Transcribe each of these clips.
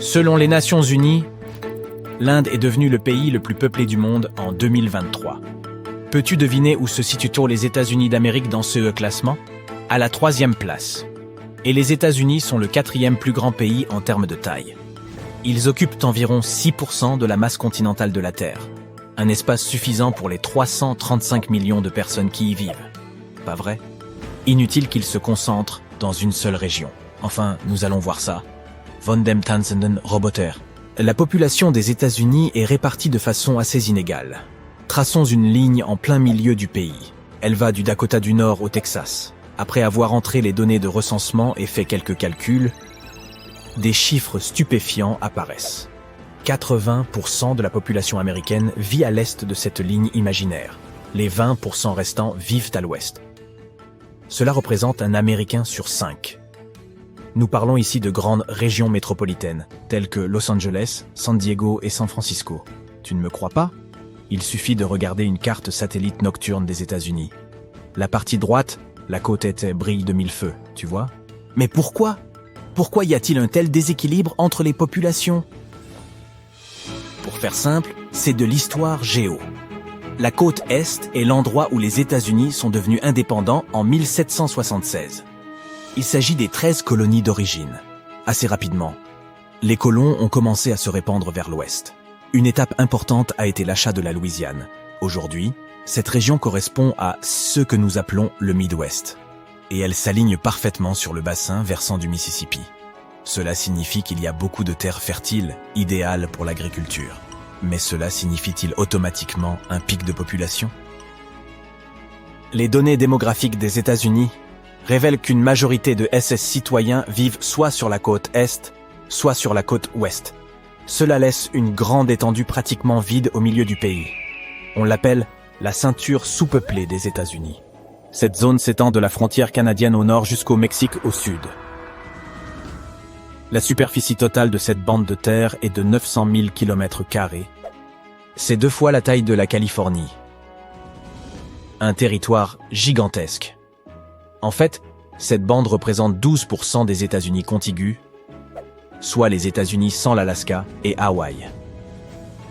Selon les Nations Unies, l'Inde est devenue le pays le plus peuplé du monde en 2023. Peux-tu deviner où se situent les États-Unis d'Amérique dans ce classement? À la 3e place. Et les États-Unis sont le 4e plus grand pays en termes de taille. Ils occupent environ 6% de la masse continentale de la Terre. Un espace suffisant pour les 335 millions de personnes qui y vivent. Pas vrai? Inutile qu'ils se concentrent dans une seule région. Enfin, nous allons voir ça. Von dem Tanzenden Roboter. La population des États-Unis est répartie de façon assez inégale. Traçons une ligne en plein milieu du pays. Elle va du Dakota du Nord au Texas. Après avoir entré les données de recensement et fait quelques calculs, des chiffres stupéfiants apparaissent. 80% de la population américaine vit à l'est de cette ligne imaginaire. Les 20% restants vivent à l'ouest. Cela représente un Américain sur 5. Nous parlons ici de grandes régions métropolitaines, telles que Los Angeles, San Diego et San Francisco. Tu ne me crois pas? Il suffit de regarder une carte satellite nocturne des États-Unis. La partie droite, la côte est brille de mille feux, tu vois? Mais pourquoi? Pourquoi y a-t-il un tel déséquilibre entre les populations? Pour faire simple, c'est de l'histoire géo. La côte Est est l'endroit où les États-Unis sont devenus indépendants en 1776. Il s'agit des 13 colonies d'origine. Assez rapidement, les colons ont commencé à se répandre vers l'ouest. Une étape importante a été l'achat de la Louisiane. Aujourd'hui, cette région correspond à ce que nous appelons le Midwest. Et elle s'aligne parfaitement sur le bassin versant du Mississippi. Cela signifie qu'il y a beaucoup de terres fertiles, idéales pour l'agriculture. Mais cela signifie-t-il automatiquement un pic de population? Les données démographiques des États-Unis révèlent qu'une majorité de SS citoyens vivent soit sur la côte Est, soit sur la côte Ouest. Cela laisse une grande étendue pratiquement vide au milieu du pays. On l'appelle la ceinture sous-peuplée des États-Unis. Cette zone s'étend de la frontière canadienne au nord jusqu'au Mexique au sud. La superficie totale de cette bande de terre est de 900 000 km². C'est 2 fois la taille de la Californie. Un territoire gigantesque. En fait, cette bande représente 12% des États-Unis contigus, soit les États-Unis sans l'Alaska et Hawaï.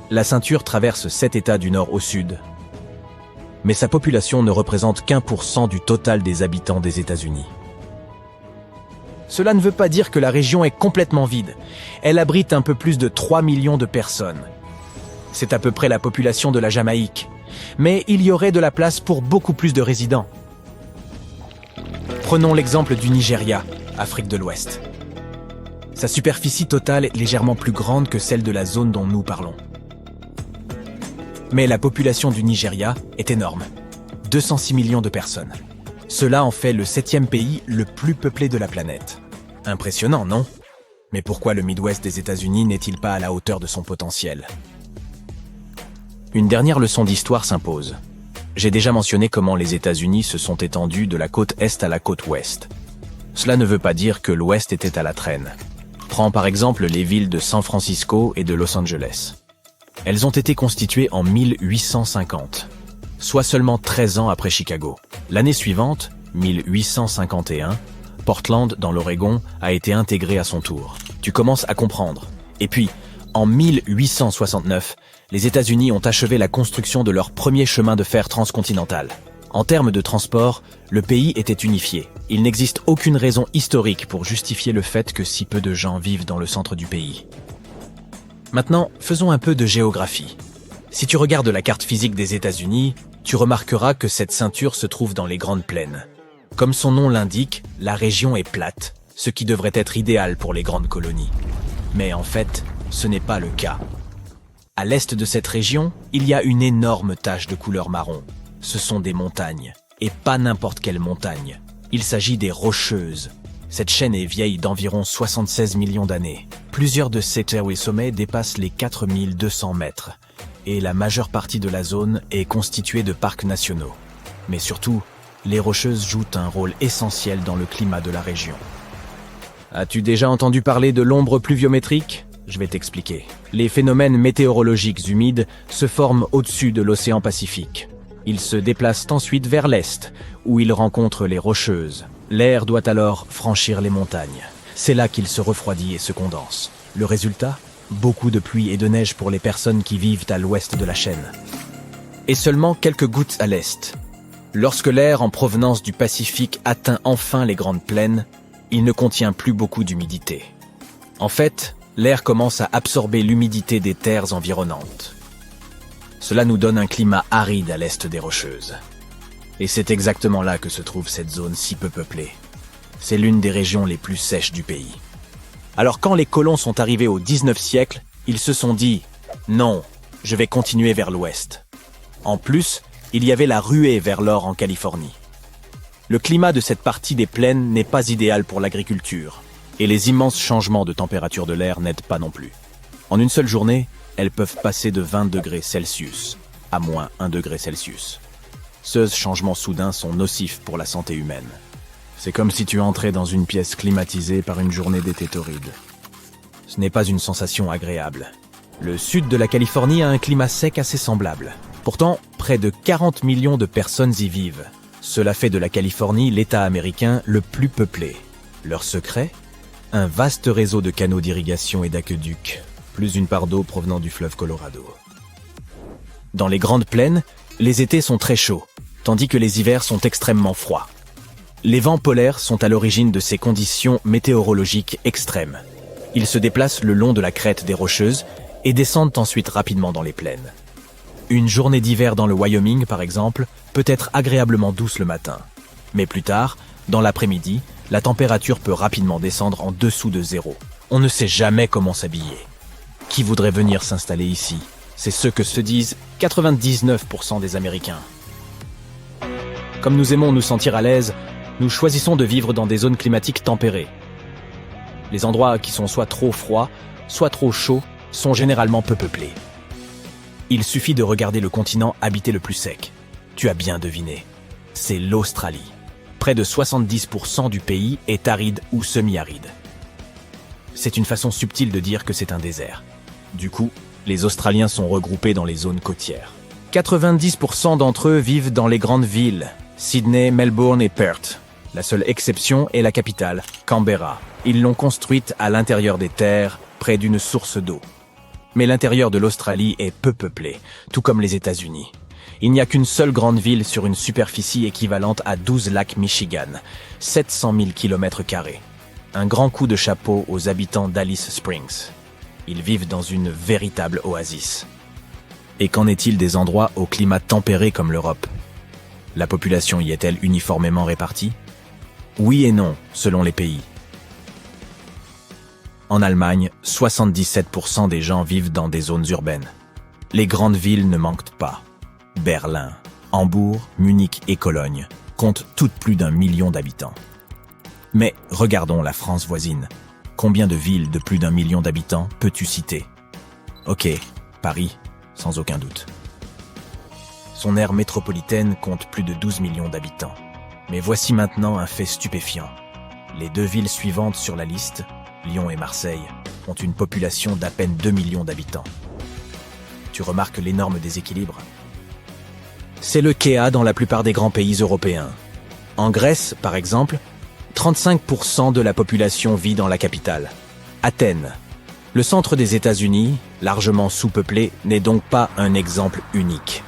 La ceinture traverse 7 États du nord au sud, mais sa population ne représente qu'1% du total des habitants des États-Unis. Cela ne veut pas dire que la région est complètement vide. Elle abrite un peu plus de 3 millions de personnes. C'est à peu près la population de la Jamaïque, mais il y aurait de la place pour beaucoup plus de résidents. Prenons l'exemple du Nigeria, Afrique de l'Ouest. Sa superficie totale est légèrement plus grande que celle de la zone dont nous parlons. Mais la population du Nigeria est énorme, 206 millions de personnes. Cela en fait le 7e pays le plus peuplé de la planète. Impressionnant, non? Mais pourquoi le Midwest des États-Unis n'est-il pas à la hauteur de son potentiel? Une dernière leçon d'histoire s'impose. J'ai déjà mentionné comment les États-Unis se sont étendus de la côte Est à la côte Ouest. Cela ne veut pas dire que l'Ouest était à la traîne. Prends par exemple les villes de San Francisco et de Los Angeles. Elles ont été constituées en 1850, soit seulement 13 ans après Chicago. L'année suivante, 1851, Portland, dans l'Oregon, a été intégré à son tour. Tu commences à comprendre. Et puis, en 1869, les États-Unis ont achevé la construction de leur premier chemin de fer transcontinental. En termes de transport, le pays était unifié. Il n'existe aucune raison historique pour justifier le fait que si peu de gens vivent dans le centre du pays. Maintenant, faisons un peu de géographie. Si tu regardes la carte physique des États-Unis, tu remarqueras que cette ceinture se trouve dans les grandes plaines. Comme son nom l'indique, la région est plate, ce qui devrait être idéal pour les grandes colonies. Mais en fait, ce n'est pas le cas. À l'est de cette région, il y a une énorme tache de couleur marron. Ce sont des montagnes, et pas n'importe quelle montagne. Il s'agit des Rocheuses. Cette chaîne est vieille d'environ 76 millions d'années. Plusieurs de ces sommets dépassent les 4200 mètres, et la majeure partie de la zone est constituée de parcs nationaux. Mais surtout, les Rocheuses jouent un rôle essentiel dans le climat de la région. As-tu déjà entendu parler de l'ombre pluviométrique ? Je vais t'expliquer. Les phénomènes météorologiques humides se forment au-dessus de l'océan Pacifique. Ils se déplacent ensuite vers l'est, où ils rencontrent les Rocheuses. L'air doit alors franchir les montagnes. C'est là qu'il se refroidit et se condense. Le résultat? Beaucoup de pluie et de neige pour les personnes qui vivent à l'ouest de la chaîne. Et seulement quelques gouttes à l'est. Lorsque l'air en provenance du Pacifique atteint enfin les grandes plaines, il ne contient plus beaucoup d'humidité. En fait, l'air commence à absorber l'humidité des terres environnantes. Cela nous donne un climat aride à l'est des Rocheuses. Et c'est exactement là que se trouve cette zone si peu peuplée. C'est l'une des régions les plus sèches du pays. Alors quand les colons sont arrivés au 19e siècle, ils se sont dit « Non, je vais continuer vers l'ouest ». En plus, il y avait la ruée vers l'or en Californie. Le climat de cette partie des plaines n'est pas idéal pour l'agriculture, et les immenses changements de température de l'air n'aident pas non plus. En une seule journée, elles peuvent passer de 20 degrés Celsius à moins 1 degré Celsius. Ces changements soudains sont nocifs pour la santé humaine. C'est comme si tu entrais dans une pièce climatisée par une journée d'été torride. Ce n'est pas une sensation agréable. Le sud de la Californie a un climat sec assez semblable. Pourtant, près de 40 millions de personnes y vivent. Cela fait de la Californie l'État américain le plus peuplé. Leur secret? Un vaste réseau de canaux d'irrigation et d'aqueducs, plus une part d'eau provenant du fleuve Colorado. Dans les grandes plaines, les étés sont très chauds, tandis que les hivers sont extrêmement froids. Les vents polaires sont à l'origine de ces conditions météorologiques extrêmes. Ils se déplacent le long de la crête des Rocheuses et descendent ensuite rapidement dans les plaines. Une journée d'hiver dans le Wyoming, par exemple, peut être agréablement douce le matin. Mais plus tard, dans l'après-midi, la température peut rapidement descendre en dessous de zéro. On ne sait jamais comment s'habiller. Qui voudrait venir s'installer ici? C'est ce que se disent 99% des Américains. Comme nous aimons nous sentir à l'aise, nous choisissons de vivre dans des zones climatiques tempérées. Les endroits qui sont soit trop froids, soit trop chauds, sont généralement peu peuplés. Il suffit de regarder le continent habité le plus sec. Tu as bien deviné. C'est l'Australie. Près de 70% du pays est aride ou semi-aride. C'est une façon subtile de dire que c'est un désert. Du coup, les Australiens sont regroupés dans les zones côtières. 90% d'entre eux vivent dans les grandes villes, Sydney, Melbourne et Perth. La seule exception est la capitale, Canberra. Ils l'ont construite à l'intérieur des terres, près d'une source d'eau. Mais l'intérieur de l'Australie est peu peuplé, tout comme les États-Unis. Il n'y a qu'une seule grande ville sur une superficie équivalente à 12 lacs Michigan, 700 000 km². Un grand coup de chapeau aux habitants d'Alice Springs. Ils vivent dans une véritable oasis. Et qu'en est-il des endroits au climat tempéré comme l'Europe? La population y est-elle uniformément répartie? Oui et non, selon les pays. En Allemagne, 77% des gens vivent dans des zones urbaines. Les grandes villes ne manquent pas. Berlin, Hambourg, Munich et Cologne comptent toutes plus d'1 million d'habitants. Mais regardons la France voisine. Combien de villes de plus d'1 million d'habitants peux-tu citer? Ok, Paris, sans aucun doute. Son aire métropolitaine compte plus de 12 millions d'habitants. Mais voici maintenant un fait stupéfiant. Les deux villes suivantes sur la liste, Lyon et Marseille, ont une population d'à peine 2 millions d'habitants. Tu remarques l'énorme déséquilibre? C'est le cas dans la plupart des grands pays européens. En Grèce, par exemple, 35% de la population vit dans la capitale, Athènes. Le centre des États-Unis, largement sous-peuplé, n'est donc pas un exemple unique.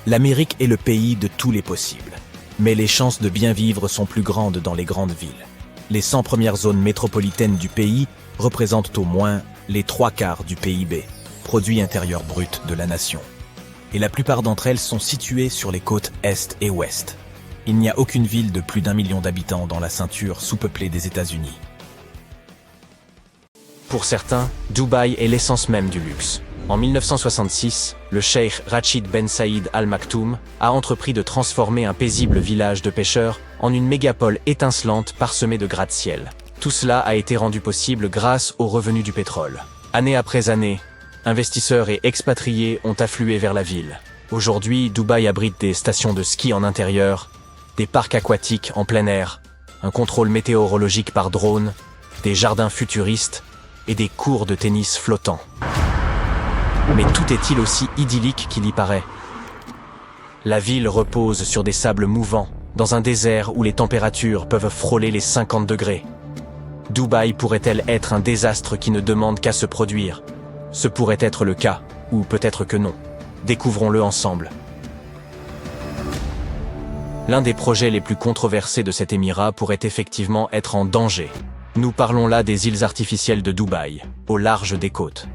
L'Amérique est le pays de tous les possibles. Mais les chances de bien vivre sont plus grandes dans les grandes villes. Les 100 premières zones métropolitaines du pays représentent au moins les 3/4 du PIB, produit intérieur brut de la nation. Et la plupart d'entre elles sont situées sur les côtes Est et Ouest. Il n'y a aucune ville de plus d'1 million d'habitants dans la ceinture sous-peuplée des États-Unis. Pour certains, Dubaï est l'essence même du luxe. En 1966, le cheikh Rachid Ben Saïd Al Maktoum a entrepris de transformer un paisible village de pêcheurs en une mégapole étincelante parsemée de gratte-ciel. Tout cela a été rendu possible grâce aux revenus du pétrole. Année après année, investisseurs et expatriés ont afflué vers la ville. Aujourd'hui, Dubaï abrite des stations de ski en intérieur, des parcs aquatiques en plein air, un contrôle météorologique par drone, des jardins futuristes et des cours de tennis flottants. Mais tout est-il aussi idyllique qu'il y paraît? La ville repose sur des sables mouvants, dans un désert où les températures peuvent frôler les 50 degrés. Dubaï pourrait-elle être un désastre qui ne demande qu'à se produire? Ce pourrait être le cas, ou peut-être que non. Découvrons-le ensemble. L'un des projets les plus controversés de cet émirat pourrait effectivement être en danger. Nous parlons là des îles artificielles de Dubaï, au large des côtes.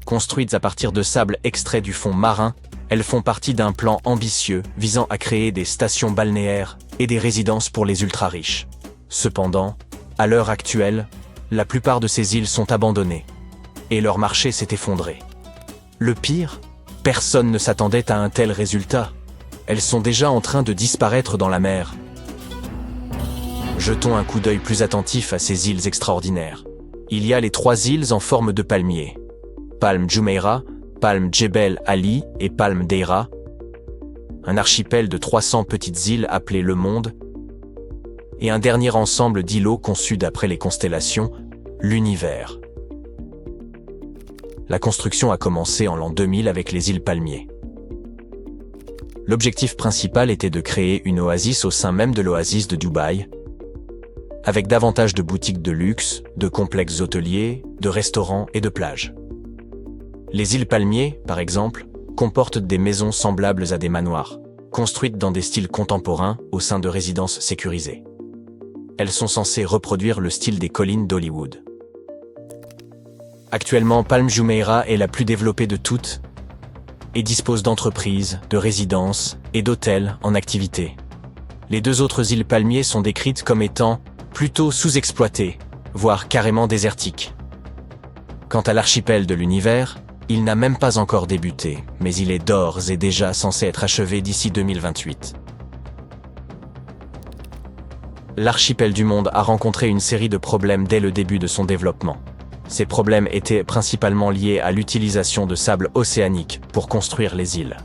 Construites à partir de sable extrait du fond marin, elles font partie d'un plan ambitieux visant à créer des stations balnéaires et des résidences pour les ultra-riches. Cependant, à l'heure actuelle, la plupart de ces îles sont abandonnées, et leur marché s'est effondré. Le pire, personne ne s'attendait à un tel résultat. Elles sont déjà en train de disparaître dans la mer. Jetons un coup d'œil plus attentif à ces îles extraordinaires. Il y a les 3 îles en forme de palmier. Palm Jumeirah, Palm Jebel Ali et Palm Deira. Un archipel de 300 petites îles appelées le Monde. Et un dernier ensemble d'îlots conçus d'après les constellations, l'Univers. La construction a commencé en l'an 2000 avec les îles Palmiers. L'objectif principal était de créer une oasis au sein même de l'oasis de Dubaï, avec davantage de boutiques de luxe, de complexes hôteliers, de restaurants et de plages. Les îles Palmiers, par exemple, comportent des maisons semblables à des manoirs, construites dans des styles contemporains au sein de résidences sécurisées. Elles sont censées reproduire le style des collines d'Hollywood. Actuellement, Palm Jumeirah est la plus développée de toutes et dispose d'entreprises, de résidences et d'hôtels en activité. Les 2 autres îles Palmiers sont décrites comme étant plutôt sous-exploitées, voire carrément désertiques. Quant à l'archipel de l'Univers, il n'a même pas encore débuté, mais il est d'ores et déjà censé être achevé d'ici 2028. L'archipel du Monde a rencontré une série de problèmes dès le début de son développement. Ces problèmes étaient principalement liés à l'utilisation de sable océanique pour construire les îles.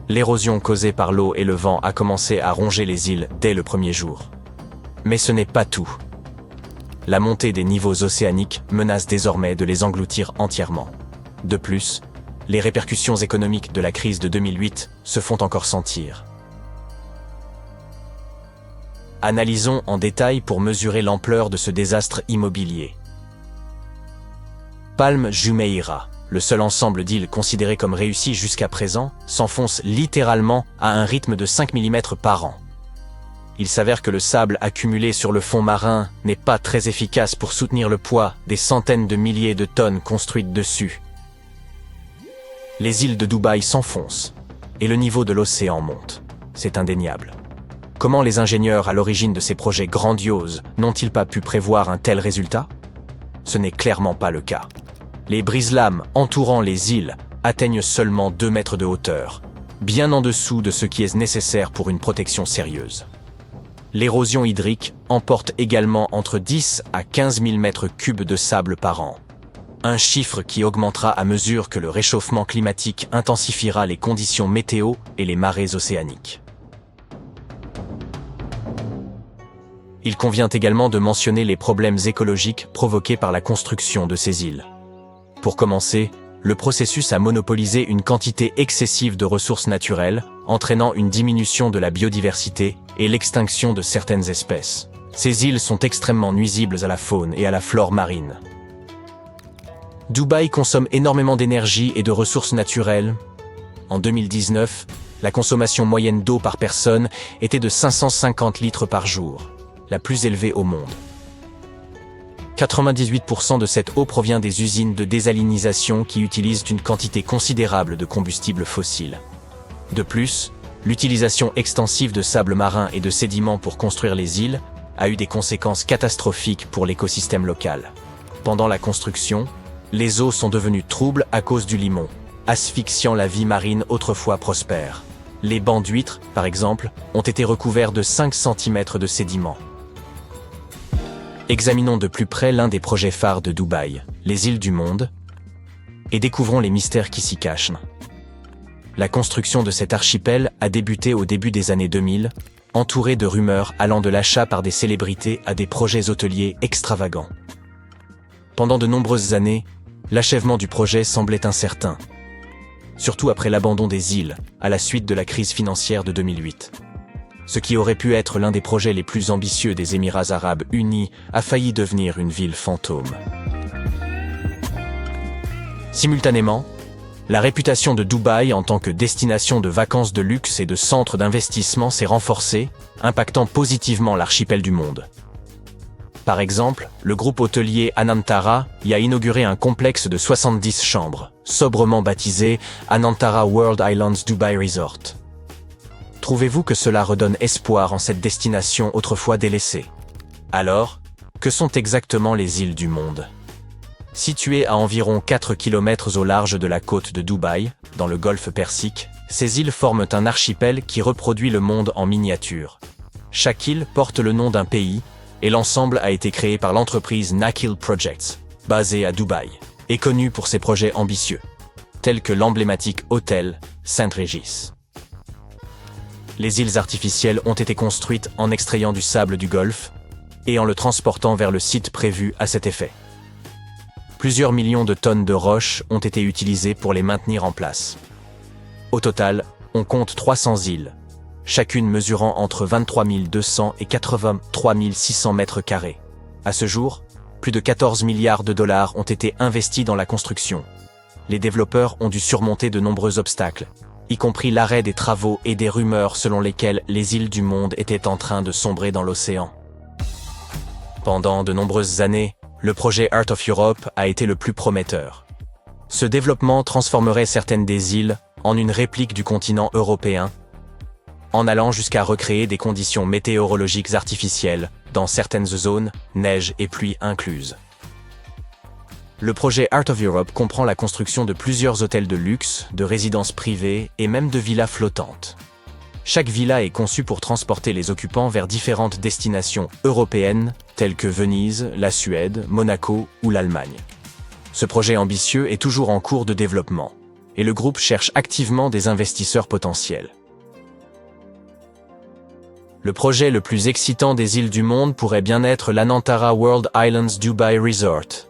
L'érosion causée par l'eau et le vent a commencé à ronger les îles dès le premier jour. Mais ce n'est pas tout. La montée des niveaux océaniques menace désormais de les engloutir entièrement. De plus, les répercussions économiques de la crise de 2008 se font encore sentir. Analysons en détail pour mesurer l'ampleur de ce désastre immobilier. Palm Jumeirah, le seul ensemble d'îles considéré comme réussi jusqu'à présent, s'enfonce littéralement à un rythme de 5 mm par an. Il s'avère que le sable accumulé sur le fond marin n'est pas très efficace pour soutenir le poids des centaines de milliers de tonnes construites dessus. Les îles de Dubaï s'enfoncent, et le niveau de l'océan monte. C'est indéniable. Comment les ingénieurs à l'origine de ces projets grandioses n'ont-ils pas pu prévoir un tel résultat? Ce n'est clairement pas le cas. Les brise-lames entourant les îles atteignent seulement 2 mètres de hauteur, bien en dessous de ce qui est nécessaire pour une protection sérieuse. L'érosion hydrique emporte également entre 10 à 15 000 mètres cubes de sable par an. Un chiffre qui augmentera à mesure que le réchauffement climatique intensifiera les conditions météo et les marées océaniques. Il convient également de mentionner les problèmes écologiques provoqués par la construction de ces îles. Pour commencer, le processus a monopolisé une quantité excessive de ressources naturelles, entraînant une diminution de la biodiversité et l'extinction de certaines espèces. Ces îles sont extrêmement nuisibles à la faune et à la flore marine. Dubaï consomme énormément d'énergie et de ressources naturelles. En 2019, la consommation moyenne d'eau par personne était de 550 litres par jour, la plus élevée au monde. 98% de cette eau provient des usines de désalinisation qui utilisent une quantité considérable de combustibles fossiles. De plus, l'utilisation extensive de sable marin et de sédiments pour construire les îles a eu des conséquences catastrophiques pour l'écosystème local. Pendant la construction, les eaux sont devenues troubles à cause du limon, asphyxiant la vie marine autrefois prospère. Les bancs d'huîtres, par exemple, ont été recouverts de 5 cm de sédiments. Examinons de plus près l'un des projets phares de Dubaï, les îles du Monde, et découvrons les mystères qui s'y cachent. La construction de cet archipel a débuté au début des années 2000, entourée de rumeurs allant de l'achat par des célébrités à des projets hôteliers extravagants. Pendant de nombreuses années, l'achèvement du projet semblait incertain, surtout après l'abandon des îles, à la suite de la crise financière de 2008. Ce qui aurait pu être l'un des projets les plus ambitieux des Émirats arabes unis a failli devenir une ville fantôme. Simultanément, la réputation de Dubaï en tant que destination de vacances de luxe et de centre d'investissement s'est renforcée, impactant positivement l'archipel du monde. Par exemple, le groupe hôtelier Anantara y a inauguré un complexe de 70 chambres, sobrement baptisé Anantara World Islands Dubai Resort. Trouvez-vous que cela redonne espoir en cette destination autrefois délaissée? Alors, que sont exactement les îles du monde? Situées à environ 4 km au large de la côte de Dubaï, dans le golfe Persique, ces îles forment un archipel qui reproduit le monde en miniature. Chaque île porte le nom d'un pays, et l'ensemble a été créé par l'entreprise Nakheel Projects, basée à Dubaï, et connue pour ses projets ambitieux, tels que l'emblématique hôtel Saint-Régis. Les îles artificielles ont été construites en extrayant du sable du golfe et en le transportant vers le site prévu à cet effet. Plusieurs millions de tonnes de roches ont été utilisées pour les maintenir en place. Au total, on compte 300 îles, chacune mesurant entre 23 200 et 83 600 mètres carrés. À ce jour, plus de 14 milliards de dollars ont été investis dans la construction. Les développeurs ont dû surmonter de nombreux obstacles, y compris l'arrêt des travaux et des rumeurs selon lesquelles les îles du monde étaient en train de sombrer dans l'océan. Pendant de nombreuses années, le projet Heart of Europe a été le plus prometteur. Ce développement transformerait certaines des îles en une réplique du continent européen, en allant jusqu'à recréer des conditions météorologiques artificielles dans certaines zones, neige et pluie incluses. Le projet Heart of Europe comprend la construction de plusieurs hôtels de luxe, de résidences privées et même de villas flottantes. Chaque villa est conçue pour transporter les occupants vers différentes destinations européennes, telles que Venise, la Suède, Monaco ou l'Allemagne. Ce projet ambitieux est toujours en cours de développement, et le groupe cherche activement des investisseurs potentiels. Le projet le plus excitant des îles du monde pourrait bien être l'Anantara World Islands Dubai Resort.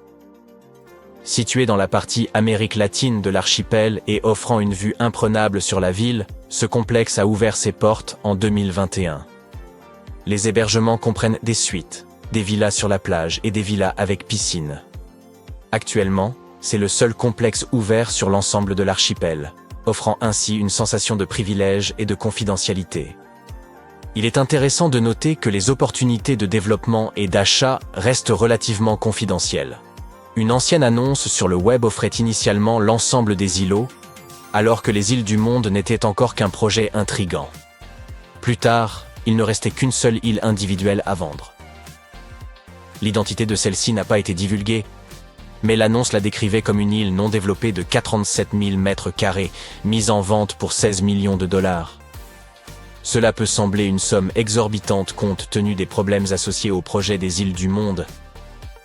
Situé dans la partie Amérique latine de l'archipel et offrant une vue imprenable sur la ville, ce complexe a ouvert ses portes en 2021. Les hébergements comprennent des suites, des villas sur la plage et des villas avec piscine. Actuellement, c'est le seul complexe ouvert sur l'ensemble de l'archipel, offrant ainsi une sensation de privilège et de confidentialité. Il est intéressant de noter que les opportunités de développement et d'achat restent relativement confidentielles. Une ancienne annonce sur le web offrait initialement l'ensemble des îlots, alors que les îles du monde n'étaient encore qu'un projet intrigant. Plus tard, il ne restait qu'une seule île individuelle à vendre. L'identité de celle-ci n'a pas été divulguée, mais l'annonce la décrivait comme une île non développée de 47 000 mètres carrés, mise en vente pour 16 millions de dollars. Cela peut sembler une somme exorbitante compte tenu des problèmes associés au projet des îles du monde,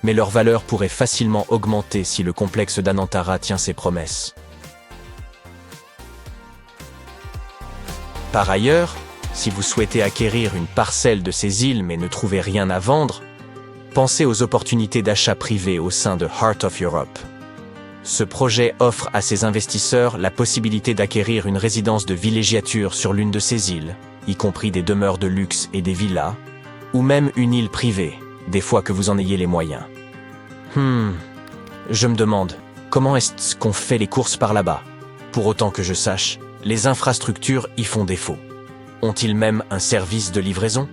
mais leur valeur pourrait facilement augmenter si le complexe d'Anantara tient ses promesses. Par ailleurs, si vous souhaitez acquérir une parcelle de ces îles mais ne trouvez rien à vendre, pensez aux opportunités d'achat privé au sein de Heart of Europe. Ce projet offre à ses investisseurs la possibilité d'acquérir une résidence de villégiature sur l'une de ces îles, y compris des demeures de luxe et des villas, ou même une île privée, des fois que vous en ayez les moyens. Je me demande, comment est-ce qu'on fait les courses par là-bas? Pour autant que je sache, les infrastructures y font défaut. Ont-ils même un service de livraison?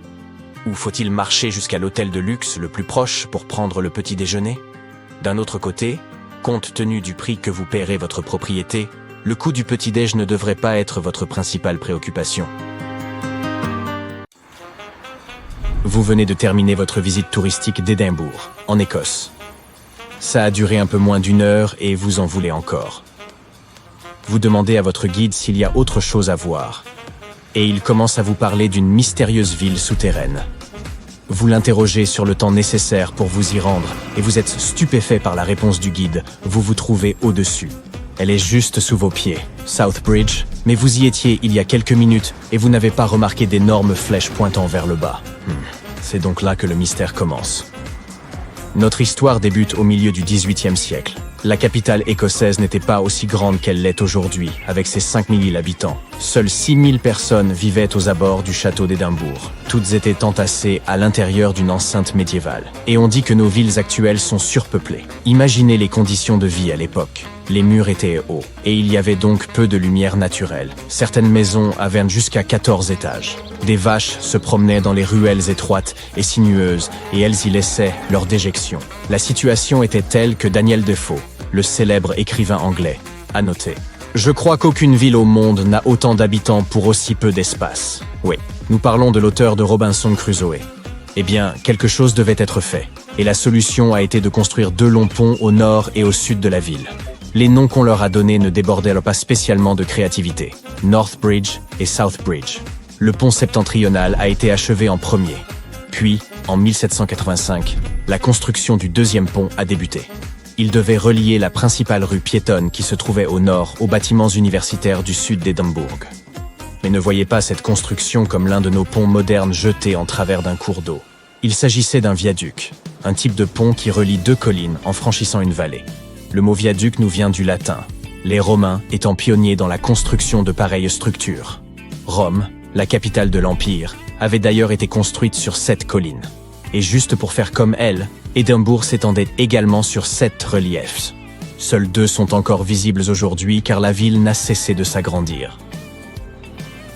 Ou faut-il marcher jusqu'à l'hôtel de luxe le plus proche pour prendre le petit déjeuner? D'un autre côté, compte tenu du prix que vous paierez votre propriété, le coût du petit-déj ne devrait pas être votre principale préoccupation. Vous venez de terminer votre visite touristique d'Édimbourg, en Écosse. Ça a duré un peu moins d'1 heure et vous en voulez encore. Vous demandez à votre guide s'il y a autre chose à voir, et il commence à vous parler d'une mystérieuse ville souterraine. Vous l'interrogez sur le temps nécessaire pour vous y rendre, et vous êtes stupéfait par la réponse du guide, vous vous trouvez au-dessus. Elle est juste sous vos pieds, South Bridge, mais vous y étiez il y a quelques minutes et vous n'avez pas remarqué d'énormes flèches pointant vers le bas. C'est donc là que le mystère commence. Notre histoire débute au milieu du XVIIIe siècle, La capitale écossaise n'était pas aussi grande qu'elle l'est aujourd'hui, avec ses 5000 habitants. Seules 6000 personnes vivaient aux abords du château d'Édimbourg. Toutes étaient entassées à l'intérieur d'une enceinte médiévale. Et on dit que nos villes actuelles sont surpeuplées. Imaginez les conditions de vie à l'époque. Les murs étaient hauts, et il y avait donc peu de lumière naturelle. Certaines maisons avaient jusqu'à 14 étages. Des vaches se promenaient dans les ruelles étroites et sinueuses, et elles y laissaient leur déjection. La situation était telle que Daniel Defoe, le célèbre écrivain anglais, a noté: Je crois qu'aucune ville au monde n'a autant d'habitants pour aussi peu d'espace. Oui, nous parlons de l'auteur de Robinson Crusoe. Eh bien, quelque chose devait être fait, et la solution a été de construire 2 longs ponts au nord et au sud de la ville. Les noms qu'on leur a donnés ne débordaient pas spécialement de créativité: North Bridge et South Bridge. Le pont septentrional a été achevé en premier. Puis, en 1785, la construction du 2e pont a débuté. Il devait relier la principale rue piétonne qui se trouvait au nord aux bâtiments universitaires du sud d'Édimbourg. Mais ne voyez pas cette construction comme l'un de nos ponts modernes jetés en travers d'un cours d'eau. Il s'agissait d'un viaduc, un type de pont qui relie 2 collines en franchissant une vallée. Le mot viaduc nous vient du latin, les Romains étant pionniers dans la construction de pareilles structures. Rome, la capitale de l'Empire, avait d'ailleurs été construite sur 7 collines. Et juste pour faire comme elle, Édimbourg s'étendait également sur 7 reliefs. Seuls 2 sont encore visibles aujourd'hui car la ville n'a cessé de s'agrandir.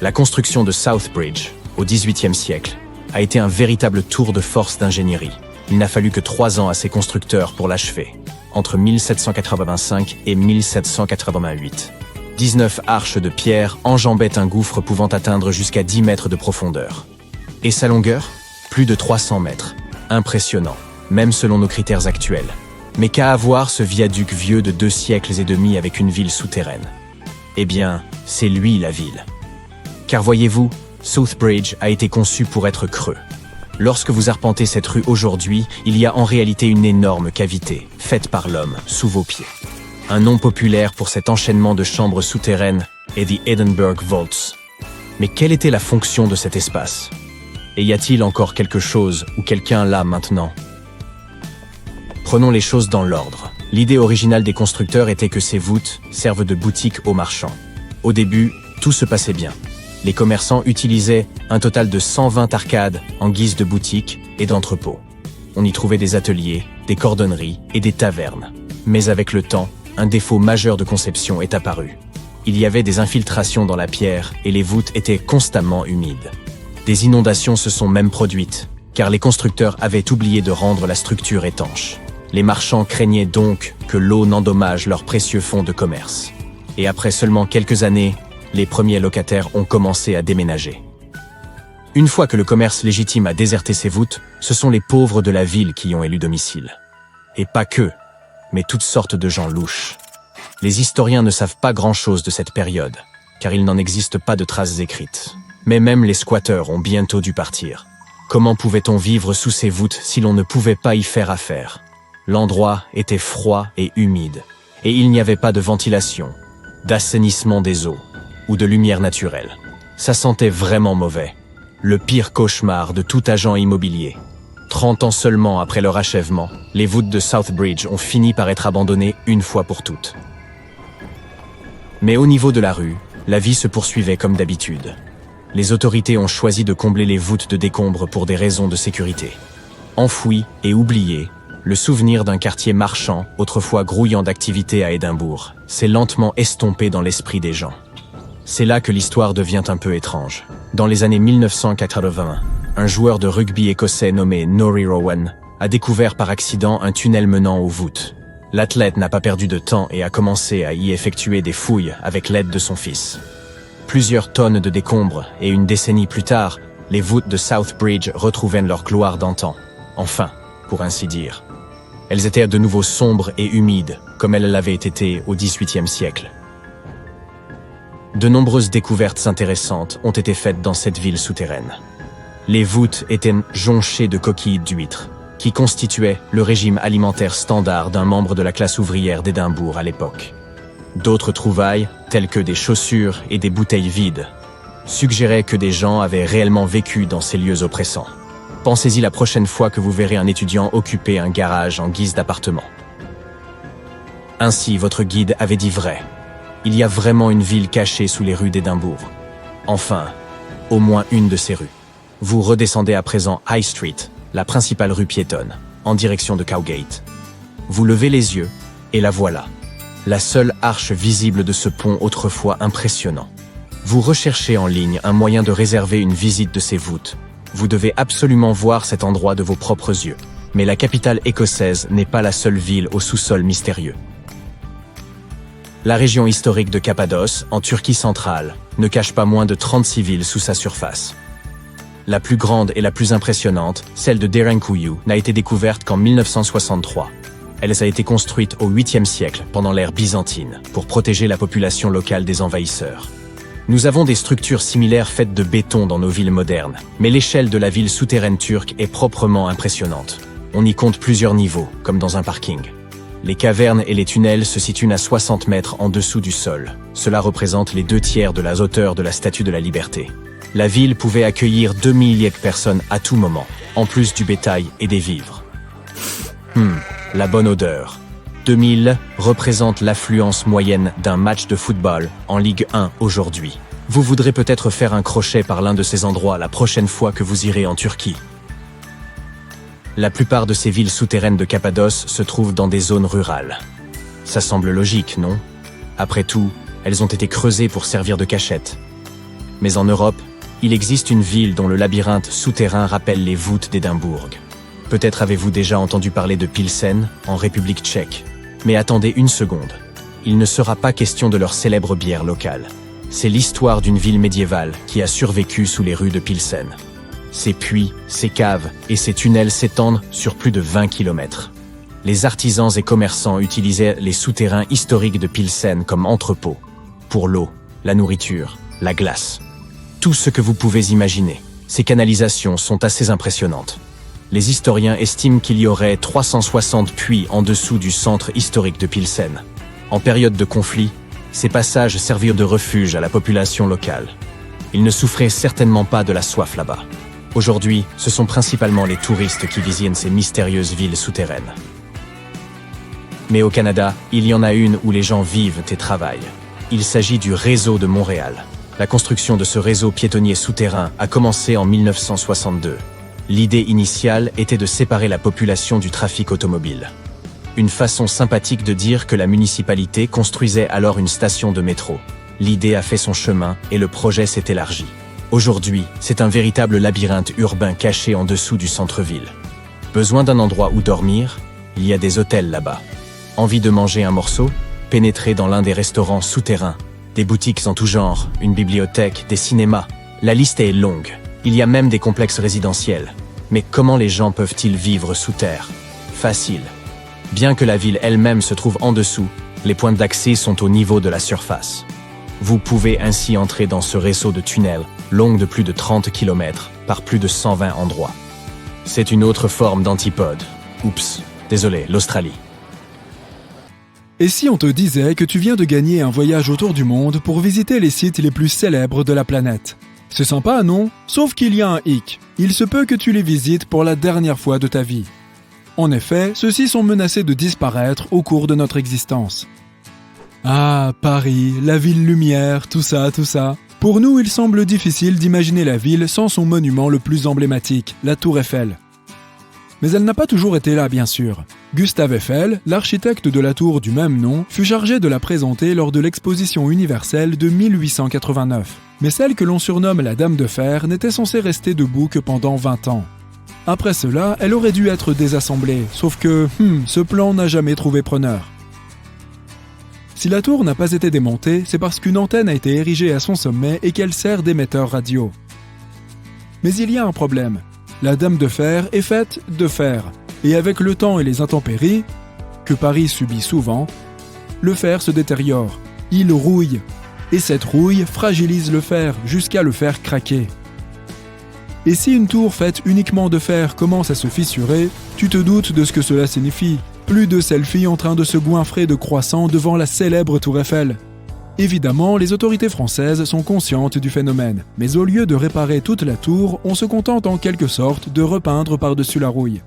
La construction de South Bridge, au XVIIIe siècle, a été un véritable tour de force d'ingénierie. Il n'a fallu que 3 ans à ses constructeurs pour l'achever, entre 1785 et 1788. 19 arches de pierre enjambaient un gouffre pouvant atteindre jusqu'à 10 mètres de profondeur. Et sa longueur? Plus de 300 mètres. Impressionnant, même selon nos critères actuels. Mais qu'a à voir ce viaduc vieux de 2 siècles et demi avec une ville souterraine? Eh bien, c'est lui la ville. Car voyez-vous, South Bridge a été conçu pour être creux. Lorsque vous arpentez cette rue aujourd'hui, il y a en réalité une énorme cavité, faite par l'homme, sous vos pieds. Un nom populaire pour cet enchaînement de chambres souterraines est The Edinburgh Vaults. Mais quelle était la fonction de cet espace? Et y a-t-il encore quelque chose ou quelqu'un là maintenant? Prenons les choses dans l'ordre. L'idée originale des constructeurs était que ces voûtes servent de boutique aux marchands. Au début, tout se passait bien. Les commerçants utilisaient un total de 120 arcades en guise de boutiques et d'entrepôts. On y trouvait des ateliers, des cordonneries et des tavernes. Mais avec le temps, un défaut majeur de conception est apparu. Il y avait des infiltrations dans la pierre et les voûtes étaient constamment humides. Des inondations se sont même produites, car les constructeurs avaient oublié de rendre la structure étanche. Les marchands craignaient donc que l'eau n'endommage leurs précieux fonds de commerce. Et après seulement quelques années, les premiers locataires ont commencé à déménager. Une fois que le commerce légitime a déserté ses voûtes, ce sont les pauvres de la ville qui y ont élu domicile. Et pas que, mais toutes sortes de gens louches. Les historiens ne savent pas grand-chose de cette période, car il n'en existe pas de traces écrites. Mais même les squatteurs ont bientôt dû partir. Comment pouvait-on vivre sous ces voûtes si l'on ne pouvait pas y faire affaire? L'endroit était froid et humide, et il n'y avait pas de ventilation, d'assainissement des eaux, ou de lumière naturelle. Ça sentait vraiment mauvais. Le pire cauchemar de tout agent immobilier. 30 ans seulement après leur achèvement, les voûtes de South Bridge ont fini par être abandonnées une fois pour toutes. Mais au niveau de la rue, la vie se poursuivait comme d'habitude. Les autorités ont choisi de combler les voûtes de décombres pour des raisons de sécurité. Enfoui et oublié, le souvenir d'un quartier marchand, autrefois grouillant d'activité à Édimbourg, s'est lentement estompé dans l'esprit des gens. C'est là que l'histoire devient un peu étrange. Dans les années 1980, un joueur de rugby écossais nommé Norrie Rowan a découvert par accident un tunnel menant aux voûtes. L'athlète n'a pas perdu de temps et a commencé à y effectuer des fouilles avec l'aide de son fils. Plusieurs tonnes de décombres et une décennie plus tard, les voûtes de South Bridge retrouvaient leur gloire d'antan. Enfin, pour ainsi dire. Elles étaient de nouveau sombres et humides, comme elles l'avaient été au XVIIIe siècle. De nombreuses découvertes intéressantes ont été faites dans cette ville souterraine. Les voûtes étaient jonchées de coquilles d'huîtres, qui constituaient le régime alimentaire standard d'un membre de la classe ouvrière d'Édimbourg à l'époque. D'autres trouvailles, telles que des chaussures et des bouteilles vides, suggéraient que des gens avaient réellement vécu dans ces lieux oppressants. Pensez-y la prochaine fois que vous verrez un étudiant occuper un garage en guise d'appartement. Ainsi, votre guide avait dit vrai. Il y a vraiment une ville cachée sous les rues d'Édimbourg. Enfin, au moins une de ces rues. Vous redescendez à présent High Street, la principale rue piétonne, en direction de Cowgate. Vous levez les yeux, et la voilà. La seule arche visible de ce pont autrefois impressionnant. Vous recherchez en ligne un moyen de réserver une visite de ces voûtes. Vous devez absolument voir cet endroit de vos propres yeux. Mais la capitale écossaise n'est pas la seule ville au sous-sol mystérieux. La région historique de Cappadoce, en Turquie centrale, ne cache pas moins de 36 villes sous sa surface. La plus grande et la plus impressionnante, celle de Derinkuyu, n'a été découverte qu'en 1963. Elle a été construite au 8e siècle, pendant l'ère byzantine, pour protéger la population locale des envahisseurs. Nous avons des structures similaires faites de béton dans nos villes modernes, mais l'échelle de la ville souterraine turque est proprement impressionnante. On y compte plusieurs niveaux, comme dans un parking. Les cavernes et les tunnels se situent à 60 mètres en dessous du sol. Cela représente les 2/3 de la hauteur de la Statue de la Liberté. La ville pouvait accueillir 2 milliers de personnes à tout moment, en plus du bétail et des vivres. La bonne odeur. 2000 représente l'affluence moyenne d'un match de football en Ligue 1 aujourd'hui. Vous voudrez peut-être faire un crochet par l'un de ces endroits la prochaine fois que vous irez en Turquie. La plupart de ces villes souterraines de Cappadoce se trouvent dans des zones rurales. Ça semble logique, non? Après tout, elles ont été creusées pour servir de cachette. Mais en Europe, il existe une ville dont le labyrinthe souterrain rappelle les voûtes d'Édimbourg. Peut-être avez-vous déjà entendu parler de Pilsen, en République tchèque. Mais attendez une seconde. Il ne sera pas question de leur célèbre bière locale. C'est l'histoire d'une ville médiévale qui a survécu sous les rues de Pilsen. Ces puits, ces caves et ces tunnels s'étendent sur plus de 20 km. Les artisans et commerçants utilisaient les souterrains historiques de Pilsen comme entrepôts. Pour l'eau, la nourriture, la glace. Tout ce que vous pouvez imaginer. Ces canalisations sont assez impressionnantes. Les historiens estiment qu'il y aurait 360 puits en dessous du centre historique de Pilsen. En période de conflit, ces passages servirent de refuge à la population locale. Ils ne souffraient certainement pas de la soif là-bas. Aujourd'hui, ce sont principalement les touristes qui visitent ces mystérieuses villes souterraines. Mais au Canada, il y en a une où les gens vivent et travaillent. Il s'agit du réseau de Montréal. La construction de ce réseau piétonnier souterrain a commencé en 1962. L'idée initiale était de séparer la population du trafic automobile. Une façon sympathique de dire que la municipalité construisait alors une station de métro. L'idée a fait son chemin et le projet s'est élargi. Aujourd'hui, c'est un véritable labyrinthe urbain caché en dessous du centre-ville. Besoin d'un endroit où dormir? Il y a des hôtels là-bas. Envie de manger un morceau? Pénétrez dans l'un des restaurants souterrains. Des boutiques en tout genre, une bibliothèque, des cinémas. La liste est longue. Il y a même des complexes résidentiels. Mais comment les gens peuvent-ils vivre sous terre? Facile. Bien que la ville elle-même se trouve en dessous, les points d'accès sont au niveau de la surface. Vous pouvez ainsi entrer dans ce réseau de tunnels, long de plus de 30 km, par plus de 120 endroits. C'est une autre forme d'antipode. Oups, désolé, l'Australie. Et si on te disait que tu viens de gagner un voyage autour du monde pour visiter les sites les plus célèbres de la planète? C'est sympa, non? Sauf qu'il y a un hic. Il se peut que tu les visites pour la dernière fois de ta vie. En effet, ceux-ci sont menacés de disparaître au cours de notre existence. Ah, Paris, la ville lumière, tout ça. Pour nous, il semble difficile d'imaginer la ville sans son monument le plus emblématique, la Tour Eiffel. Mais elle n'a pas toujours été là, bien sûr. Gustave Eiffel, l'architecte de la tour du même nom, fut chargé de la présenter lors de l'exposition universelle de 1889. Mais celle que l'on surnomme la Dame de Fer n'était censée rester debout que pendant 20 ans. Après cela, elle aurait dû être désassemblée, sauf que, ce plan n'a jamais trouvé preneur. Si la tour n'a pas été démontée, c'est parce qu'une antenne a été érigée à son sommet et qu'elle sert d'émetteur radio. Mais il y a un problème. La Dame de Fer est faite de fer, et avec le temps et les intempéries, que Paris subit souvent, le fer se détériore, il rouille, et cette rouille fragilise le fer jusqu'à le faire craquer. Et si une tour faite uniquement de fer commence à se fissurer, tu te doutes de ce que cela signifie. Plus de selfies en train de se goinfrer de croissants devant la célèbre Tour Eiffel. Évidemment, les autorités françaises sont conscientes du phénomène, mais au lieu de réparer toute la tour, on se contente en quelque sorte de repeindre par-dessus la rouille.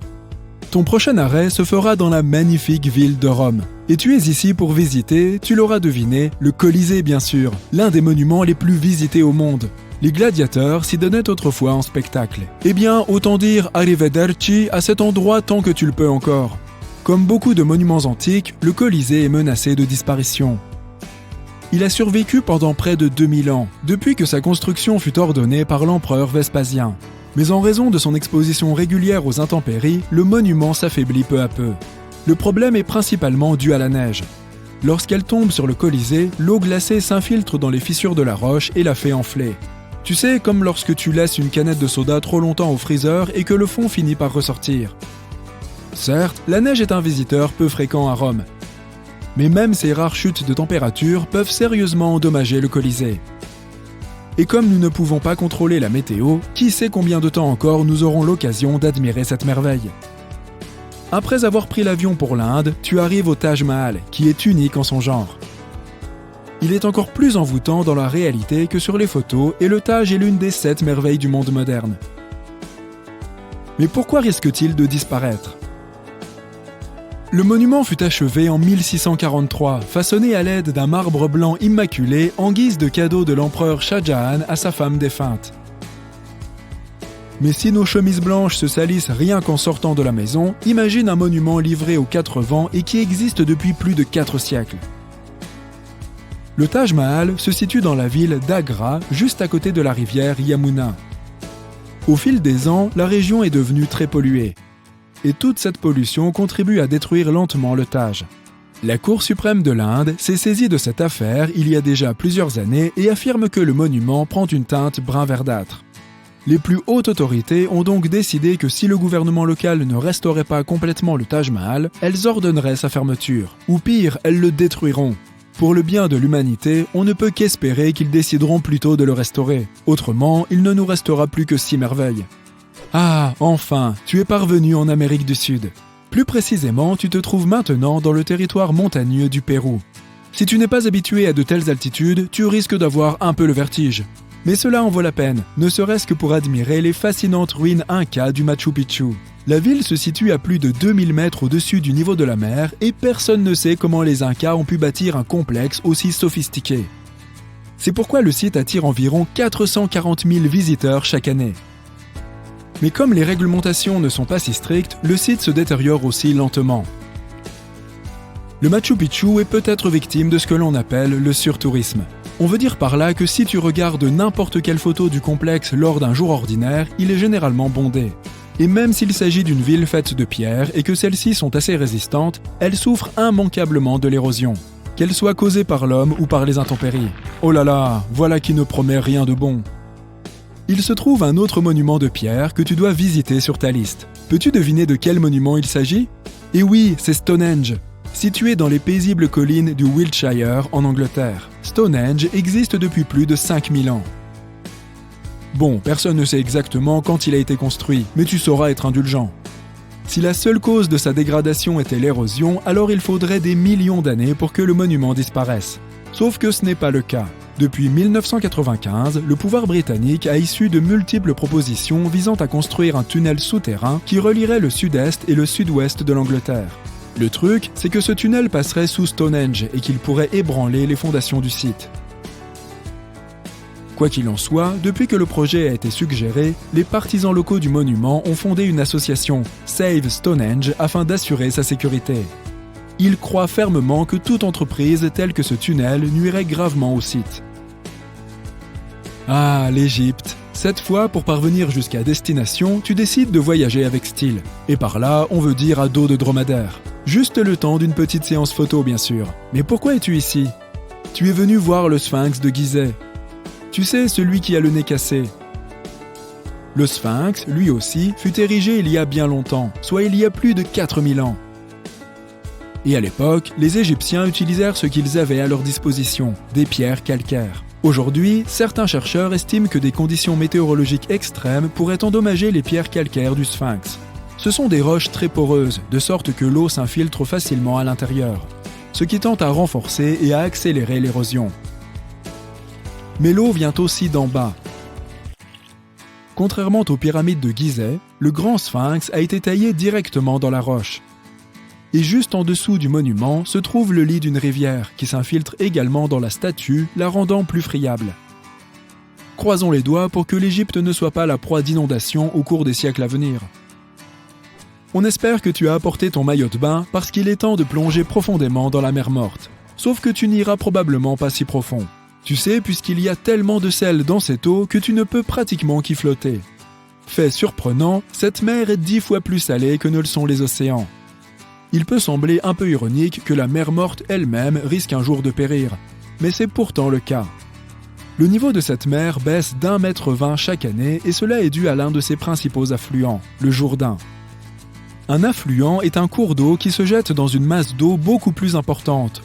Ton prochain arrêt se fera dans la magnifique ville de Rome, Et tu es ici pour visiter, tu l'auras deviné, le Colisée bien sûr, l'un des monuments les plus visités au monde. Les gladiateurs s'y donnaient autrefois en spectacle. Eh bien, autant dire arrivederci à cet endroit tant que tu le peux encore. Comme beaucoup de monuments antiques, le Colisée est menacé de disparition. Il a survécu pendant près de 2000 ans, depuis que sa construction fut ordonnée par l'empereur Vespasien. Mais en raison de son exposition régulière aux intempéries, le monument s'affaiblit peu à peu. Le problème est principalement dû à la neige. Lorsqu'elle tombe sur le Colisée, l'eau glacée s'infiltre dans les fissures de la roche et la fait enfler. Tu sais, comme lorsque tu laisses une canette de soda trop longtemps au freezer et que le fond finit par ressortir. Certes, la neige est un visiteur peu fréquent à Rome. Mais même ces rares chutes de température peuvent sérieusement endommager le Colisée. Et comme nous ne pouvons pas contrôler la météo, qui sait combien de temps encore nous aurons l'occasion d'admirer cette merveille. Après avoir pris l'avion pour l'Inde, tu arrives au Taj Mahal, qui est unique en son genre. Il est encore plus envoûtant dans la réalité que sur les photos et le Taj est l'une des 7 merveilles du monde moderne. Mais pourquoi risque-t-il de disparaître ? Le monument fut achevé en 1643, façonné à l'aide d'un marbre blanc immaculé en guise de cadeau de l'empereur Shah Jahan à sa femme défunte. Mais si nos chemises blanches se salissent rien qu'en sortant de la maison, imagine un monument livré aux 4 vents et qui existe depuis plus de 4 siècles. Le Taj Mahal se situe dans la ville d'Agra, juste à côté de la rivière Yamuna. Au fil des ans, la région est devenue très polluée. Et toute cette pollution contribue à détruire lentement le Taj. La Cour suprême de l'Inde s'est saisie de cette affaire il y a déjà plusieurs années et affirme que le monument prend une teinte brun verdâtre. Les plus hautes autorités ont donc décidé que si le gouvernement local ne restaurait pas complètement le Taj Mahal, elles ordonneraient sa fermeture. Ou pire, elles le détruiront. Pour le bien de l'humanité, on ne peut qu'espérer qu'ils décideront plutôt de le restaurer. Autrement, il ne nous restera plus que 6 merveilles. Ah, enfin, tu es parvenu en Amérique du Sud. Plus précisément, tu te trouves maintenant dans le territoire montagneux du Pérou. Si tu n'es pas habitué à de telles altitudes, tu risques d'avoir un peu le vertige. Mais cela en vaut la peine, ne serait-ce que pour admirer les fascinantes ruines Incas du Machu Picchu. La ville se situe à plus de 2000 mètres au-dessus du niveau de la mer et personne ne sait comment les Incas ont pu bâtir un complexe aussi sophistiqué. C'est pourquoi le site attire environ 440 000 visiteurs chaque année. Mais comme les réglementations ne sont pas si strictes, le site se détériore aussi lentement. Le Machu Picchu est peut-être victime de ce que l'on appelle le surtourisme. On veut dire par là que si tu regardes n'importe quelle photo du complexe lors d'un jour ordinaire, il est généralement bondé. Et même s'il s'agit d'une ville faite de pierre et que celles-ci sont assez résistantes, elles souffrent immanquablement de l'érosion, qu'elle soit causée par l'homme ou par les intempéries. Oh là là, voilà qui ne promet rien de bon. Il se trouve un autre monument de pierre que tu dois visiter sur ta liste. Peux-tu deviner de quel monument il s'agit ? Eh oui, c'est Stonehenge. Situé dans les paisibles collines du Wiltshire en Angleterre. Stonehenge existe depuis plus de 5000 ans. Bon, personne ne sait exactement quand il a été construit, mais tu sauras être indulgent. Si la seule cause de sa dégradation était l'érosion, alors il faudrait des millions d'années pour que le monument disparaisse. Sauf que ce n'est pas le cas. Depuis 1995, le pouvoir britannique a issu de multiples propositions visant à construire un tunnel souterrain qui relierait le sud-est et le sud-ouest de l'Angleterre. Le truc, c'est que ce tunnel passerait sous Stonehenge et qu'il pourrait ébranler les fondations du site. Quoi qu'il en soit, depuis que le projet a été suggéré, les partisans locaux du monument ont fondé une association, Save Stonehenge, afin d'assurer sa sécurité. Ils croient fermement que toute entreprise telle que ce tunnel nuirait gravement au site. Ah, l'Égypte. Cette fois, pour parvenir jusqu'à destination, tu décides de voyager avec style. Et par là, on veut dire à dos de dromadaire. Juste le temps d'une petite séance photo, bien sûr. Mais pourquoi es-tu ici ? Tu es venu voir le Sphinx de Gizeh. Tu sais, celui qui a le nez cassé. Le Sphinx, lui aussi, fut érigé il y a bien longtemps, soit il y a plus de 4000 ans. Et à l'époque, les Égyptiens utilisèrent ce qu'ils avaient à leur disposition, des pierres calcaires. Aujourd'hui, certains chercheurs estiment que des conditions météorologiques extrêmes pourraient endommager les pierres calcaires du Sphinx. Ce sont des roches très poreuses, de sorte que l'eau s'infiltre facilement à l'intérieur, ce qui tend à renforcer et à accélérer l'érosion. Mais l'eau vient aussi d'en bas. Contrairement aux pyramides de Gizeh, le grand Sphinx a été taillé directement dans la roche. Et juste en dessous du monument se trouve le lit d'une rivière qui s'infiltre également dans la statue, la rendant plus friable. Croisons les doigts pour que l'Égypte ne soit pas la proie d'inondations au cours des siècles à venir. On espère que tu as apporté ton maillot de bain parce qu'il est temps de plonger profondément dans la mer Morte. Sauf que tu n'iras probablement pas si profond. Tu sais, puisqu'il y a tellement de sel dans cette eau que tu ne peux pratiquement qu'y flotter. Fait surprenant, cette mer est 10 fois plus salée que ne le sont les océans. Il peut sembler un peu ironique que la mer Morte elle-même risque un jour de périr, mais c'est pourtant le cas. Le niveau de cette mer baisse d'1,20 m chaque année et cela est dû à l'un de ses principaux affluents, le Jourdain. Un affluent est un cours d'eau qui se jette dans une masse d'eau beaucoup plus importante.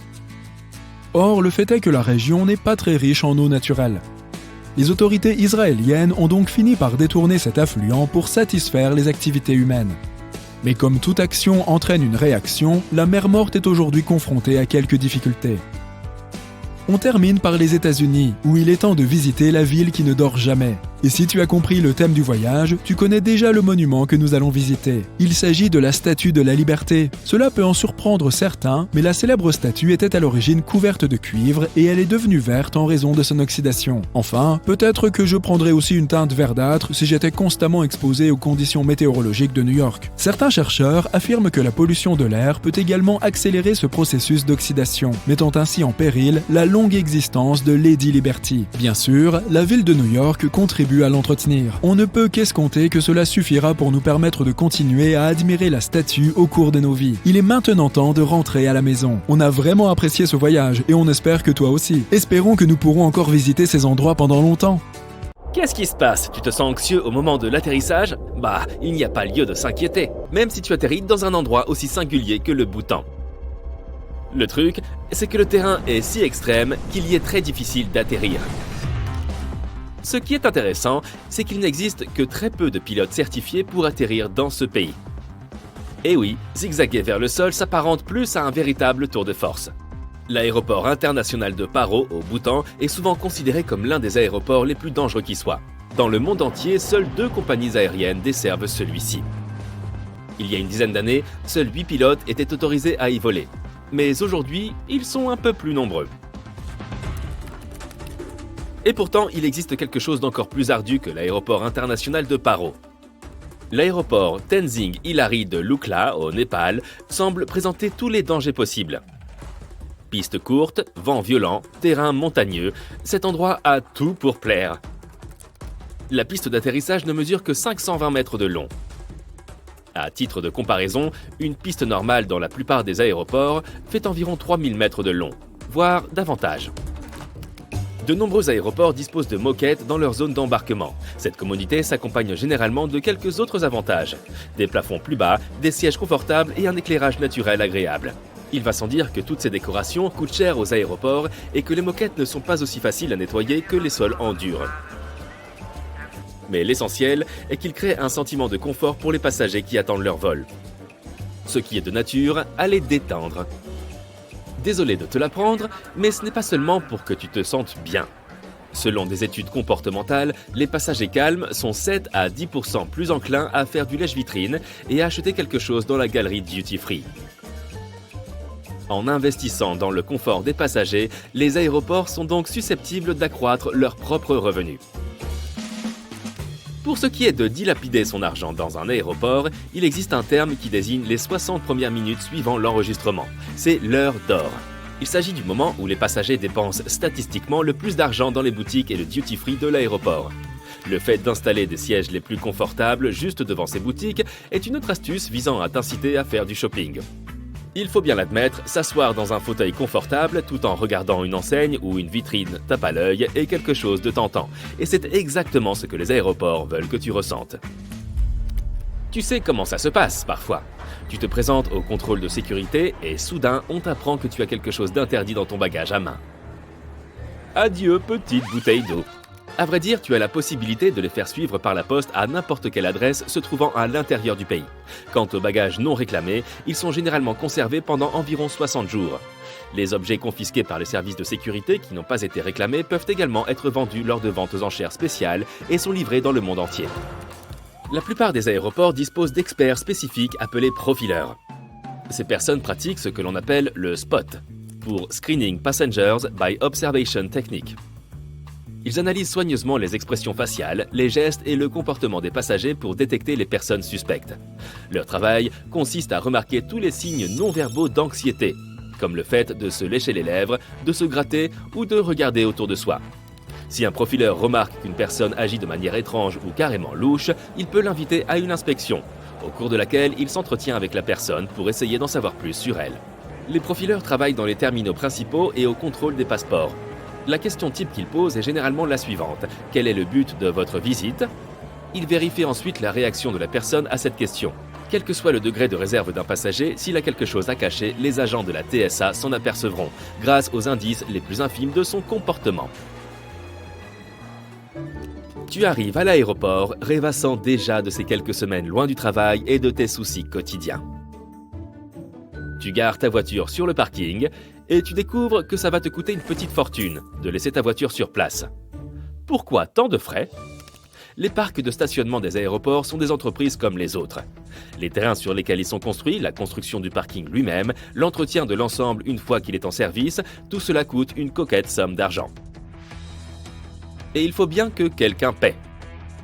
Or, le fait est que la région n'est pas très riche en eau naturelle. Les autorités israéliennes ont donc fini par détourner cet affluent pour satisfaire les activités humaines. Mais comme toute action entraîne une réaction, la mer Morte est aujourd'hui confrontée à quelques difficultés. On termine par les États-Unis, où il est temps de visiter la ville qui ne dort jamais. Et si tu as compris le thème du voyage, tu connais déjà le monument que nous allons visiter. Il s'agit de la Statue de la Liberté. Cela peut en surprendre certains, mais la célèbre statue était à l'origine couverte de cuivre et elle est devenue verte en raison de son oxydation. Enfin, peut-être que je prendrais aussi une teinte verdâtre si j'étais constamment exposé aux conditions météorologiques de New York. Certains chercheurs affirment que la pollution de l'air peut également accélérer ce processus d'oxydation, mettant ainsi en péril la longue existence de Lady Liberty. Bien sûr, la ville de New York contribue à l'entretenir. On ne peut qu'escompter que cela suffira pour nous permettre de continuer à admirer la statue au cours de nos vies. Il est maintenant temps de rentrer à la maison. On a vraiment apprécié ce voyage et on espère que toi aussi. Espérons que nous pourrons encore visiter ces endroits pendant longtemps. Qu'est-ce qui se passe? Tu te sens anxieux au moment de l'atterrissage? Bah, il n'y a pas lieu de s'inquiéter, même si tu atterris dans un endroit aussi singulier que le Bhoutan. Le truc, c'est que le terrain est si extrême qu'il y est très difficile d'atterrir. Ce qui est intéressant, c'est qu'il n'existe que très peu de pilotes certifiés pour atterrir dans ce pays. Et oui, zigzaguer vers le sol s'apparente plus à un véritable tour de force. L'aéroport international de Paro, au Bhoutan, est souvent considéré comme l'un des aéroports les plus dangereux qui soient. Dans le monde entier, seules 2 compagnies aériennes desservent celui-ci. Il y a une dizaine d'années, seuls 8 pilotes étaient autorisés à y voler. Mais aujourd'hui, ils sont un peu plus nombreux. Et pourtant, il existe quelque chose d'encore plus ardu que l'aéroport international de Paro. L'aéroport Tenzing Hilari de Lukla, au Népal, semble présenter tous les dangers possibles. Pistes courtes, vent violent, terrain montagneux, cet endroit a tout pour plaire. La piste d'atterrissage ne mesure que 520 mètres de long. À titre de comparaison, une piste normale dans la plupart des aéroports fait environ 3000 mètres de long, voire davantage. De nombreux aéroports disposent de moquettes dans leur zone d'embarquement. Cette commodité s'accompagne généralement de quelques autres avantages. Des plafonds plus bas, des sièges confortables et un éclairage naturel agréable. Il va sans dire que toutes ces décorations coûtent cher aux aéroports et que les moquettes ne sont pas aussi faciles à nettoyer que les sols en dur. Mais l'essentiel est qu'ils créent un sentiment de confort pour les passagers qui attendent leur vol. Ce qui est de nature à les détendre. Désolé de te l'apprendre, mais ce n'est pas seulement pour que tu te sentes bien. Selon des études comportementales, les passagers calmes sont 7 à 10% plus enclins à faire du lèche-vitrine et à acheter quelque chose dans la galerie duty-free. En investissant dans le confort des passagers, les aéroports sont donc susceptibles d'accroître leurs propres revenus. Pour ce qui est de dilapider son argent dans un aéroport, il existe un terme qui désigne les 60 premières minutes suivant l'enregistrement. C'est l'heure d'or. Il s'agit du moment où les passagers dépensent statistiquement le plus d'argent dans les boutiques et le duty-free de l'aéroport. Le fait d'installer des sièges les plus confortables juste devant ces boutiques est une autre astuce visant à t'inciter à faire du shopping. Il faut bien l'admettre, s'asseoir dans un fauteuil confortable tout en regardant une enseigne ou une vitrine tape à l'œil est quelque chose de tentant. Et c'est exactement ce que les aéroports veulent que tu ressentes. Tu sais comment ça se passe parfois. Tu te présentes au contrôle de sécurité et soudain on t'apprend que tu as quelque chose d'interdit dans ton bagage à main. Adieu petite bouteille d'eau. À vrai dire, tu as la possibilité de les faire suivre par la poste à n'importe quelle adresse se trouvant à l'intérieur du pays. Quant aux bagages non réclamés, ils sont généralement conservés pendant environ 60 jours. Les objets confisqués par les services de sécurité qui n'ont pas été réclamés peuvent également être vendus lors de ventes aux enchères spéciales et sont livrés dans le monde entier. La plupart des aéroports disposent d'experts spécifiques appelés profileurs. Ces personnes pratiquent ce que l'on appelle le SPOT, pour Screening Passengers by Observation Technique. Ils analysent soigneusement les expressions faciales, les gestes et le comportement des passagers pour détecter les personnes suspectes. Leur travail consiste à remarquer tous les signes non-verbaux d'anxiété, comme le fait de se lécher les lèvres, de se gratter ou de regarder autour de soi. Si un profileur remarque qu'une personne agit de manière étrange ou carrément louche, il peut l'inviter à une inspection, au cours de laquelle il s'entretient avec la personne pour essayer d'en savoir plus sur elle. Les profileurs travaillent dans les terminaux principaux et au contrôle des passeports. La question type qu'ils posent est généralement la suivante. Quel est le but de votre visite ? Ils vérifient ensuite la réaction de la personne à cette question. Quel que soit le degré de réserve d'un passager, s'il a quelque chose à cacher, les agents de la TSA s'en apercevront, grâce aux indices les plus infimes de son comportement. Tu arrives à l'aéroport, rêvassant déjà de ces quelques semaines loin du travail et de tes soucis quotidiens. Tu gares ta voiture sur le parking et tu découvres que ça va te coûter une petite fortune de laisser ta voiture sur place. Pourquoi tant de frais ? Les parcs de stationnement des aéroports sont des entreprises comme les autres. Les terrains sur lesquels ils sont construits, la construction du parking lui-même, l'entretien de l'ensemble une fois qu'il est en service, tout cela coûte une coquette somme d'argent. Et il faut bien que quelqu'un paie.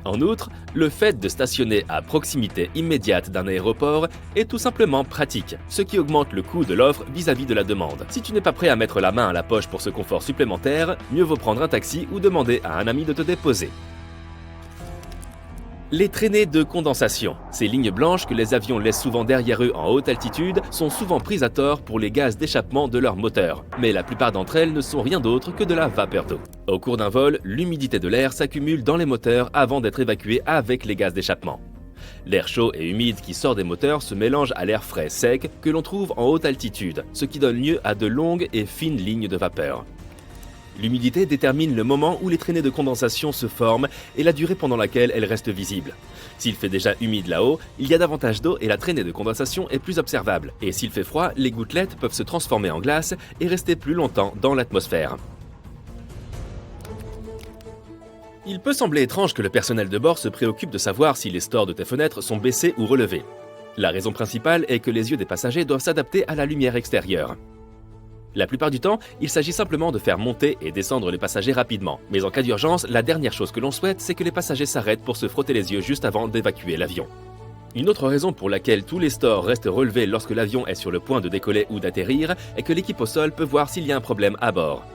En outre, le fait de stationner à proximité immédiate d'un aéroport est tout simplement pratique, ce qui augmente le coût de l'offre vis-à-vis de la demande. Si tu n'es pas prêt à mettre la main à la poche pour ce confort supplémentaire, mieux vaut prendre un taxi ou demander à un ami de te déposer. Les traînées de condensation, ces lignes blanches que les avions laissent souvent derrière eux en haute altitude, sont souvent prises à tort pour les gaz d'échappement de leur moteur. Mais la plupart d'entre elles ne sont rien d'autre que de la vapeur d'eau. Au cours d'un vol, l'humidité de l'air s'accumule dans les moteurs avant d'être évacuée avec les gaz d'échappement. L'air chaud et humide qui sort des moteurs se mélange à l'air frais sec que l'on trouve en haute altitude, ce qui donne lieu à de longues et fines lignes de vapeur. L'humidité détermine le moment où les traînées de condensation se forment et la durée pendant laquelle elles restent visibles. S'il fait déjà humide là-haut, il y a davantage d'eau et la traînée de condensation est plus observable. Et s'il fait froid, les gouttelettes peuvent se transformer en glace et rester plus longtemps dans l'atmosphère. Il peut sembler étrange que le personnel de bord se préoccupe de savoir si les stores de tes fenêtres sont baissés ou relevés. La raison principale est que les yeux des passagers doivent s'adapter à la lumière extérieure. La plupart du temps, il s'agit simplement de faire monter et descendre les passagers rapidement. Mais en cas d'urgence, la dernière chose que l'on souhaite, c'est que les passagers s'arrêtent pour se frotter les yeux juste avant d'évacuer l'avion. Une autre raison pour laquelle tous les stores restent relevés lorsque l'avion est sur le point de décoller ou d'atterrir est que l'équipe au sol peut voir s'il y a un problème à bord.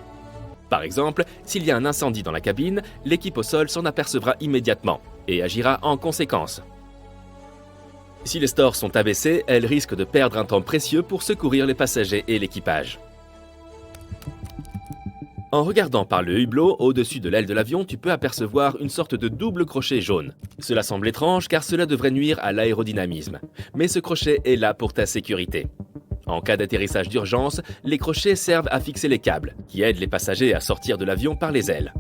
Par exemple, s'il y a un incendie dans la cabine, l'équipe au sol s'en apercevra immédiatement et agira en conséquence. Si les stores sont abaissés, elles risquent de perdre un temps précieux pour secourir les passagers et l'équipage. En regardant par le hublot au-dessus de l'aile de l'avion, tu peux apercevoir une sorte de double crochet jaune. Cela semble étrange car cela devrait nuire à l'aérodynamisme. Mais ce crochet est là pour ta sécurité. En cas d'atterrissage d'urgence, les crochets servent à fixer les câbles, qui aident les passagers à sortir de l'avion par les ailes.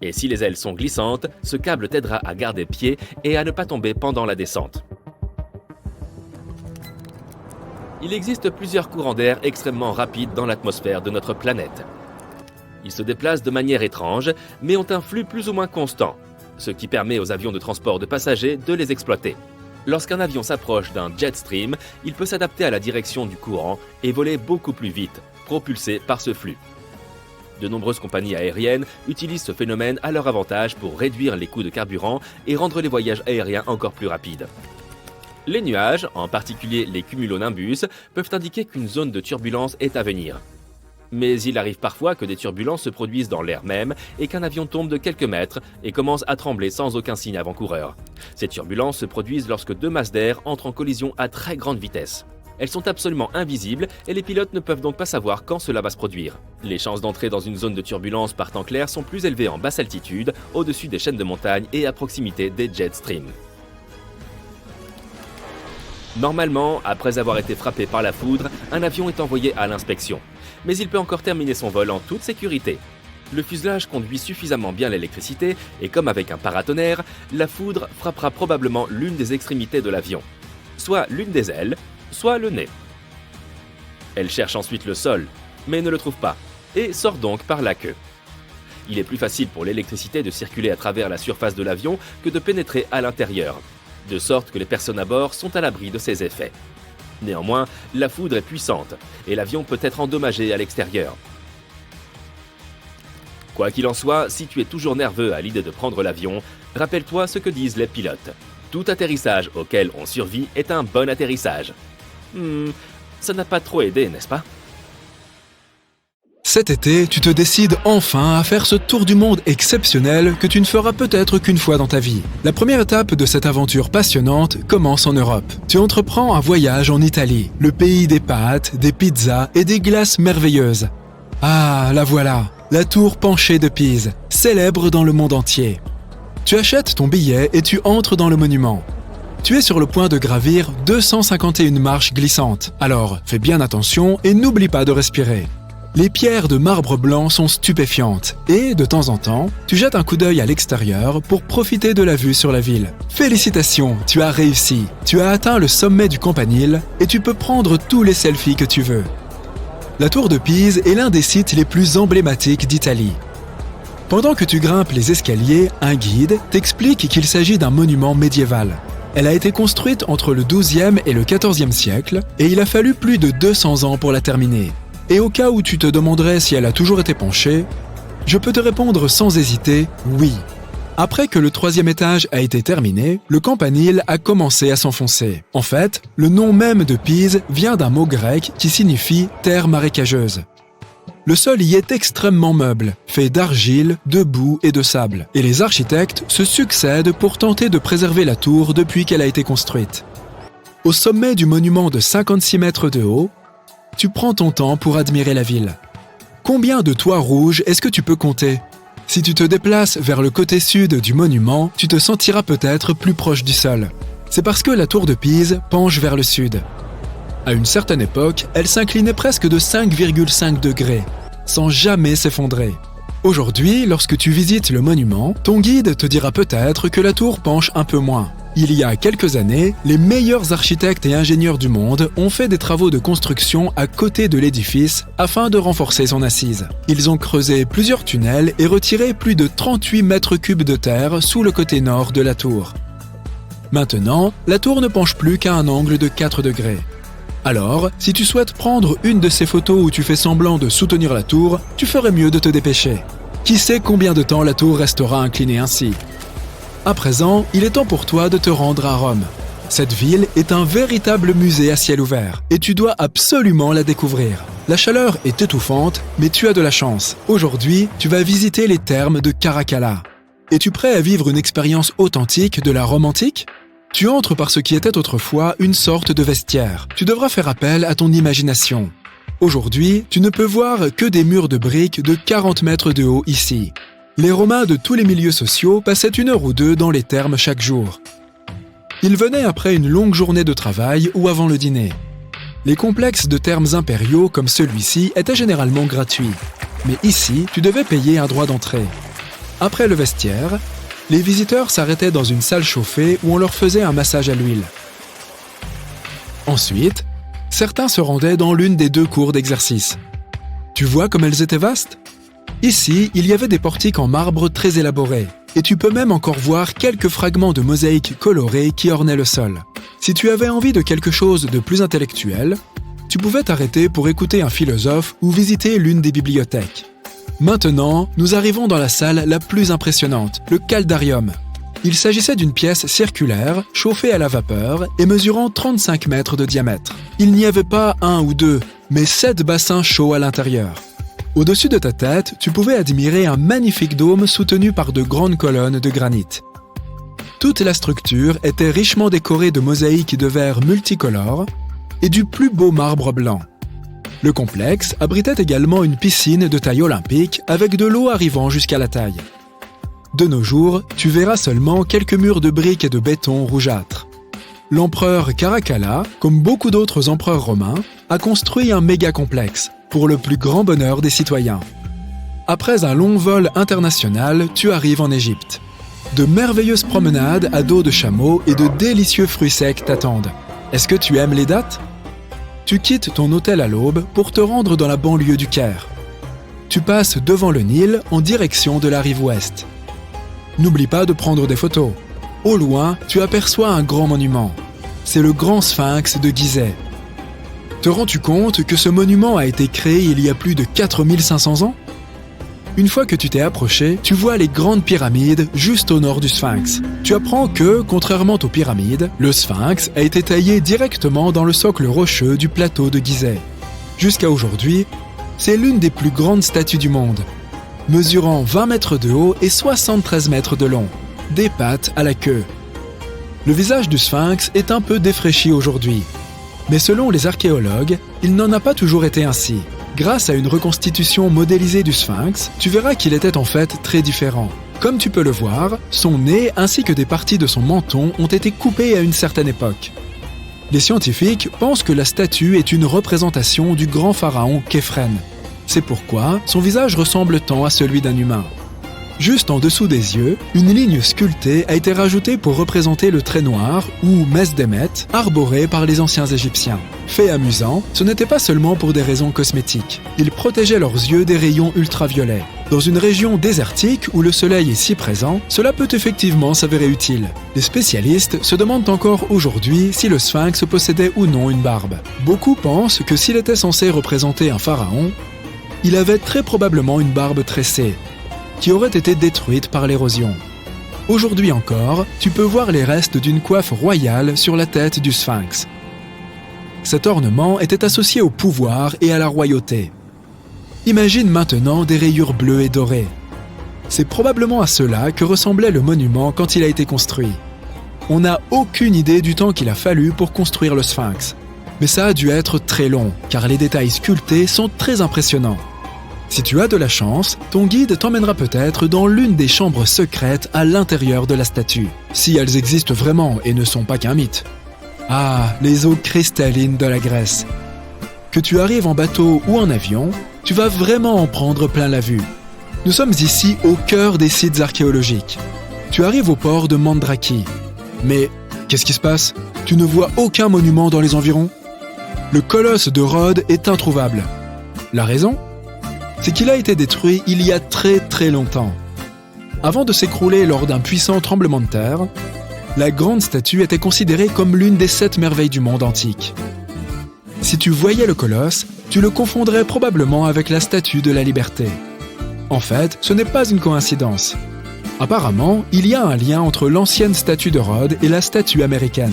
Et si les ailes sont glissantes, ce câble t'aidera à garder pied et à ne pas tomber pendant la descente. Il existe plusieurs courants d'air extrêmement rapides dans l'atmosphère de notre planète. Ils se déplacent de manière étrange, mais ont un flux plus ou moins constant, ce qui permet aux avions de transport de passagers de les exploiter. Lorsqu'un avion s'approche d'un jet stream, il peut s'adapter à la direction du courant et voler beaucoup plus vite, propulsé par ce flux. De nombreuses compagnies aériennes utilisent ce phénomène à leur avantage pour réduire les coûts de carburant et rendre les voyages aériens encore plus rapides. Les nuages, en particulier les cumulonimbus, peuvent indiquer qu'une zone de turbulence est à venir. Mais il arrive parfois que des turbulences se produisent dans l'air même et qu'un avion tombe de quelques mètres et commence à trembler sans aucun signe avant-coureur. Ces turbulences se produisent lorsque deux masses d'air entrent en collision à très grande vitesse. Elles sont absolument invisibles et les pilotes ne peuvent donc pas savoir quand cela va se produire. Les chances d'entrer dans une zone de turbulence par temps clair sont plus élevées en basse altitude, au-dessus des chaînes de montagnes et à proximité des jet streams. Normalement, après avoir été frappé par la foudre, un avion est envoyé à l'inspection. Mais il peut encore terminer son vol en toute sécurité. Le fuselage conduit suffisamment bien l'électricité et comme avec un paratonnerre, la foudre frappera probablement l'une des extrémités de l'avion. Soit l'une des ailes, soit le nez. Elle cherche ensuite le sol, mais ne le trouve pas, et sort donc par la queue. Il est plus facile pour l'électricité de circuler à travers la surface de l'avion que de pénétrer à l'intérieur, de sorte que les personnes à bord sont à l'abri de ces effets. Néanmoins, la foudre est puissante et l'avion peut être endommagé à l'extérieur. Quoi qu'il en soit, si tu es toujours nerveux à l'idée de prendre l'avion, rappelle-toi ce que disent les pilotes. Tout atterrissage auquel on survit est un bon atterrissage. Ça n'a pas trop aidé, n'est-ce pas ? Cet été, tu te décides enfin à faire ce tour du monde exceptionnel que tu ne feras peut-être qu'une fois dans ta vie. La première étape de cette aventure passionnante commence en Europe. Tu entreprends un voyage en Italie, le pays des pâtes, des pizzas et des glaces merveilleuses. Ah, la voilà, la tour penchée de Pise, célèbre dans le monde entier. Tu achètes ton billet et tu entres dans le monument. Tu es sur le point de gravir 251 marches glissantes, alors fais bien attention et n'oublie pas de respirer. Les pierres de marbre blanc sont stupéfiantes et, de temps en temps, tu jettes un coup d'œil à l'extérieur pour profiter de la vue sur la ville. Félicitations, tu as réussi. Tu as atteint le sommet du Campanile et tu peux prendre tous les selfies que tu veux. La tour de Pise est l'un des sites les plus emblématiques d'Italie. Pendant que tu grimpes les escaliers, un guide t'explique qu'il s'agit d'un monument médiéval. Elle a été construite entre le XIIe et le XIVe siècle et il a fallu plus de 200 ans pour la terminer. Et au cas où tu te demanderais si elle a toujours été penchée, je peux te répondre sans hésiter, oui. Après que le 3e étage a été terminé, le campanile a commencé à s'enfoncer. En fait, le nom même de Pise vient d'un mot grec qui signifie « terre marécageuse ». Le sol y est extrêmement meuble, fait d'argile, de boue et de sable, et les architectes se succèdent pour tenter de préserver la tour depuis qu'elle a été construite. Au sommet du monument de 56 mètres de haut, tu prends ton temps pour admirer la ville. Combien de toits rouges est-ce que tu peux compter ? Si tu te déplaces vers le côté sud du monument, tu te sentiras peut-être plus proche du sol. C'est parce que la tour de Pise penche vers le sud. À une certaine époque, elle s'inclinait presque de 5,5 degrés, sans jamais s'effondrer. Aujourd'hui, lorsque tu visites le monument, ton guide te dira peut-être que la tour penche un peu moins. Il y a quelques années, les meilleurs architectes et ingénieurs du monde ont fait des travaux de construction à côté de l'édifice afin de renforcer son assise. Ils ont creusé plusieurs tunnels et retiré plus de 38 mètres cubes de terre sous le côté nord de la tour. Maintenant, la tour ne penche plus qu'à un angle de 4 degrés. Alors, si tu souhaites prendre une de ces photos où tu fais semblant de soutenir la tour, tu ferais mieux de te dépêcher. Qui sait combien de temps la tour restera inclinée ainsi ? À présent, il est temps pour toi de te rendre à Rome. Cette ville est un véritable musée à ciel ouvert et tu dois absolument la découvrir. La chaleur est étouffante, mais tu as de la chance. Aujourd'hui, tu vas visiter les thermes de Caracalla. Es-tu prêt à vivre une expérience authentique de la Rome antique ? Tu entres par ce qui était autrefois une sorte de vestiaire. Tu devras faire appel à ton imagination. Aujourd'hui, tu ne peux voir que des murs de briques de 40 mètres de haut ici. Les Romains de tous les milieux sociaux passaient 1 heure ou 2 dans les thermes chaque jour. Ils venaient après une longue journée de travail ou avant le dîner. Les complexes de thermes impériaux comme celui-ci étaient généralement gratuits. Mais ici, tu devais payer un droit d'entrée. Après le vestiaire, les visiteurs s'arrêtaient dans une salle chauffée où on leur faisait un massage à l'huile. Ensuite, certains se rendaient dans l'une des 2 cours d'exercice. Tu vois comme elles étaient vastes ? Ici, il y avait des portiques en marbre très élaborés, et tu peux même encore voir quelques fragments de mosaïques colorées qui ornaient le sol. Si tu avais envie de quelque chose de plus intellectuel, tu pouvais t'arrêter pour écouter un philosophe ou visiter l'une des bibliothèques. Maintenant, nous arrivons dans la salle la plus impressionnante, le caldarium. Il s'agissait d'une pièce circulaire, chauffée à la vapeur et mesurant 35 mètres de diamètre. Il n'y avait pas 1 ou 2, mais 7 bassins chauds à l'intérieur. Au-dessus de ta tête, tu pouvais admirer un magnifique dôme soutenu par de grandes colonnes de granit. Toute la structure était richement décorée de mosaïques de verre multicolores et du plus beau marbre blanc. Le complexe abritait également une piscine de taille olympique avec de l'eau arrivant jusqu'à la taille. De nos jours, tu verras seulement quelques murs de briques et de béton rougeâtre. L'empereur Caracalla, comme beaucoup d'autres empereurs romains, a construit un méga-complexe pour le plus grand bonheur des citoyens. Après un long vol international, tu arrives en Égypte. De merveilleuses promenades à dos de chameau et de délicieux fruits secs t'attendent. Est-ce que tu aimes les dattes ? Tu quittes ton hôtel à l'aube pour te rendre dans la banlieue du Caire. Tu passes devant le Nil en direction de la rive ouest. N'oublie pas de prendre des photos. Au loin, tu aperçois un grand monument. C'est le grand sphinx de Gizeh. Te rends-tu compte que ce monument a été créé il y a plus de 4500 ans? Une fois que tu t'es approché, tu vois les grandes pyramides juste au nord du Sphinx. Tu apprends que, contrairement aux pyramides, le Sphinx a été taillé directement dans le socle rocheux du plateau de Gizeh. Jusqu'à aujourd'hui, c'est l'une des plus grandes statues du monde, mesurant 20 mètres de haut et 73 mètres de long, des pattes à la queue. Le visage du Sphinx est un peu défraîchi aujourd'hui, mais selon les archéologues, il n'en a pas toujours été ainsi. Grâce à une reconstitution modélisée du Sphinx, tu verras qu'il était en fait très différent. Comme tu peux le voir, son nez ainsi que des parties de son menton ont été coupées à une certaine époque. Les scientifiques pensent que la statue est une représentation du grand pharaon Khéphren. C'est pourquoi son visage ressemble tant à celui d'un humain. Juste en dessous des yeux, une ligne sculptée a été rajoutée pour représenter le trait noir, ou Mesdemet, arboré par les anciens Égyptiens. Fait amusant, ce n'était pas seulement pour des raisons cosmétiques. Ils protégeaient leurs yeux des rayons ultraviolets. Dans une région désertique où le soleil est si présent, cela peut effectivement s'avérer utile. Les spécialistes se demandent encore aujourd'hui si le Sphinx possédait ou non une barbe. Beaucoup pensent que s'il était censé représenter un pharaon, il avait très probablement une barbe tressée, qui aurait été détruite par l'érosion. Aujourd'hui encore, tu peux voir les restes d'une coiffe royale sur la tête du Sphinx. Cet ornement était associé au pouvoir et à la royauté. Imagine maintenant des rayures bleues et dorées. C'est probablement à cela que ressemblait le monument quand il a été construit. On n'a aucune idée du temps qu'il a fallu pour construire le Sphinx. Mais ça a dû être très long, car les détails sculptés sont très impressionnants. Si tu as de la chance, ton guide t'emmènera peut-être dans l'une des chambres secrètes à l'intérieur de la statue, si elles existent vraiment et ne sont pas qu'un mythe. Ah, les eaux cristallines de la Grèce. Que tu arrives en bateau ou en avion, tu vas vraiment en prendre plein la vue. Nous sommes ici au cœur des sites archéologiques. Tu arrives au port de Mandraki. Mais qu'est-ce qui se passe? Tu ne vois aucun monument dans les environs? Le colosse de Rhodes est introuvable. La raison? C'est qu'il a été détruit il y a très très longtemps. Avant de s'écrouler lors d'un puissant tremblement de terre, la grande statue était considérée comme l'une des 7 merveilles du monde antique. Si tu voyais le colosse, tu le confondrais probablement avec la statue de la Liberté. En fait, ce n'est pas une coïncidence. Apparemment, il y a un lien entre l'ancienne statue de Rhodes et la statue américaine.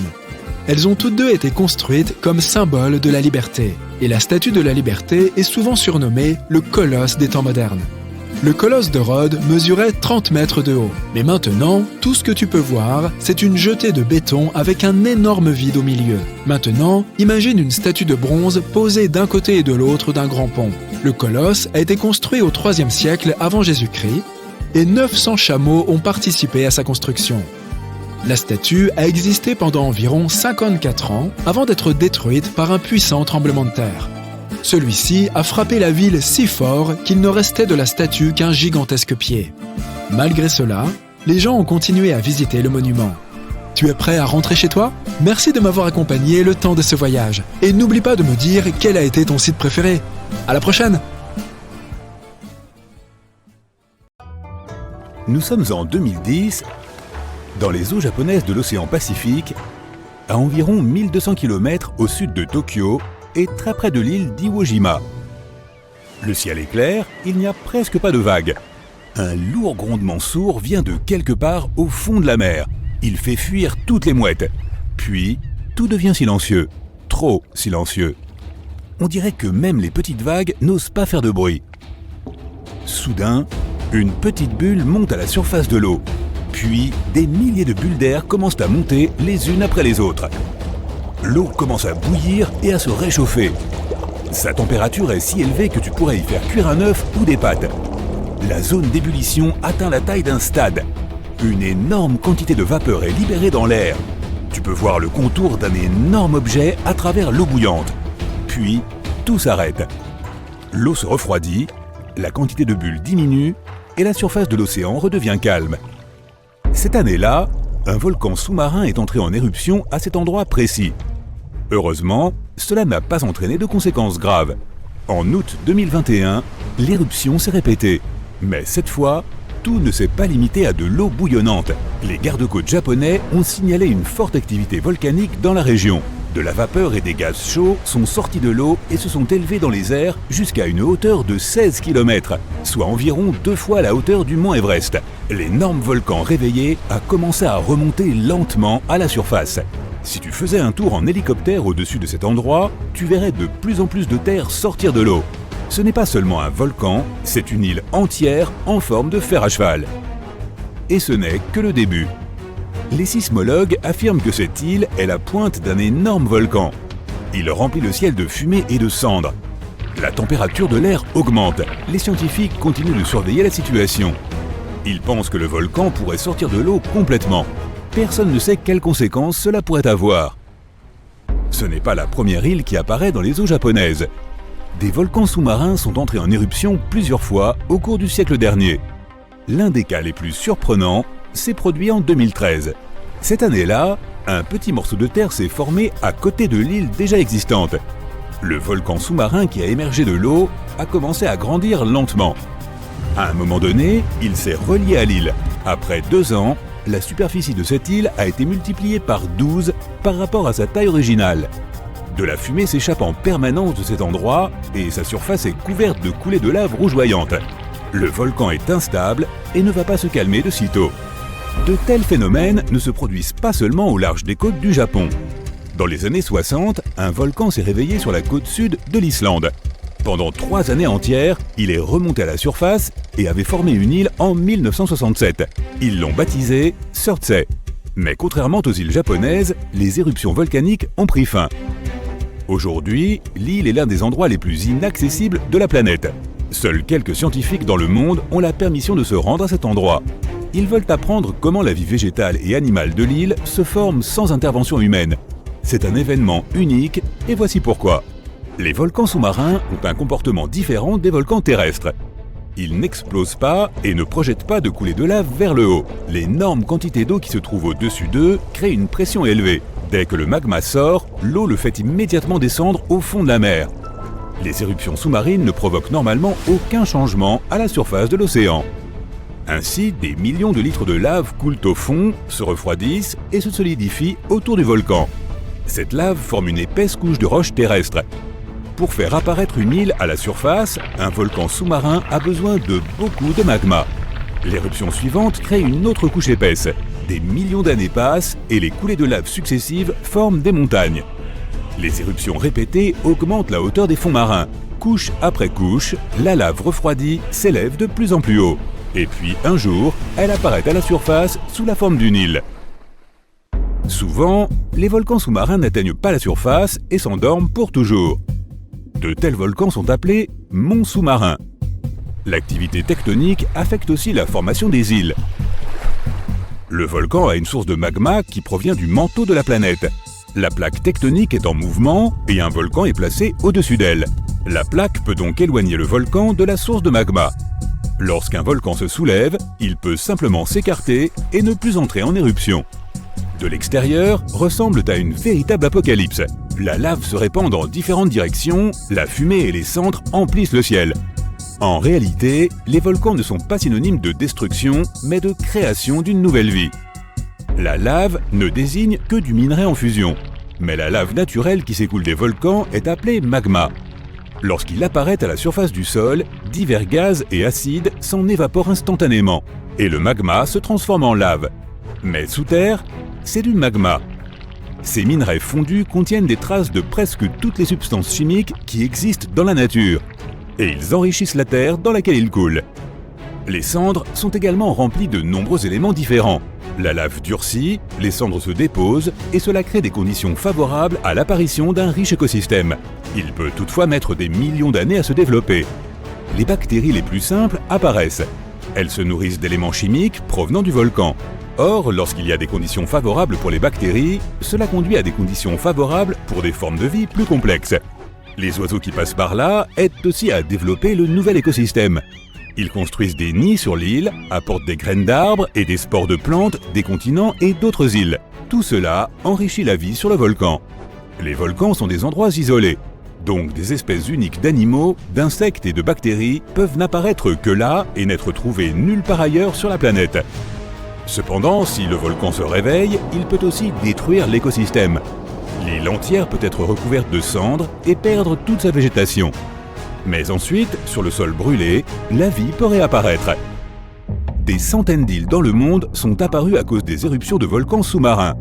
Elles ont toutes deux été construites comme symbole de la liberté, et la statue de la liberté est souvent surnommée le colosse des temps modernes. Le colosse de Rhodes mesurait 30 mètres de haut, mais maintenant, tout ce que tu peux voir, c'est une jetée de béton avec un énorme vide au milieu. Maintenant, imagine une statue de bronze posée d'un côté et de l'autre d'un grand pont. Le colosse a été construit au IIIe siècle avant Jésus-Christ, et 900 chameaux ont participé à sa construction. La statue a existé pendant environ 54 ans avant d'être détruite par un puissant tremblement de terre. Celui-ci a frappé la ville si fort qu'il ne restait de la statue qu'un gigantesque pied. Malgré cela, les gens ont continué à visiter le monument. Tu es prêt à rentrer chez toi? Merci de m'avoir accompagné le temps de ce voyage. Et n'oublie pas de me dire quel a été ton site préféré. À la prochaine! Nous sommes en 2010, dans les eaux japonaises de l'océan Pacifique, à environ 1200 km au sud de Tokyo et très près de l'île d'Iwo Jima. Le ciel est clair, il n'y a presque pas de vagues. Un lourd grondement sourd vient de quelque part au fond de la mer. Il fait fuir toutes les mouettes. Puis, tout devient silencieux. Trop silencieux. On dirait que même les petites vagues n'osent pas faire de bruit. Soudain, une petite bulle monte à la surface de l'eau. Puis, des milliers de bulles d'air commencent à monter les unes après les autres. L'eau commence à bouillir et à se réchauffer. Sa température est si élevée que tu pourrais y faire cuire un œuf ou des pâtes. La zone d'ébullition atteint la taille d'un stade. Une énorme quantité de vapeur est libérée dans l'air. Tu peux voir le contour d'un énorme objet à travers l'eau bouillante. Puis, tout s'arrête. L'eau se refroidit, la quantité de bulles diminue et la surface de l'océan redevient calme. Cette année-là, un volcan sous-marin est entré en éruption à cet endroit précis. Heureusement, cela n'a pas entraîné de conséquences graves. En août 2021, l'éruption s'est répétée. Mais cette fois, tout ne s'est pas limité à de l'eau bouillonnante. Les gardes-côtes japonais ont signalé une forte activité volcanique dans la région. De la vapeur et des gaz chauds sont sortis de l'eau et se sont élevés dans les airs jusqu'à une hauteur de 16 km, soit environ 2 fois la hauteur du mont Everest. L'énorme volcan réveillé a commencé à remonter lentement à la surface. Si tu faisais un tour en hélicoptère au-dessus de cet endroit, tu verrais de plus en plus de terre sortir de l'eau. Ce n'est pas seulement un volcan, c'est une île entière en forme de fer à cheval. Et ce n'est que le début. Les sismologues affirment que cette île est la pointe d'un énorme volcan. Il remplit le ciel de fumée et de cendres. La température de l'air augmente. Les scientifiques continuent de surveiller la situation. Ils pensent que le volcan pourrait sortir de l'eau complètement. Personne ne sait quelles conséquences cela pourrait avoir. Ce n'est pas la première île qui apparaît dans les eaux japonaises. Des volcans sous-marins sont entrés en éruption plusieurs fois au cours du siècle dernier. L'un des cas les plus surprenants s'est produit en 2013. Cette année-là, un petit morceau de terre s'est formé à côté de l'île déjà existante. Le volcan sous-marin qui a émergé de l'eau a commencé à grandir lentement. À un moment donné, il s'est relié à l'île. Après 2 ans, la superficie de cette île a été multipliée par 12 par rapport à sa taille originale. De la fumée s'échappe en permanence de cet endroit et sa surface est couverte de coulées de lave rougeoyantes. Le volcan est instable et ne va pas se calmer de sitôt. De tels phénomènes ne se produisent pas seulement au large des côtes du Japon. Dans les années 60, un volcan s'est réveillé sur la côte sud de l'Islande. Pendant 3 années entières, il est remonté à la surface et avait formé une île en 1967. Ils l'ont baptisée Surtsey. Mais contrairement aux îles japonaises, les éruptions volcaniques ont pris fin. Aujourd'hui, l'île est l'un des endroits les plus inaccessibles de la planète. Seuls quelques scientifiques dans le monde ont la permission de se rendre à cet endroit. Ils veulent apprendre comment la vie végétale et animale de l'île se forme sans intervention humaine. C'est un événement unique et voici pourquoi. Les volcans sous-marins ont un comportement différent des volcans terrestres. Ils n'explosent pas et ne projettent pas de coulées de lave vers le haut. L'énorme quantité d'eau qui se trouve au-dessus d'eux crée une pression élevée. Dès que le magma sort, l'eau le fait immédiatement descendre au fond de la mer. Les éruptions sous-marines ne provoquent normalement aucun changement à la surface de l'océan. Ainsi, des millions de litres de lave coulent au fond, se refroidissent et se solidifient autour du volcan. Cette lave forme une épaisse couche de roches terrestres. Pour faire apparaître une île à la surface, un volcan sous-marin a besoin de beaucoup de magma. L'éruption suivante crée une autre couche épaisse. Des millions d'années passent et les coulées de lave successives forment des montagnes. Les éruptions répétées augmentent la hauteur des fonds marins. Couche après couche, la lave refroidie s'élève de plus en plus haut. Et puis un jour, elle apparaît à la surface sous la forme d'une île. Souvent, les volcans sous-marins n'atteignent pas la surface et s'endorment pour toujours. De tels volcans sont appelés monts sous-marins. L'activité tectonique affecte aussi la formation des îles. Le volcan a une source de magma qui provient du manteau de la planète. La plaque tectonique est en mouvement et un volcan est placé au-dessus d'elle. La plaque peut donc éloigner le volcan de la source de magma. Lorsqu'un volcan se soulève, il peut simplement s'écarter et ne plus entrer en éruption. De l'extérieur, ressemble à une véritable apocalypse. La lave se répand dans différentes directions, la fumée et les cendres emplissent le ciel. En réalité, les volcans ne sont pas synonymes de destruction, mais de création d'une nouvelle vie. La lave ne désigne que du minerai en fusion, mais la lave naturelle qui s'écoule des volcans est appelée magma. Lorsqu'il apparaît à la surface du sol, divers gaz et acides s'en évaporent instantanément, et le magma se transforme en lave. Mais sous terre, c'est du magma. Ces minerais fondus contiennent des traces de presque toutes les substances chimiques qui existent dans la nature, et ils enrichissent la terre dans laquelle ils coulent. Les cendres sont également remplies de nombreux éléments différents. La lave durcit, les cendres se déposent et cela crée des conditions favorables à l'apparition d'un riche écosystème. Il peut toutefois mettre des millions d'années à se développer. Les bactéries les plus simples apparaissent. Elles se nourrissent d'éléments chimiques provenant du volcan. Or, lorsqu'il y a des conditions favorables pour les bactéries, cela conduit à des conditions favorables pour des formes de vie plus complexes. Les oiseaux qui passent par là aident aussi à développer le nouvel écosystème. Ils construisent des nids sur l'île, apportent des graines d'arbres et des spores de plantes, des continents et d'autres îles. Tout cela enrichit la vie sur le volcan. Les volcans sont des endroits isolés. Donc des espèces uniques d'animaux, d'insectes et de bactéries peuvent n'apparaître que là et n'être trouvées nulle part ailleurs sur la planète. Cependant, si le volcan se réveille, il peut aussi détruire l'écosystème. L'île entière peut être recouverte de cendres et perdre toute sa végétation. Mais ensuite, sur le sol brûlé, la vie peut réapparaître. Des centaines d'îles dans le monde sont apparues à cause des éruptions de volcans sous-marins.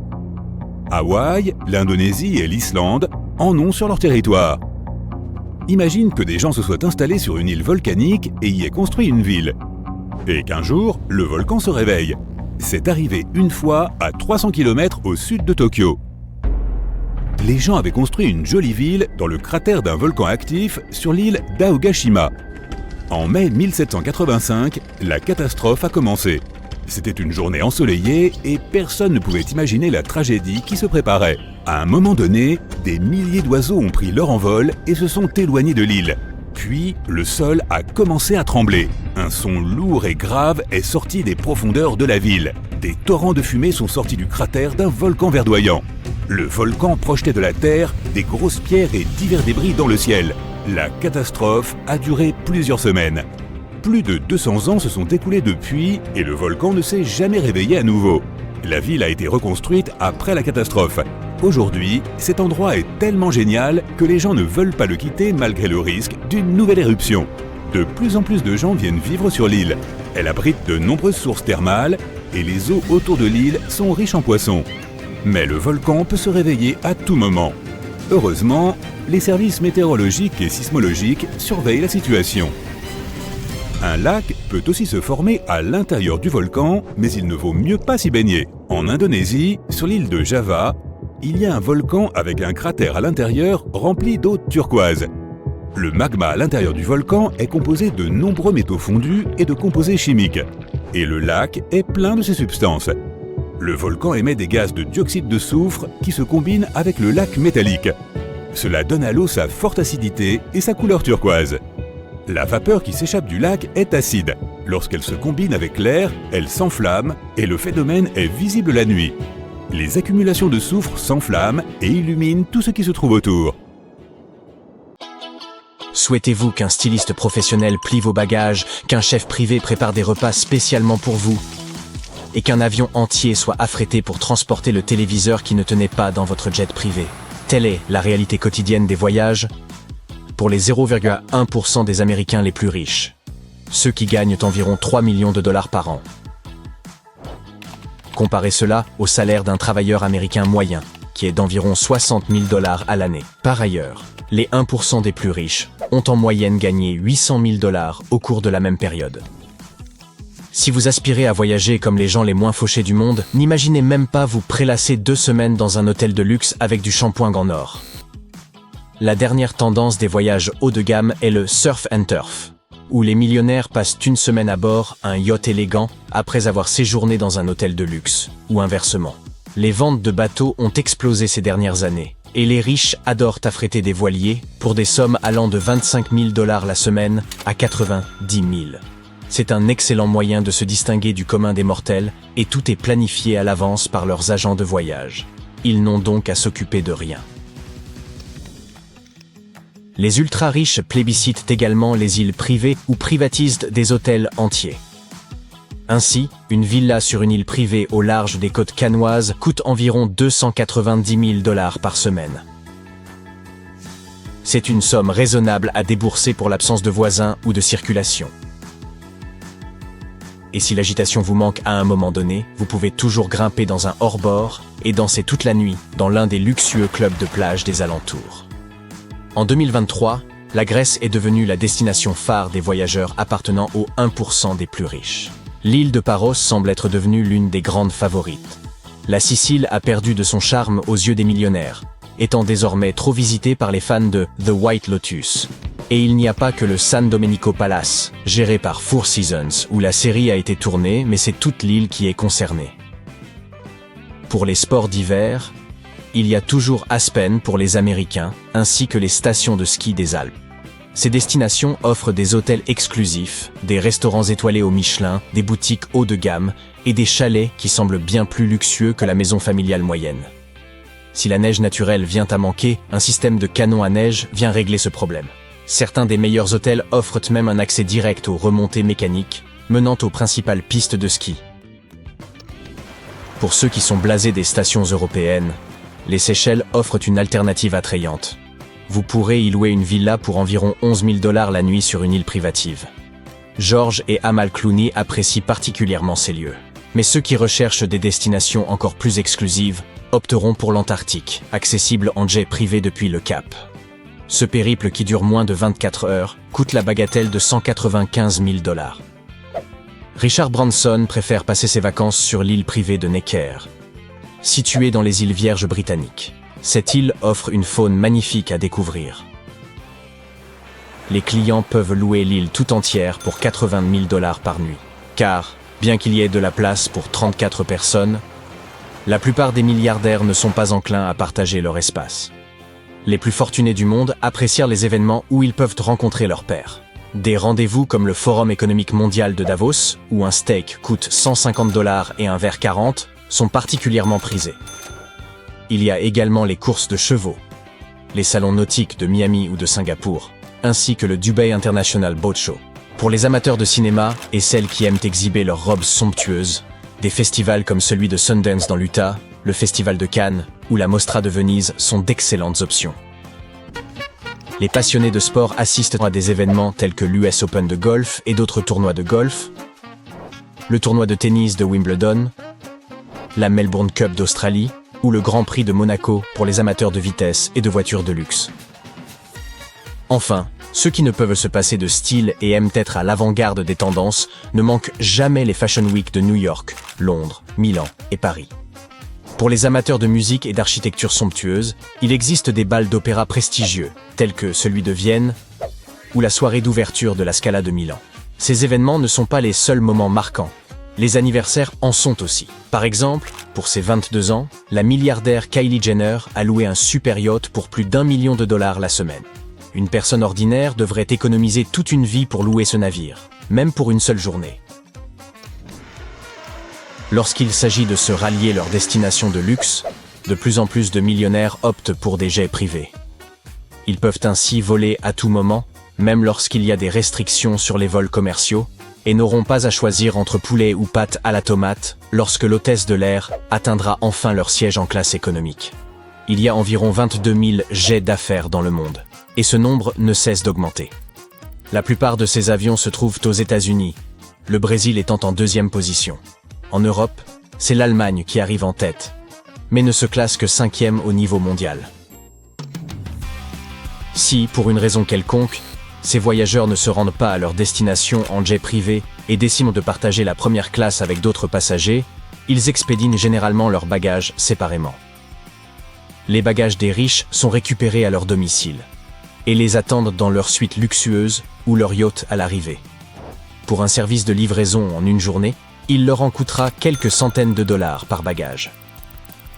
Hawaï, l'Indonésie et l'Islande en ont sur leur territoire. Imagine que des gens se soient installés sur une île volcanique et y aient construit une ville. Et qu'un jour, le volcan se réveille. C'est arrivé une fois à 300 km au sud de Tokyo. Les gens avaient construit une jolie ville dans le cratère d'un volcan actif sur l'île d'Aogashima. En mai 1785, la catastrophe a commencé. C'était une journée ensoleillée et personne ne pouvait imaginer la tragédie qui se préparait. À un moment donné, des milliers d'oiseaux ont pris leur envol et se sont éloignés de l'île. Puis, le sol a commencé à trembler. Un son lourd et grave est sorti des profondeurs de la ville. Des torrents de fumée sont sortis du cratère d'un volcan verdoyant. Le volcan projetait de la terre, des grosses pierres et divers débris dans le ciel. La catastrophe a duré plusieurs semaines. Plus de 200 ans se sont écoulés depuis et le volcan ne s'est jamais réveillé à nouveau. La ville a été reconstruite après la catastrophe. Aujourd'hui, cet endroit est tellement génial que les gens ne veulent pas le quitter malgré le risque d'une nouvelle éruption. De plus en plus de gens viennent vivre sur l'île. Elle abrite de nombreuses sources thermales et les eaux autour de l'île sont riches en poissons. Mais le volcan peut se réveiller à tout moment. Heureusement, les services météorologiques et sismologiques surveillent la situation. Un lac peut aussi se former à l'intérieur du volcan, mais il ne vaut mieux pas s'y baigner. En Indonésie, sur l'île de Java, il y a un volcan avec un cratère à l'intérieur rempli d'eau turquoise. Le magma à l'intérieur du volcan est composé de nombreux métaux fondus et de composés chimiques. Et le lac est plein de ces substances. Le volcan émet des gaz de dioxyde de soufre qui se combinent avec le lac métallique. Cela donne à l'eau sa forte acidité et sa couleur turquoise. La vapeur qui s'échappe du lac est acide. Lorsqu'elle se combine avec l'air, elle s'enflamme et le phénomène est visible la nuit. Les accumulations de soufre s'enflamment et illuminent tout ce qui se trouve autour. Souhaitez-vous qu'un styliste professionnel plie vos bagages, qu'un chef privé prépare des repas spécialement pour vous et qu'un avion entier soit affrété pour transporter le téléviseur qui ne tenait pas dans votre jet privé? Telle est la réalité quotidienne des voyages pour les 0,1% des Américains les plus riches, ceux qui gagnent environ 3 millions de dollars par an. Comparez cela au salaire d'un travailleur américain moyen, qui est d'environ 60 000 dollars à l'année. Par ailleurs, les 1% des plus riches ont en moyenne gagné 800 000 dollars au cours de la même période. Si vous aspirez à voyager comme les gens les moins fauchés du monde, n'imaginez même pas vous prélasser 2 semaines dans un hôtel de luxe avec du shampoing en or. La dernière tendance des voyages haut de gamme est le surf and turf, où les millionnaires passent une semaine à bord un yacht élégant après avoir séjourné dans un hôtel de luxe, ou inversement. Les ventes de bateaux ont explosé ces dernières années, et les riches adorent affréter des voiliers pour des sommes allant de 25 000 dollars la semaine à 90 000. C'est un excellent moyen de se distinguer du commun des mortels, et tout est planifié à l'avance par leurs agents de voyage. Ils n'ont donc à s'occuper de rien. Les ultra-riches plébiscitent également les îles privées ou privatisent des hôtels entiers. Ainsi, une villa sur une île privée au large des côtes cannoises coûte environ 290 000 dollars par semaine. C'est une somme raisonnable à débourser pour l'absence de voisins ou de circulation. Et si l'agitation vous manque à un moment donné, vous pouvez toujours grimper dans un hors-bord et danser toute la nuit dans l'un des luxueux clubs de plage des alentours. En 2023, la Grèce est devenue la destination phare des voyageurs appartenant aux 1% des plus riches. L'île de Paros semble être devenue l'une des grandes favorites. La Sicile a perdu de son charme aux yeux des millionnaires, étant désormais trop visitée par les fans de The White Lotus. Et il n'y a pas que le San Domenico Palace, géré par Four Seasons, où la série a été tournée, mais c'est toute l'île qui est concernée. Pour les sports d'hiver, il y a toujours Aspen pour les Américains, ainsi que les stations de ski des Alpes. Ces destinations offrent des hôtels exclusifs, des restaurants étoilés au Michelin, des boutiques haut de gamme et des chalets qui semblent bien plus luxueux que la maison familiale moyenne. Si la neige naturelle vient à manquer, un système de canons à neige vient régler ce problème. Certains des meilleurs hôtels offrent même un accès direct aux remontées mécaniques, menant aux principales pistes de ski. Pour ceux qui sont blasés des stations européennes, Les Seychelles offrent une alternative attrayante. Vous pourrez y louer une villa pour environ 11 000 $ la nuit sur une île privative. George et Amal Clooney apprécient particulièrement ces lieux. Mais ceux qui recherchent des destinations encore plus exclusives opteront pour l'Antarctique, accessible en jet privé depuis le Cap. Ce périple qui dure moins de 24 heures coûte la bagatelle de 195 000 $. Richard Branson préfère passer ses vacances sur l'île privée de Necker. Située dans les îles Vierges britanniques, cette île offre une faune magnifique à découvrir. Les clients peuvent louer l'île tout entière pour 80 000 $ par nuit. Car, bien qu'il y ait de la place pour 34 personnes, la plupart des milliardaires ne sont pas enclins à partager leur espace. Les plus fortunés du monde apprécient les événements où ils peuvent rencontrer leurs pairs. Des rendez-vous comme le Forum économique mondial de Davos, où un steak coûte 150 $ et un verre 40, sont particulièrement prisés. Il y a également les courses de chevaux, les salons nautiques de Miami ou de Singapour, ainsi que le Dubai International Boat Show. Pour les amateurs de cinéma et celles qui aiment exhiber leurs robes somptueuses, des festivals comme celui de Sundance dans l'Utah, le Festival de Cannes ou la Mostra de Venise sont d'excellentes options. Les passionnés de sport assistent à des événements tels que l'US Open de golf et d'autres tournois de golf, le tournoi de tennis de Wimbledon, la Melbourne Cup d'Australie ou le Grand Prix de Monaco pour les amateurs de vitesse et de voitures de luxe. Enfin, ceux qui ne peuvent se passer de style et aiment être à l'avant-garde des tendances ne manquent jamais les Fashion Week de New York, Londres, Milan et Paris. Pour les amateurs de musique et d'architecture somptueuse, il existe des bals d'opéra prestigieux, tels que celui de Vienne ou la soirée d'ouverture de la Scala de Milan. Ces événements ne sont pas les seuls moments marquants. Les anniversaires en sont aussi. Par exemple, pour ses 22 ans, la milliardaire Kylie Jenner a loué un super yacht pour plus d'1 million de $ la semaine. Une personne ordinaire devrait économiser toute une vie pour louer ce navire, même pour une seule journée. Lorsqu'il s'agit de se rallier leur destination de luxe, de plus en plus de millionnaires optent pour des jets privés. Ils peuvent ainsi voler à tout moment, même lorsqu'il y a des restrictions sur les vols commerciaux, et n'auront pas à choisir entre poulet ou pâtes à la tomate lorsque l'hôtesse de l'air atteindra enfin leur siège en classe économique. Il y a environ 22 000 jets d'affaires dans le monde, et ce nombre ne cesse d'augmenter. La plupart de ces avions se trouvent aux États-Unis, le Brésil étant en deuxième position. En Europe, c'est l'Allemagne qui arrive en tête, mais ne se classe que 5e au niveau mondial. Si, pour une raison quelconque, ces voyageurs ne se rendent pas à leur destination en jet privé et décident de partager la première classe avec d'autres passagers, ils expédient généralement leurs bagages séparément. Les bagages des riches sont récupérés à leur domicile et les attendent dans leur suite luxueuse ou leur yacht à l'arrivée. Pour un service de livraison en une journée, il leur en coûtera quelques centaines de dollars par bagage.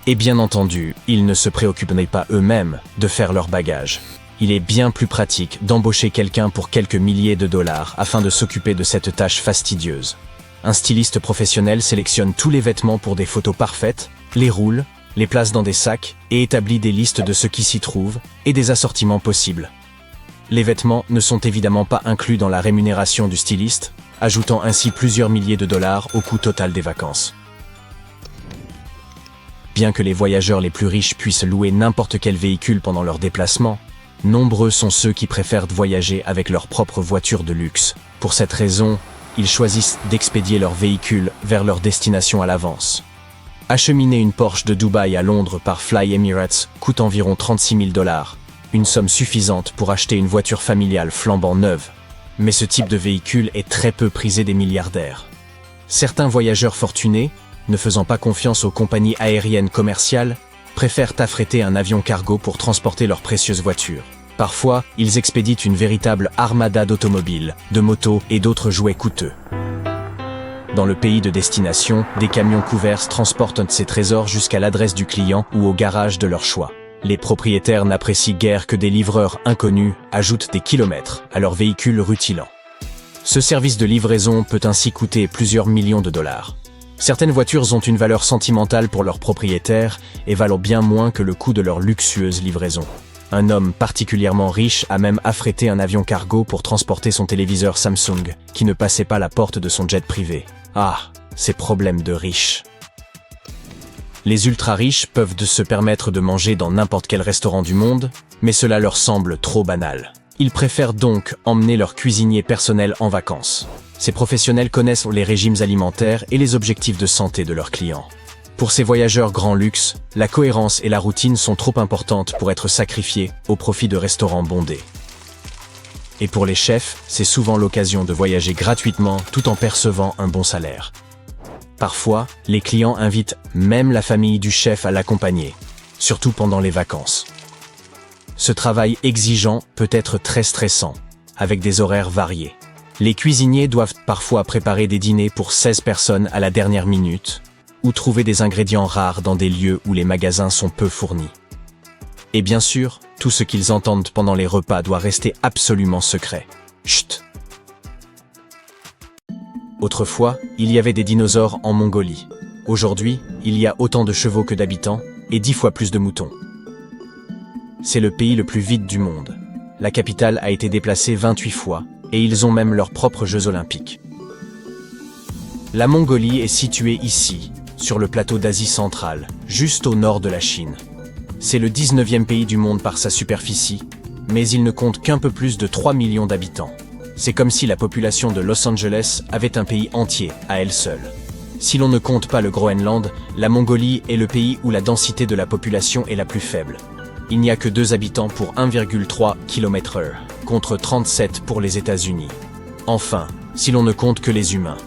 Et bien entendu, ils ne se préoccupent pas eux-mêmes de faire leurs bagages. Il est bien plus pratique d'embaucher quelqu'un pour quelques milliers de dollars afin de s'occuper de cette tâche fastidieuse. Un styliste professionnel sélectionne tous les vêtements pour des photos parfaites, les roule, les place dans des sacs et établit des listes de ce qui s'y trouve et des assortiments possibles. Les vêtements ne sont évidemment pas inclus dans la rémunération du styliste, ajoutant ainsi plusieurs milliers de dollars au coût total des vacances. Bien que les voyageurs les plus riches puissent louer n'importe quel véhicule pendant leur déplacement, nombreux sont ceux qui préfèrent voyager avec leur propre voiture de luxe. Pour cette raison, ils choisissent d'expédier leur véhicule vers leur destination à l'avance. Acheminer une Porsche de Dubaï à Londres par Fly Emirates coûte environ 36 000 $, une somme suffisante pour acheter une voiture familiale flambant neuve. Mais ce type de véhicule est très peu prisé des milliardaires. Certains voyageurs fortunés, ne faisant pas confiance aux compagnies aériennes commerciales, préfèrent affréter un avion cargo pour transporter leurs précieuses voitures. Parfois, ils expédient une véritable armada d'automobiles, de motos et d'autres jouets coûteux. Dans le pays de destination, des camions couverts transportent ces trésors jusqu'à l'adresse du client ou au garage de leur choix. Les propriétaires n'apprécient guère que des livreurs inconnus ajoutent des kilomètres à leurs véhicules rutilants. Ce service de livraison peut ainsi coûter plusieurs millions de dollars. Certaines voitures ont une valeur sentimentale pour leurs propriétaires et valent bien moins que le coût de leur luxueuse livraison. Un homme particulièrement riche a même affrété un avion cargo pour transporter son téléviseur Samsung, qui ne passait pas la porte de son jet privé. Ah, ces problèmes de riches. Les ultra-riches peuvent se permettre de manger dans n'importe quel restaurant du monde, mais cela leur semble trop banal. Ils préfèrent donc emmener leur cuisinier personnel en vacances. Ces professionnels connaissent les régimes alimentaires et les objectifs de santé de leurs clients. Pour ces voyageurs grand luxe, la cohérence et la routine sont trop importantes pour être sacrifiées au profit de restaurants bondés. Et pour les chefs, c'est souvent l'occasion de voyager gratuitement tout en percevant un bon salaire. Parfois, les clients invitent même la famille du chef à l'accompagner, surtout pendant les vacances. Ce travail exigeant peut être très stressant, avec des horaires variés. Les cuisiniers doivent parfois préparer des dîners pour 16 personnes à la dernière minute, ou trouver des ingrédients rares dans des lieux où les magasins sont peu fournis. Et bien sûr, tout ce qu'ils entendent pendant les repas doit rester absolument secret. Chut! Autrefois, il y avait des dinosaures en Mongolie. Aujourd'hui, il y a autant de chevaux que d'habitants, et 10 fois plus de moutons. C'est le pays le plus vide du monde. La capitale a été déplacée 28 fois, et ils ont même leurs propres Jeux olympiques. La Mongolie est située ici, sur le plateau d'Asie centrale, juste au nord de la Chine. C'est le 19e pays du monde par sa superficie, mais il ne compte qu'un peu plus de 3 millions d'habitants. C'est comme si la population de Los Angeles avait un pays entier à elle seule. Si l'on ne compte pas le Groenland, la Mongolie est le pays où la densité de la population est la plus faible. Il n'y a que 2 habitants pour 1,3 km/h, contre 37 pour les États-Unis. Enfin, si l'on ne compte que les humains.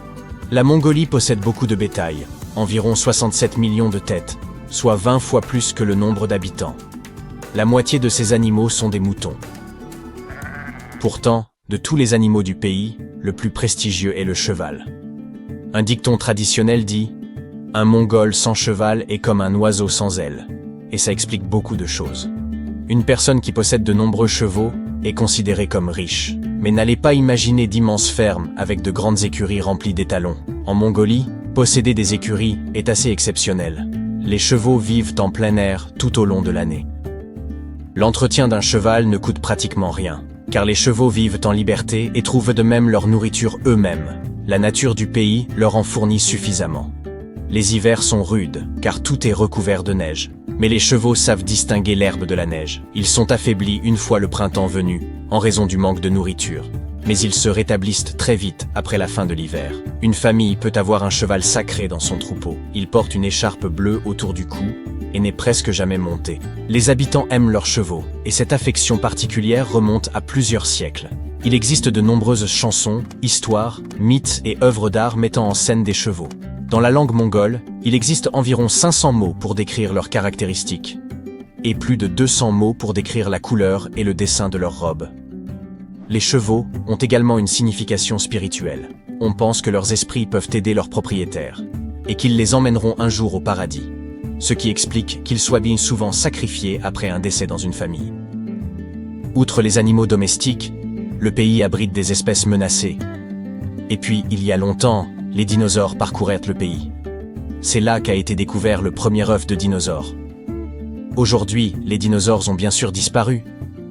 La Mongolie possède beaucoup de bétail, environ 67 millions de têtes, soit 20 fois plus que le nombre d'habitants. La moitié de ces animaux sont des moutons. Pourtant, de tous les animaux du pays, le plus prestigieux est le cheval. Un dicton traditionnel dit « Un Mongol sans cheval est comme un oiseau sans ailes », et ça explique beaucoup de choses. Une personne qui possède de nombreux chevaux est considérée comme riche. Mais n'allez pas imaginer d'immenses fermes avec de grandes écuries remplies d'étalons. En Mongolie, posséder des écuries est assez exceptionnel. Les chevaux vivent en plein air tout au long de l'année. L'entretien d'un cheval ne coûte pratiquement rien, car les chevaux vivent en liberté et trouvent de même leur nourriture eux-mêmes. La nature du pays leur en fournit suffisamment. Les hivers sont rudes, car tout est recouvert de neige. Mais les chevaux savent distinguer l'herbe de la neige. Ils sont affaiblis une fois le printemps venu, en raison du manque de nourriture. Mais ils se rétablissent très vite après la fin de l'hiver. Une famille peut avoir un cheval sacré dans son troupeau. Il porte une écharpe bleue autour du cou et n'est presque jamais monté. Les habitants aiment leurs chevaux, et cette affection particulière remonte à plusieurs siècles. Il existe de nombreuses chansons, histoires, mythes et œuvres d'art mettant en scène des chevaux. Dans la langue mongole, il existe environ 500 mots pour décrire leurs caractéristiques, et plus de 200 mots pour décrire la couleur et le dessin de leurs robes. Les chevaux ont également une signification spirituelle. On pense que leurs esprits peuvent aider leurs propriétaires, et qu'ils les emmèneront un jour au paradis, ce qui explique qu'ils soient bien souvent sacrifiés après un décès dans une famille. Outre les animaux domestiques, le pays abrite des espèces menacées. Et puis, il y a longtemps, les dinosaures parcouraient le pays. C'est là qu'a été découvert le premier œuf de dinosaure. Aujourd'hui, les dinosaures ont bien sûr disparu,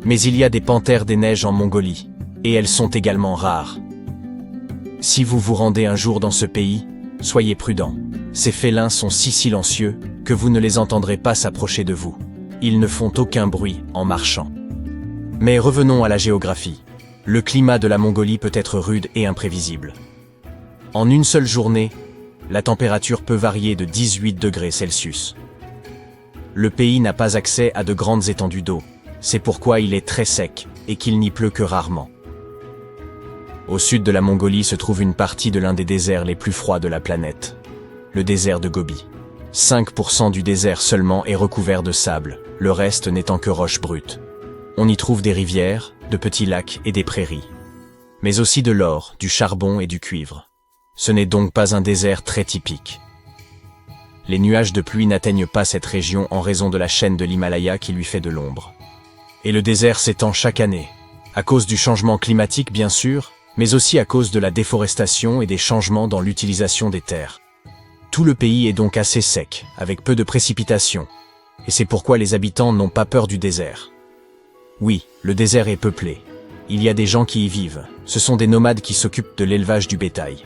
mais il y a des panthères des neiges en Mongolie, et elles sont également rares. Si vous vous rendez un jour dans ce pays, soyez prudents. Ces félins sont si silencieux que vous ne les entendrez pas s'approcher de vous. Ils ne font aucun bruit en marchant. Mais revenons à la géographie. Le climat de la Mongolie peut être rude et imprévisible. En une seule journée, la température peut varier de 18 degrés Celsius. Le pays n'a pas accès à de grandes étendues d'eau, c'est pourquoi il est très sec et qu'il n'y pleut que rarement. Au sud de la Mongolie se trouve une partie de l'un des déserts les plus froids de la planète, le désert de Gobi. 5% du désert seulement est recouvert de sable, le reste n'étant que roches brutes. On y trouve des rivières, de petits lacs et des prairies, mais aussi de l'or, du charbon et du cuivre. Ce n'est donc pas un désert très typique. Les nuages de pluie n'atteignent pas cette région en raison de la chaîne de l'Himalaya qui lui fait de l'ombre. Et le désert s'étend chaque année, à cause du changement climatique bien sûr, mais aussi à cause de la déforestation et des changements dans l'utilisation des terres. Tout le pays est donc assez sec, avec peu de précipitations, et c'est pourquoi les habitants n'ont pas peur du désert. Oui, le désert est peuplé. Il y a des gens qui y vivent. Ce sont des nomades qui s'occupent de l'élevage du bétail.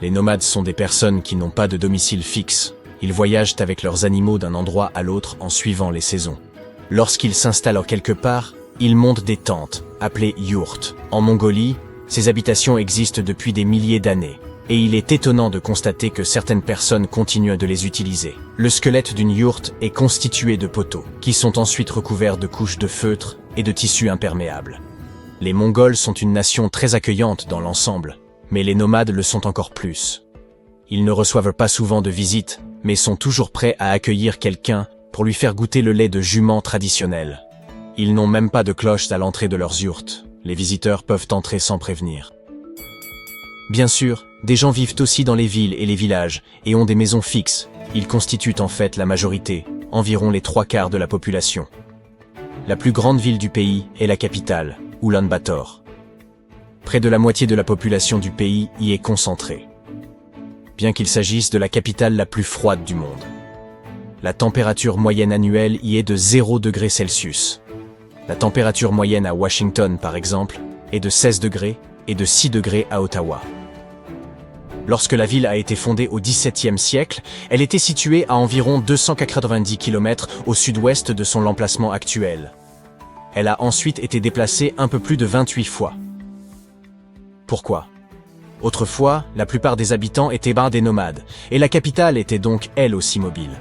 Les nomades sont des personnes qui n'ont pas de domicile fixe. Ils voyagent avec leurs animaux d'un endroit à l'autre en suivant les saisons. Lorsqu'ils s'installent quelque part, ils montent des tentes, appelées yurts. En Mongolie, ces habitations existent depuis des milliers d'années, et il est étonnant de constater que certaines personnes continuent de les utiliser. Le squelette d'une yourte est constitué de poteaux, qui sont ensuite recouverts de couches de feutre et de tissus imperméables. Les Mongols sont une nation très accueillante dans l'ensemble, mais les nomades le sont encore plus. Ils ne reçoivent pas souvent de visites, mais sont toujours prêts à accueillir quelqu'un pour lui faire goûter le lait de jument traditionnel. Ils n'ont même pas de cloches à l'entrée de leurs yurts. Les visiteurs peuvent entrer sans prévenir. Bien sûr, des gens vivent aussi dans les villes et les villages et ont des maisons fixes. Ils constituent en fait la majorité, environ les 3/4 de la population. La plus grande ville du pays est la capitale, Ulaanbaatar. Près de la moitié de la population du pays y est concentrée. Bien qu'il s'agisse de la capitale la plus froide du monde. La température moyenne annuelle y est de 0 degrés Celsius. La température moyenne à Washington, par exemple, est de 16 degrés et de 6 degrés à Ottawa. Lorsque la ville a été fondée au XVIIe siècle, elle était située à environ 290 km au sud-ouest de son emplacement actuel. Elle a ensuite été déplacée un peu plus de 28 fois. Pourquoi ? Autrefois, la plupart des habitants étaient des nomades, et la capitale était donc elle aussi mobile.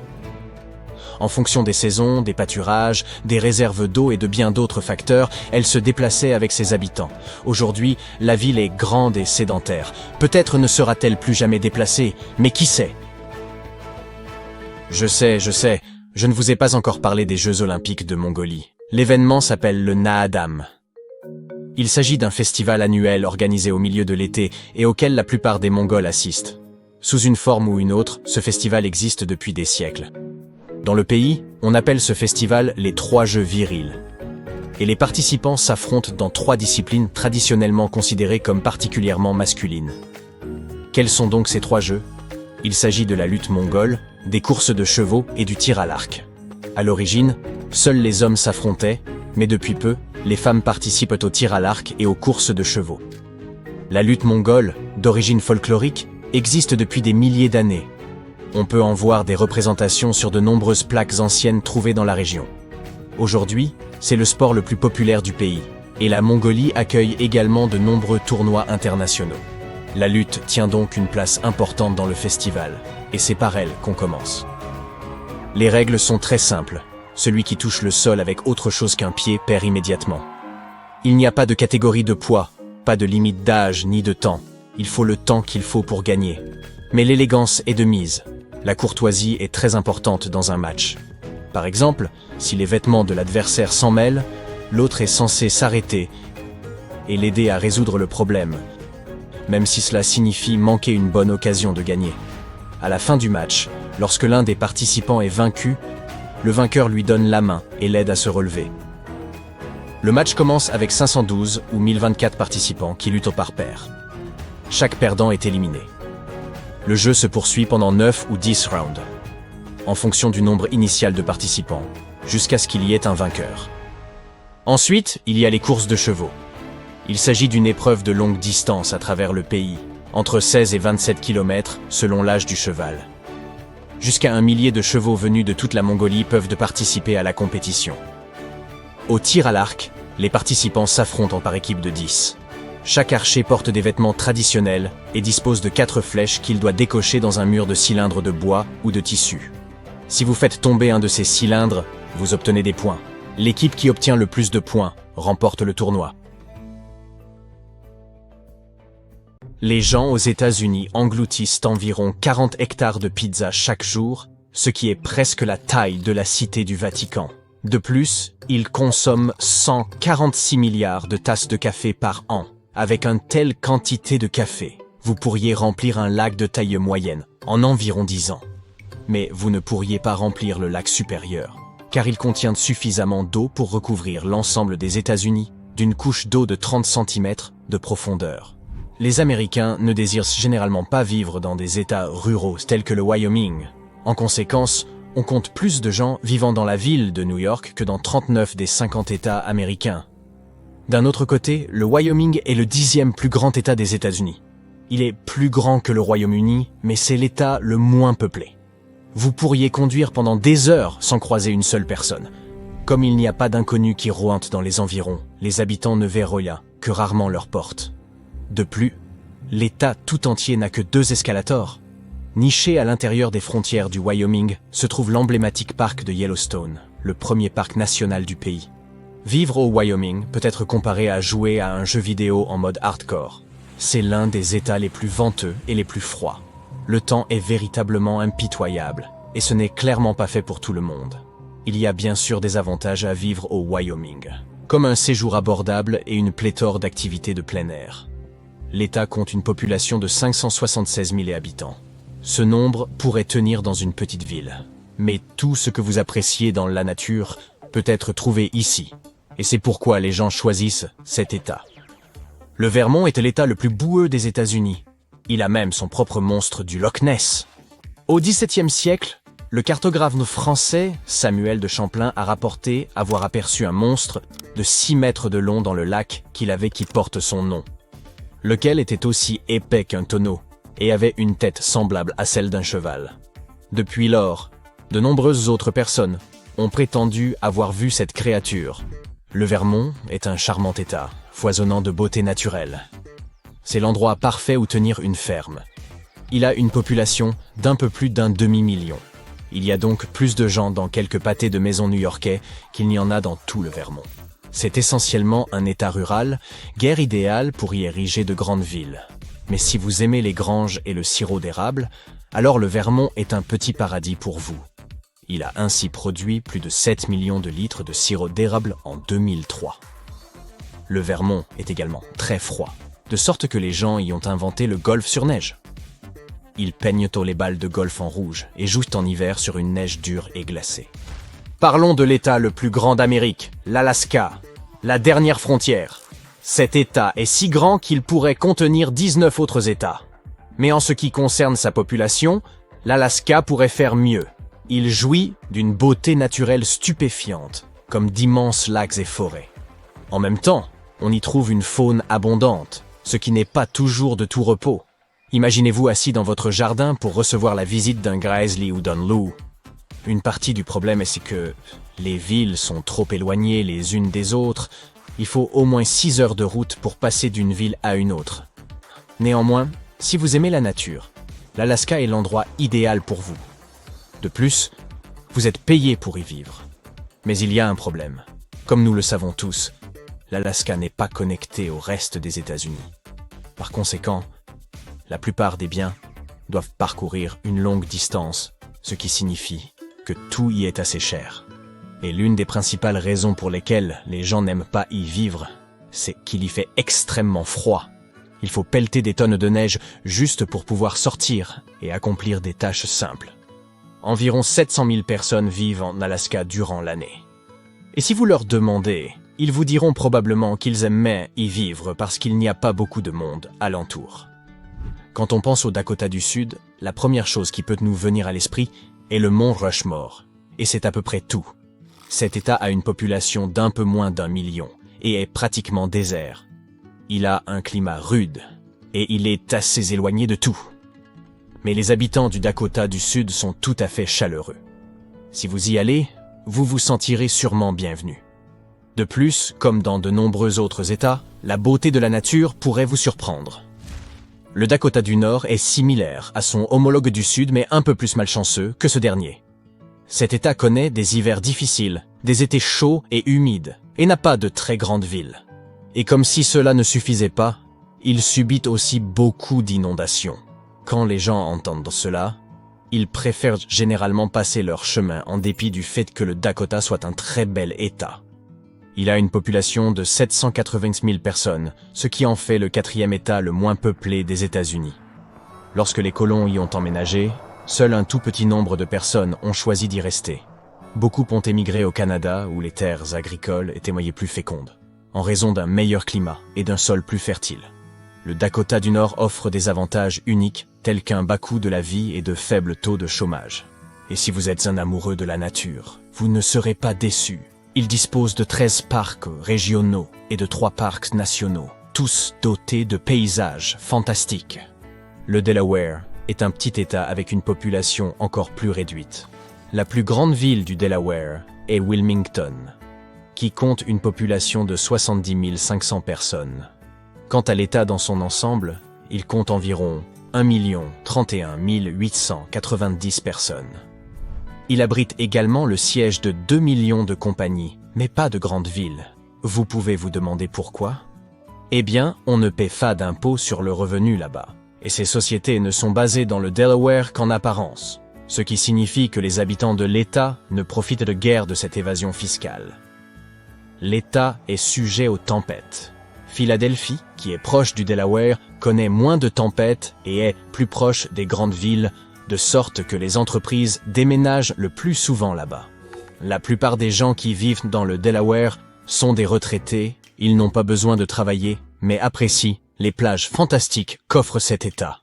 En fonction des saisons, des pâturages, des réserves d'eau et de bien d'autres facteurs, elle se déplaçait avec ses habitants. Aujourd'hui, la ville est grande et sédentaire. Peut-être ne sera-t-elle plus jamais déplacée, mais qui sait ? Je sais, je ne vous ai pas encore parlé des Jeux Olympiques de Mongolie. L'événement s'appelle le Naadam. Il s'agit d'un festival annuel organisé au milieu de l'été et auquel la plupart des Mongols assistent. Sous une forme ou une autre, ce festival existe depuis des siècles. Dans le pays, on appelle ce festival les 3 Jeux virils. Et les participants s'affrontent dans 3 disciplines traditionnellement considérées comme particulièrement masculines. Quels sont donc ces 3 jeux ? Il s'agit de la lutte mongole, des courses de chevaux et du tir à l'arc. À l'origine, seuls les hommes s'affrontaient, mais depuis peu, les femmes participent au tir à l'arc et aux courses de chevaux. La lutte mongole, d'origine folklorique, existe depuis des milliers d'années. On peut en voir des représentations sur de nombreuses plaques anciennes trouvées dans la région. Aujourd'hui, c'est le sport le plus populaire du pays, et la Mongolie accueille également de nombreux tournois internationaux. La lutte tient donc une place importante dans le festival, et c'est par elle qu'on commence. Les règles sont très simples. Celui qui touche le sol avec autre chose qu'un pied perd immédiatement. Il n'y a pas de catégorie de poids, pas de limite d'âge ni de temps. Il faut le temps qu'il faut pour gagner. Mais l'élégance est de mise. La courtoisie est très importante dans un match. Par exemple, si les vêtements de l'adversaire s'en mêlent, l'autre est censé s'arrêter et l'aider à résoudre le problème, même si cela signifie manquer une bonne occasion de gagner. À la fin du match, lorsque l'un des participants est vaincu, le vainqueur lui donne la main et l'aide à se relever. Le match commence avec 512 ou 1024 participants qui luttent par paire. Chaque perdant est éliminé. Le jeu se poursuit pendant 9 ou 10 rounds, en fonction du nombre initial de participants, jusqu'à ce qu'il y ait un vainqueur. Ensuite, il y a les courses de chevaux. Il s'agit d'une épreuve de longue distance à travers le pays, entre 16 et 27 km selon l'âge du cheval. Jusqu'à 1 millier de chevaux venus de toute la Mongolie peuvent participer à la compétition. Au tir à l'arc, les participants s'affrontent par équipe de 10. Chaque archer porte des vêtements traditionnels et dispose de 4 flèches qu'il doit décocher dans un mur de cylindres de bois ou de tissu. Si vous faites tomber un de ces cylindres, vous obtenez des points. L'équipe qui obtient le plus de points remporte le tournoi. Les gens aux États-Unis engloutissent environ 40 hectares de pizza chaque jour, ce qui est presque la taille de la cité du Vatican. De plus, ils consomment 146 milliards de tasses de café par an. Avec une telle quantité de café, vous pourriez remplir un lac de taille moyenne en environ 10 ans. Mais vous ne pourriez pas remplir le lac supérieur, car il contient suffisamment d'eau pour recouvrir l'ensemble des États-Unis d'une couche d'eau de 30 cm de profondeur. Les Américains ne désirent généralement pas vivre dans des États ruraux tels que le Wyoming. En conséquence, on compte plus de gens vivant dans la ville de New York que dans 39 des 50 États américains. D'un autre côté, le Wyoming est le 10e plus grand État des États-Unis. Il est plus grand que le Royaume-Uni, mais c'est l'État le moins peuplé. Vous pourriez conduire pendant des heures sans croiser une seule personne. Comme il n'y a pas d'inconnus qui rôdent dans les environs, les habitants ne verrouillent que rarement leurs portes. De plus, l'État tout entier n'a que 2 escalators. Niché à l'intérieur des frontières du Wyoming se trouve l'emblématique parc de Yellowstone, le premier parc national du pays. Vivre au Wyoming peut être comparé à jouer à un jeu vidéo en mode hardcore. C'est l'un des États les plus venteux et les plus froids. Le temps est véritablement impitoyable, et ce n'est clairement pas fait pour tout le monde. Il y a bien sûr des avantages à vivre au Wyoming, comme un séjour abordable et une pléthore d'activités de plein air. L'État compte une population de 576 000 habitants. Ce nombre pourrait tenir dans une petite ville. Mais tout ce que vous appréciez dans la nature peut être trouvé ici. Et c'est pourquoi les gens choisissent cet État. Le Vermont est l'État le plus boueux des États-Unis. Il a même son propre monstre du Loch Ness. Au XVIIe siècle, le cartographe français Samuel de Champlain a rapporté avoir aperçu un monstre de 6 mètres de long dans le lac qui porte son nom, lequel était aussi épais qu'un tonneau et avait une tête semblable à celle d'un cheval. Depuis lors, de nombreuses autres personnes ont prétendu avoir vu cette créature. Le Vermont est un charmant État, foisonnant de beauté naturelle. C'est l'endroit parfait où tenir une ferme. Il a une population d'un peu plus d'un demi-million. Il y a donc plus de gens dans quelques pâtés de maisons new-yorkais qu'il n'y en a dans tout le Vermont. C'est essentiellement un État rural, guère idéal pour y ériger de grandes villes. Mais si vous aimez les granges et le sirop d'érable, alors le Vermont est un petit paradis pour vous. Il a ainsi produit plus de 7 millions de litres de sirop d'érable en 2003. Le Vermont est également très froid, de sorte que les gens y ont inventé le golf sur neige. Ils peignent les balles de golf en rouge et jouent en hiver sur une neige dure et glacée. Parlons de l'État le plus grand d'Amérique, l'Alaska, la dernière frontière. Cet État est si grand qu'il pourrait contenir 19 autres États. Mais en ce qui concerne sa population, l'Alaska pourrait faire mieux. Il jouit d'une beauté naturelle stupéfiante, comme d'immenses lacs et forêts. En même temps, on y trouve une faune abondante, ce qui n'est pas toujours de tout repos. Imaginez-vous assis dans votre jardin pour recevoir la visite d'un grizzly ou d'un loup. Une partie du problème c'est que les villes sont trop éloignées les unes des autres. Il faut au moins 6 heures de route pour passer d'une ville à une autre. Néanmoins, si vous aimez la nature, l'Alaska est l'endroit idéal pour vous. De plus, vous êtes payé pour y vivre. Mais il y a un problème. Comme nous le savons tous, l'Alaska n'est pas connecté au reste des États-Unis. Par conséquent, la plupart des biens doivent parcourir une longue distance, ce qui signifie que tout y est assez cher. Et l'une des principales raisons pour lesquelles les gens n'aiment pas y vivre, c'est qu'il y fait extrêmement froid. Il faut pelleter des tonnes de neige juste pour pouvoir sortir et accomplir des tâches simples. Environ 700 000 personnes vivent en Alaska durant l'année. Et si vous leur demandez, ils vous diront probablement qu'ils aimaient y vivre parce qu'il n'y a pas beaucoup de monde alentour. Quand on pense au Dakota du Sud, la première chose qui peut nous venir à l'esprit est le mont Rushmore. Et c'est à peu près tout. Cet État a une population d'un peu moins d'1 million et est pratiquement désert. Il a un climat rude et il est assez éloigné de tout. Mais les habitants du Dakota du Sud sont tout à fait chaleureux. Si vous y allez, vous vous sentirez sûrement bienvenu. De plus, comme dans de nombreux autres États, la beauté de la nature pourrait vous surprendre. Le Dakota du Nord est similaire à son homologue du Sud, mais un peu plus malchanceux que ce dernier. Cet État connaît des hivers difficiles, des étés chauds et humides, et n'a pas de très grandes villes. Et comme si cela ne suffisait pas, il subit aussi beaucoup d'inondations. Quand les gens entendent cela, ils préfèrent généralement passer leur chemin en dépit du fait que le Dakota soit un très bel État. Il a une population de 780 000 personnes, ce qui en fait le 4e État le moins peuplé des États-Unis. Lorsque les colons y ont emménagé, seul un tout petit nombre de personnes ont choisi d'y rester. Beaucoup ont émigré au Canada où les terres agricoles étaient plus fécondes, en raison d'un meilleur climat et d'un sol plus fertile. Le Dakota du Nord offre des avantages uniques tels qu'un bas coût de la vie et de faibles taux de chômage. Et si vous êtes un amoureux de la nature, vous ne serez pas déçu. Il dispose de 13 parcs régionaux et de 3 parcs nationaux, tous dotés de paysages fantastiques. Le Delaware, est un petit État avec une population encore plus réduite. La plus grande ville du Delaware est Wilmington, qui compte une population de 70 500 personnes. Quant à l'État dans son ensemble, il compte environ 1 031 890 personnes. Il abrite également le siège de 2 millions de compagnies, mais pas de grandes villes. Vous pouvez vous demander pourquoi? Eh bien, on ne paie pas d'impôts sur le revenu là-bas. Et ces sociétés ne sont basées dans le Delaware qu'en apparence, ce qui signifie que les habitants de l'État ne profitent de guère de cette évasion fiscale. L'État est sujet aux tempêtes. Philadelphie, qui est proche du Delaware, connaît moins de tempêtes et est plus proche des grandes villes, de sorte que les entreprises déménagent le plus souvent là-bas. La plupart des gens qui vivent dans le Delaware sont des retraités, ils n'ont pas besoin de travailler, mais apprécient les plages fantastiques qu'offre cet État.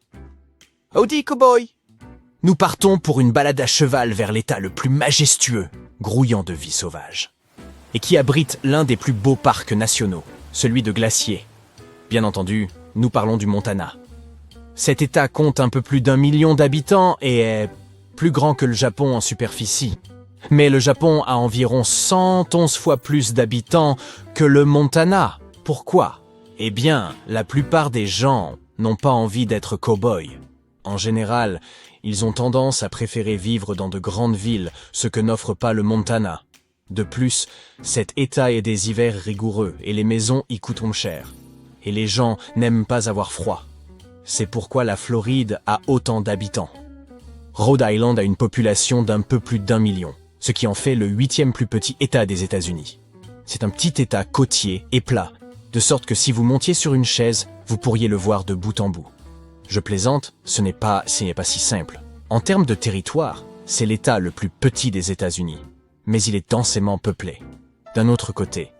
Howdy, cowboy! Nous partons pour une balade à cheval vers l'État le plus majestueux, grouillant de vie sauvage, et qui abrite l'un des plus beaux parcs nationaux, celui de Glacier. Bien entendu, nous parlons du Montana. Cet État compte un peu plus d'1 million d'habitants et est plus grand que le Japon en superficie. Mais le Japon a environ 111 fois plus d'habitants que le Montana. Pourquoi? Eh bien, la plupart des gens n'ont pas envie d'être cow-boys. En général, ils ont tendance à préférer vivre dans de grandes villes, ce que n'offre pas le Montana. De plus, cet État a des hivers rigoureux et les maisons y coûtent cher. Et les gens n'aiment pas avoir froid. C'est pourquoi la Floride a autant d'habitants. Rhode Island a une population d'un peu plus d'1 million, ce qui en fait le 8e plus petit État des États-Unis. C'est un petit État côtier et plat, de sorte que si vous montiez sur une chaise, vous pourriez le voir de bout en bout. Je plaisante, ce n'est pas si simple. En termes de territoire, c'est l'État le plus petit des États-Unis, mais il est densément peuplé. D'un autre côté,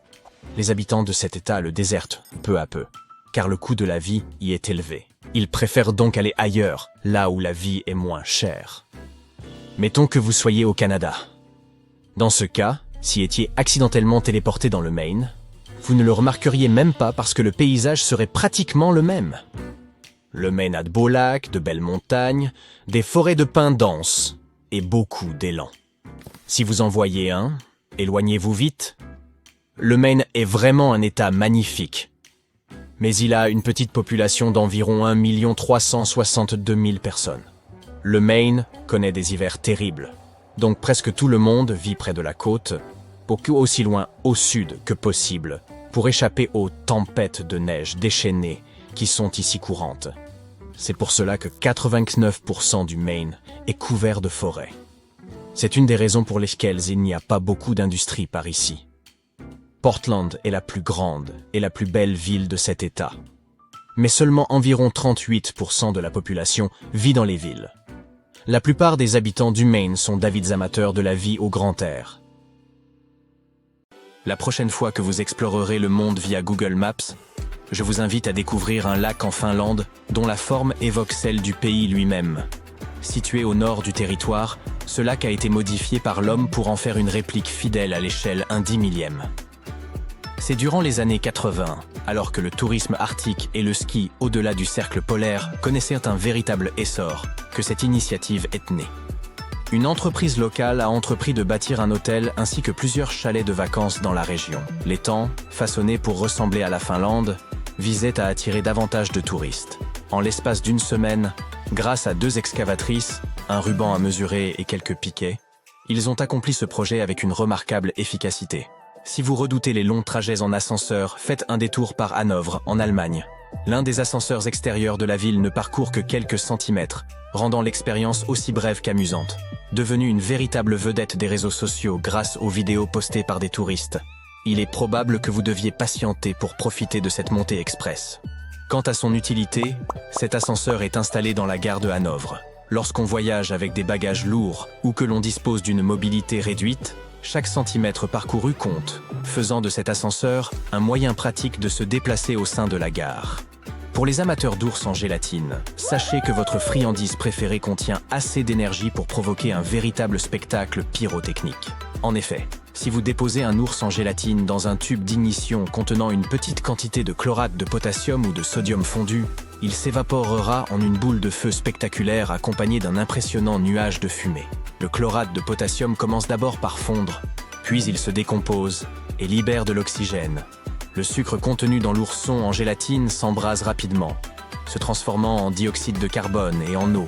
les habitants de cet État le désertent peu à peu, car le coût de la vie y est élevé. Ils préfèrent donc aller ailleurs, là où la vie est moins chère. Mettons que vous soyez au Canada. Dans ce cas, si étiez accidentellement téléporté dans le Maine, vous ne le remarqueriez même pas parce que le paysage serait pratiquement le même. Le Maine a de beaux lacs, de belles montagnes, des forêts de pins denses et beaucoup d'élan. Si vous en voyez un, éloignez-vous vite. Le Maine est vraiment un État magnifique. Mais il a une petite population d'environ 1 362 000 personnes. Le Maine connaît des hivers terribles, donc presque tout le monde vit près de la côte, beaucoup aussi loin au sud que possible, pour échapper aux tempêtes de neige déchaînées qui sont ici courantes. C'est pour cela que 99% du Maine est couvert de forêts. C'est une des raisons pour lesquelles il n'y a pas beaucoup d'industrie par ici. Portland est la plus grande et la plus belle ville de cet État. Mais seulement environ 38% de la population vit dans les villes. La plupart des habitants du Maine sont d'avides amateurs de la vie au grand air. La prochaine fois que vous explorerez le monde via Google Maps, je vous invite à découvrir un lac en Finlande dont la forme évoque celle du pays lui-même. Situé au nord du territoire, ce lac a été modifié par l'homme pour en faire une réplique fidèle à l'échelle 1/10 millième. C'est durant les années 80, alors que le tourisme arctique et le ski au-delà du cercle polaire connaissaient un véritable essor, que cette initiative est née. Une entreprise locale a entrepris de bâtir un hôtel ainsi que plusieurs chalets de vacances dans la région. L'étang, façonné pour ressembler à la Finlande, visait à attirer davantage de touristes. En l'espace d'une semaine, grâce à 2 excavatrices, un ruban à mesurer et quelques piquets, ils ont accompli ce projet avec une remarquable efficacité. Si vous redoutez les longs trajets en ascenseur, faites un détour par Hanovre, en Allemagne. L'un des ascenseurs extérieurs de la ville ne parcourt que quelques centimètres, rendant l'expérience aussi brève qu'amusante. Devenu une véritable vedette des réseaux sociaux grâce aux vidéos postées par des touristes, il est probable que vous deviez patienter pour profiter de cette montée express. Quant à son utilité, cet ascenseur est installé dans la gare de Hanovre. Lorsqu'on voyage avec des bagages lourds ou que l'on dispose d'une mobilité réduite, chaque centimètre parcouru compte, faisant de cet ascenseur un moyen pratique de se déplacer au sein de la gare. Pour les amateurs d'ours en gélatine, sachez que votre friandise préférée contient assez d'énergie pour provoquer un véritable spectacle pyrotechnique. En effet, si vous déposez un ours en gélatine dans un tube d'ignition contenant une petite quantité de chlorate de potassium ou de sodium fondu, Il s'évaporera en une boule de feu spectaculaire accompagnée d'un impressionnant nuage de fumée. Le chlorate de potassium commence d'abord par fondre, puis il se décompose et libère de l'oxygène. Le sucre contenu dans l'ourson en gélatine s'embrase rapidement, se transformant en dioxyde de carbone et en eau,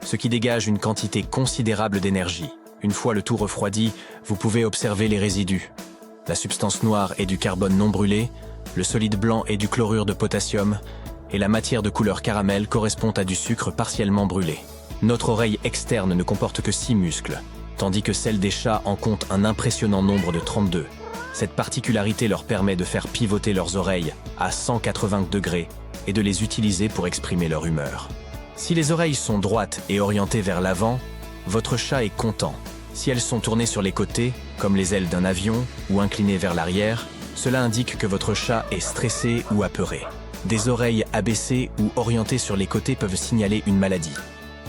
ce qui dégage une quantité considérable d'énergie. Une fois le tout refroidi, vous pouvez observer les résidus. La substance noire est du carbone non brûlé, le solide blanc est du chlorure de potassium, et la matière de couleur caramel correspond à du sucre partiellement brûlé. Notre oreille externe ne comporte que 6 muscles, tandis que celle des chats en compte un impressionnant nombre de 32. Cette particularité leur permet de faire pivoter leurs oreilles à 180 degrés et de les utiliser pour exprimer leur humeur. Si les oreilles sont droites et orientées vers l'avant, votre chat est content. Si elles sont tournées sur les côtés, comme les ailes d'un avion, ou inclinées vers l'arrière, cela indique que votre chat est stressé ou apeuré. Des oreilles abaissées ou orientées sur les côtés peuvent signaler une maladie.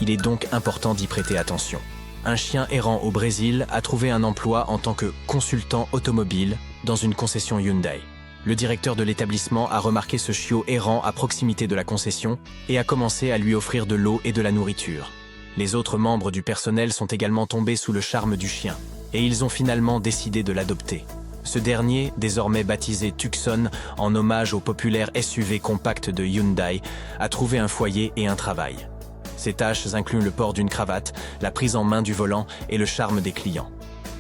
Il est donc important d'y prêter attention. Un chien errant au Brésil a trouvé un emploi en tant que consultant automobile dans une concession Hyundai. Le directeur de l'établissement a remarqué ce chiot errant à proximité de la concession et a commencé à lui offrir de l'eau et de la nourriture. Les autres membres du personnel sont également tombés sous le charme du chien et ils ont finalement décidé de l'adopter. Ce dernier, désormais baptisé Tucson en hommage au populaire SUV compact de Hyundai, a trouvé un foyer et un travail. Ses tâches incluent le port d'une cravate, la prise en main du volant et le charme des clients.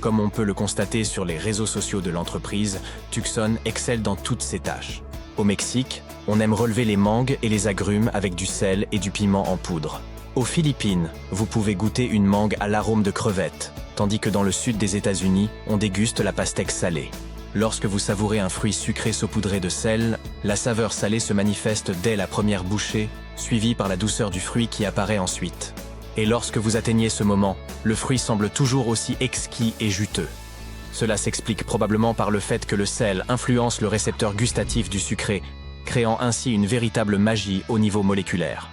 Comme on peut le constater sur les réseaux sociaux de l'entreprise, Tucson excelle dans toutes ses tâches. Au Mexique, on aime relever les mangues et les agrumes avec du sel et du piment en poudre. Aux Philippines, vous pouvez goûter une mangue à l'arôme de crevettes, tandis que dans le sud des États-Unis, on déguste la pastèque salée. Lorsque vous savourez un fruit sucré saupoudré de sel, la saveur salée se manifeste dès la première bouchée, suivie par la douceur du fruit qui apparaît ensuite. Et lorsque vous atteignez ce moment, le fruit semble toujours aussi exquis et juteux. Cela s'explique probablement par le fait que le sel influence le récepteur gustatif du sucré, créant ainsi une véritable magie au niveau moléculaire.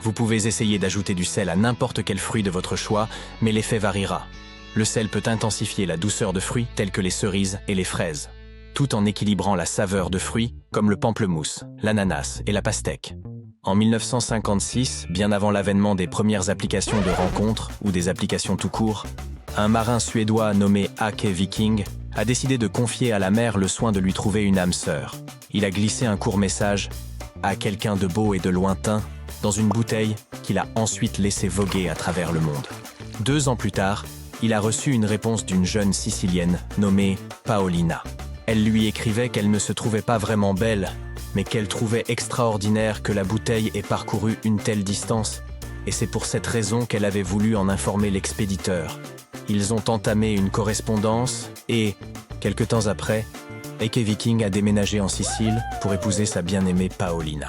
Vous pouvez essayer d'ajouter du sel à n'importe quel fruit de votre choix, mais l'effet variera. Le sel peut intensifier la douceur de fruits tels que les cerises et les fraises, tout en équilibrant la saveur de fruits comme le pamplemousse, l'ananas et la pastèque. En 1956, bien avant l'avènement des premières applications de rencontres ou des applications tout court, un marin suédois nommé Ake Viking a décidé de confier à la mer le soin de lui trouver une âme sœur. Il a glissé un court message à quelqu'un de beau et de lointain dans une bouteille qu'il a ensuite laissé voguer à travers le monde. 2 ans plus tard, il a reçu une réponse d'une jeune Sicilienne nommée Paolina. Elle lui écrivait qu'elle ne se trouvait pas vraiment belle, mais qu'elle trouvait extraordinaire que la bouteille ait parcouru une telle distance, et c'est pour cette raison qu'elle avait voulu en informer l'expéditeur. Ils ont entamé une correspondance et, quelque temps après, Ake Viking a déménagé en Sicile pour épouser sa bien-aimée Paolina.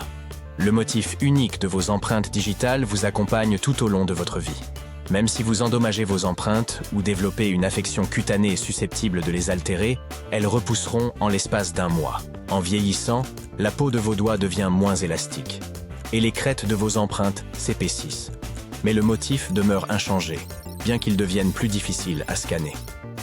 Le motif unique de vos empreintes digitales vous accompagne tout au long de votre vie. Même si vous endommagez vos empreintes ou développez une affection cutanée susceptible de les altérer, elles repousseront en l'espace d'1 mois. En vieillissant, la peau de vos doigts devient moins élastique et les crêtes de vos empreintes s'épaississent. Mais le motif demeure inchangé, bien qu'il devienne plus difficile à scanner.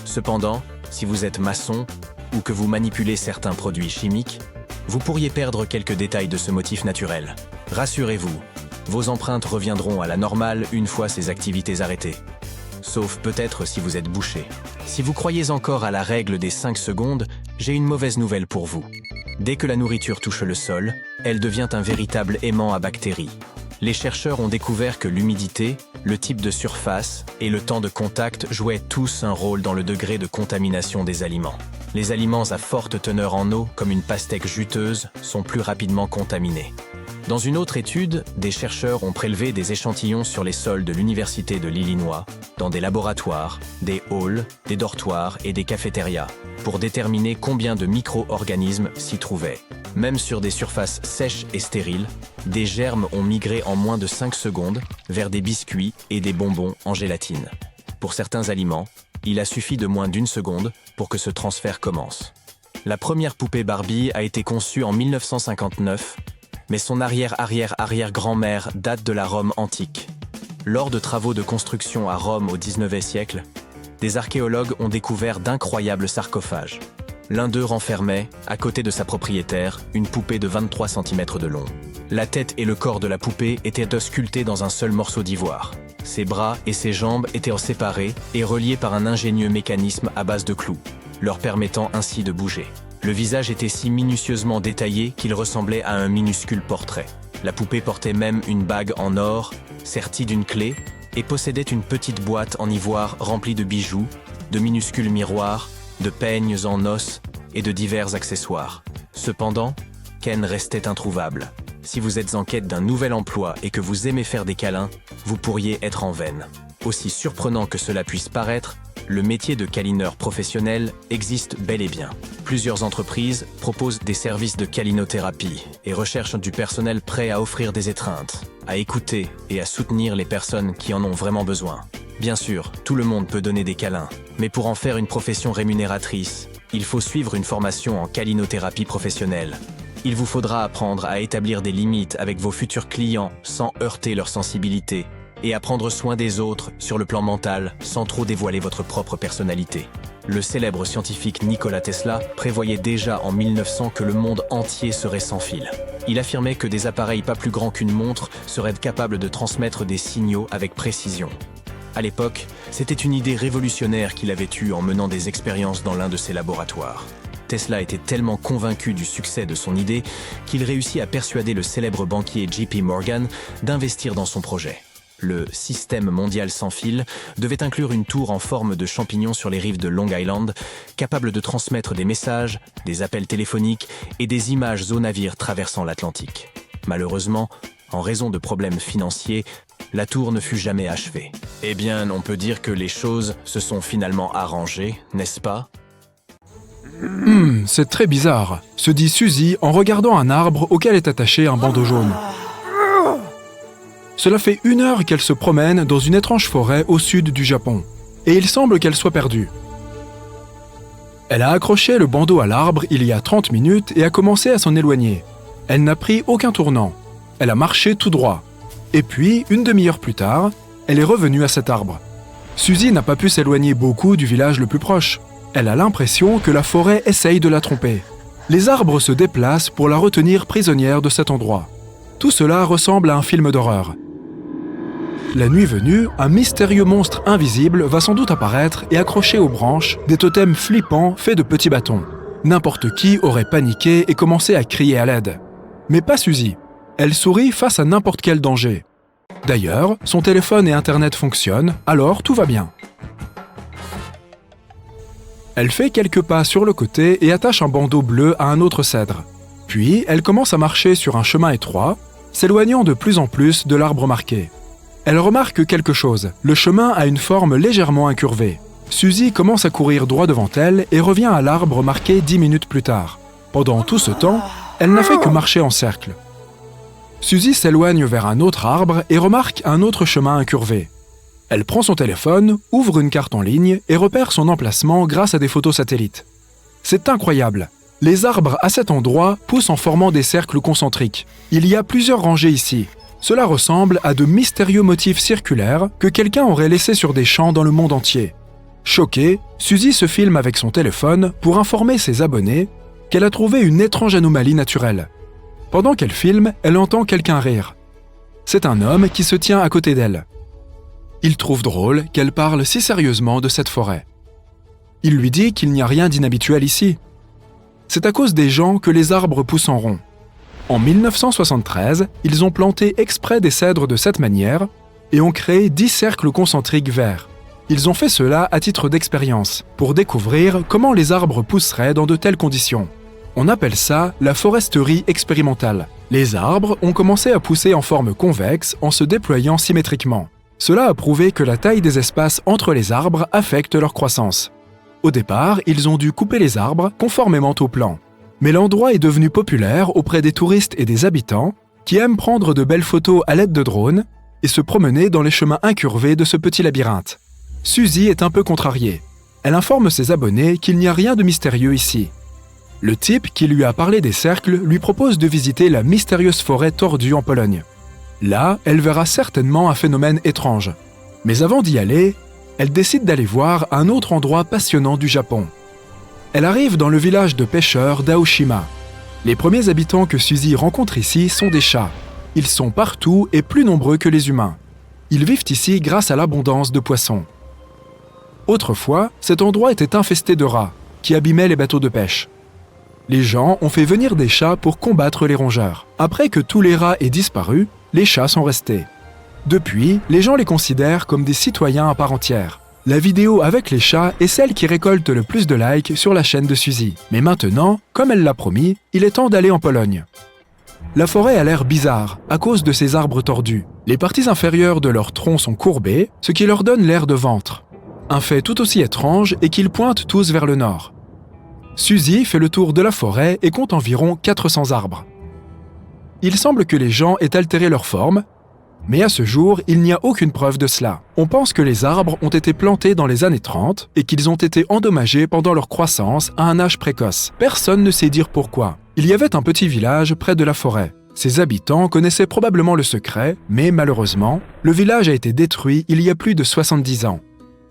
Cependant, si vous êtes maçon ou que vous manipulez certains produits chimiques, vous pourriez perdre quelques détails de ce motif naturel. Rassurez-vous, vos empreintes reviendront à la normale une fois ces activités arrêtées. Sauf peut-être si vous êtes bouché. Si vous croyez encore à la règle des 5 secondes, j'ai une mauvaise nouvelle pour vous. Dès que la nourriture touche le sol, elle devient un véritable aimant à bactéries. Les chercheurs ont découvert que l'humidité, le type de surface et le temps de contact jouaient tous un rôle dans le degré de contamination des aliments. Les aliments à forte teneur en eau, comme une pastèque juteuse, sont plus rapidement contaminés. Dans une autre étude, des chercheurs ont prélevé des échantillons sur les sols de l'Université de l'Illinois, dans des laboratoires, des halls, des dortoirs et des cafétérias, pour déterminer combien de micro-organismes s'y trouvaient. Même sur des surfaces sèches et stériles, des germes ont migré en moins de 5 secondes vers des biscuits et des bonbons en gélatine. Pour certains aliments, il a suffi de moins d'1 seconde pour que ce transfert commence. La première poupée Barbie a été conçue en 1959, mais son arrière-arrière-arrière-grand-mère date de la Rome antique. Lors de travaux de construction à Rome au XIXe siècle, des archéologues ont découvert d'incroyables sarcophages. L'un d'eux renfermait, à côté de sa propriétaire, une poupée de 23 cm de long. La tête et le corps de la poupée étaient sculptés dans un seul morceau d'ivoire. Ses bras et ses jambes étaient séparés et reliés par un ingénieux mécanisme à base de clous, leur permettant ainsi de bouger. Le visage était si minutieusement détaillé qu'il ressemblait à un minuscule portrait. La poupée portait même une bague en or, sertie d'une clé, et possédait une petite boîte en ivoire remplie de bijoux, de minuscules miroirs, de peignes en os et de divers accessoires. Cependant, Ken restait introuvable. Si vous êtes en quête d'un nouvel emploi et que vous aimez faire des câlins, vous pourriez être en veine. Aussi surprenant que cela puisse paraître, le métier de câlineur professionnel existe bel et bien. Plusieurs entreprises proposent des services de câlinothérapie et recherchent du personnel prêt à offrir des étreintes, à écouter et à soutenir les personnes qui en ont vraiment besoin. Bien sûr, tout le monde peut donner des câlins, mais pour en faire une profession rémunératrice, il faut suivre une formation en câlinothérapie professionnelle. Il vous faudra apprendre à établir des limites avec vos futurs clients sans heurter leur sensibilité et à prendre soin des autres sur le plan mental sans trop dévoiler votre propre personnalité. Le célèbre scientifique Nikola Tesla prévoyait déjà en 1900 que le monde entier serait sans fil. Il affirmait que des appareils pas plus grands qu'une montre seraient capables de transmettre des signaux avec précision. À l'époque, c'était une idée révolutionnaire qu'il avait eue en menant des expériences dans l'un de ses laboratoires. Tesla était tellement convaincu du succès de son idée qu'il réussit à persuader le célèbre banquier JP Morgan d'investir dans son projet. Le système mondial sans fil devait inclure une tour en forme de champignon sur les rives de Long Island, capable de transmettre des messages, des appels téléphoniques et des images aux navires traversant l'Atlantique. Malheureusement, en raison de problèmes financiers, la tour ne fut jamais achevée. Eh bien, on peut dire que les choses se sont finalement arrangées, n'est-ce pas ? C'est très bizarre, se dit Suzy en regardant un arbre auquel est attaché un bandeau jaune. Cela fait 1 heure qu'elle se promène dans une étrange forêt au sud du Japon, et il semble qu'elle soit perdue. Elle a accroché le bandeau à l'arbre il y a 30 minutes et a commencé à s'en éloigner. Elle n'a pris aucun tournant. Elle a marché tout droit. Et puis, 1 demi-heure plus tard, elle est revenue à cet arbre. Suzy n'a pas pu s'éloigner beaucoup du village le plus proche. Elle a l'impression que la forêt essaye de la tromper. Les arbres se déplacent pour la retenir prisonnière de cet endroit. Tout cela ressemble à un film d'horreur. La nuit venue, un mystérieux monstre invisible va sans doute apparaître et accrocher aux branches des totems flippants faits de petits bâtons. N'importe qui aurait paniqué et commencé à crier à l'aide. Mais pas Suzy. Elle sourit face à n'importe quel danger. D'ailleurs, son téléphone et Internet fonctionnent, alors tout va bien. Elle fait quelques pas sur le côté et attache un bandeau bleu à un autre cèdre. Puis, elle commence à marcher sur un chemin étroit, s'éloignant de plus en plus de l'arbre marqué. Elle remarque quelque chose. Le chemin a une forme légèrement incurvée. Suzy commence à courir droit devant elle et revient à l'arbre marqué 10 minutes plus tard. Pendant tout ce temps, elle n'a fait que marcher en cercle. Suzy s'éloigne vers un autre arbre et remarque un autre chemin incurvé. Elle prend son téléphone, ouvre une carte en ligne et repère son emplacement grâce à des photos satellites. C'est incroyable. Les arbres à cet endroit poussent en formant des cercles concentriques. Il y a plusieurs rangées ici. Cela ressemble à de mystérieux motifs circulaires que quelqu'un aurait laissés sur des champs dans le monde entier. Choquée, Suzy se filme avec son téléphone pour informer ses abonnés qu'elle a trouvé une étrange anomalie naturelle. Pendant qu'elle filme, elle entend quelqu'un rire. C'est un homme qui se tient à côté d'elle. Il trouve drôle qu'elle parle si sérieusement de cette forêt. Il lui dit qu'il n'y a rien d'inhabituel ici. C'est à cause des gens que les arbres poussent en rond. En 1973, ils ont planté exprès des cèdres de cette manière et ont créé 10 cercles concentriques verts. Ils ont fait cela à titre d'expérience, pour découvrir comment les arbres pousseraient dans de telles conditions. On appelle ça la foresterie expérimentale. Les arbres ont commencé à pousser en forme convexe en se déployant symétriquement. Cela a prouvé que la taille des espaces entre les arbres affecte leur croissance. Au départ, ils ont dû couper les arbres conformément au plan. Mais l'endroit est devenu populaire auprès des touristes et des habitants qui aiment prendre de belles photos à l'aide de drones et se promener dans les chemins incurvés de ce petit labyrinthe. Suzy est un peu contrariée. Elle informe ses abonnés qu'il n'y a rien de mystérieux ici. Le type qui lui a parlé des cercles lui propose de visiter la mystérieuse forêt tordue en Pologne. Là, elle verra certainement un phénomène étrange. Mais avant d'y aller, elle décide d'aller voir un autre endroit passionnant du Japon. Elle arrive dans le village de pêcheurs d'Aoshima. Les premiers habitants que Suzy rencontre ici sont des chats. Ils sont partout et plus nombreux que les humains. Ils vivent ici grâce à l'abondance de poissons. Autrefois, cet endroit était infesté de rats, qui abîmaient les bateaux de pêche. Les gens ont fait venir des chats pour combattre les rongeurs. Après que tous les rats aient disparu, les chats sont restés. Depuis, les gens les considèrent comme des citoyens à part entière. La vidéo avec les chats est celle qui récolte le plus de likes sur la chaîne de Suzy. Mais maintenant, comme elle l'a promis, il est temps d'aller en Pologne. La forêt a l'air bizarre à cause de ces arbres tordus. Les parties inférieures de leur tronc sont courbées, ce qui leur donne l'air de ventre. Un fait tout aussi étrange est qu'ils pointent tous vers le nord. Suzy fait le tour de la forêt et compte environ 400 arbres. Il semble que les gens aient altéré leur forme, mais à ce jour, il n'y a aucune preuve de cela. On pense que les arbres ont été plantés dans les années 30 et qu'ils ont été endommagés pendant leur croissance à un âge précoce. Personne ne sait dire pourquoi. Il y avait un petit village près de la forêt. Ses habitants connaissaient probablement le secret, mais malheureusement, le village a été détruit il y a plus de 70 ans.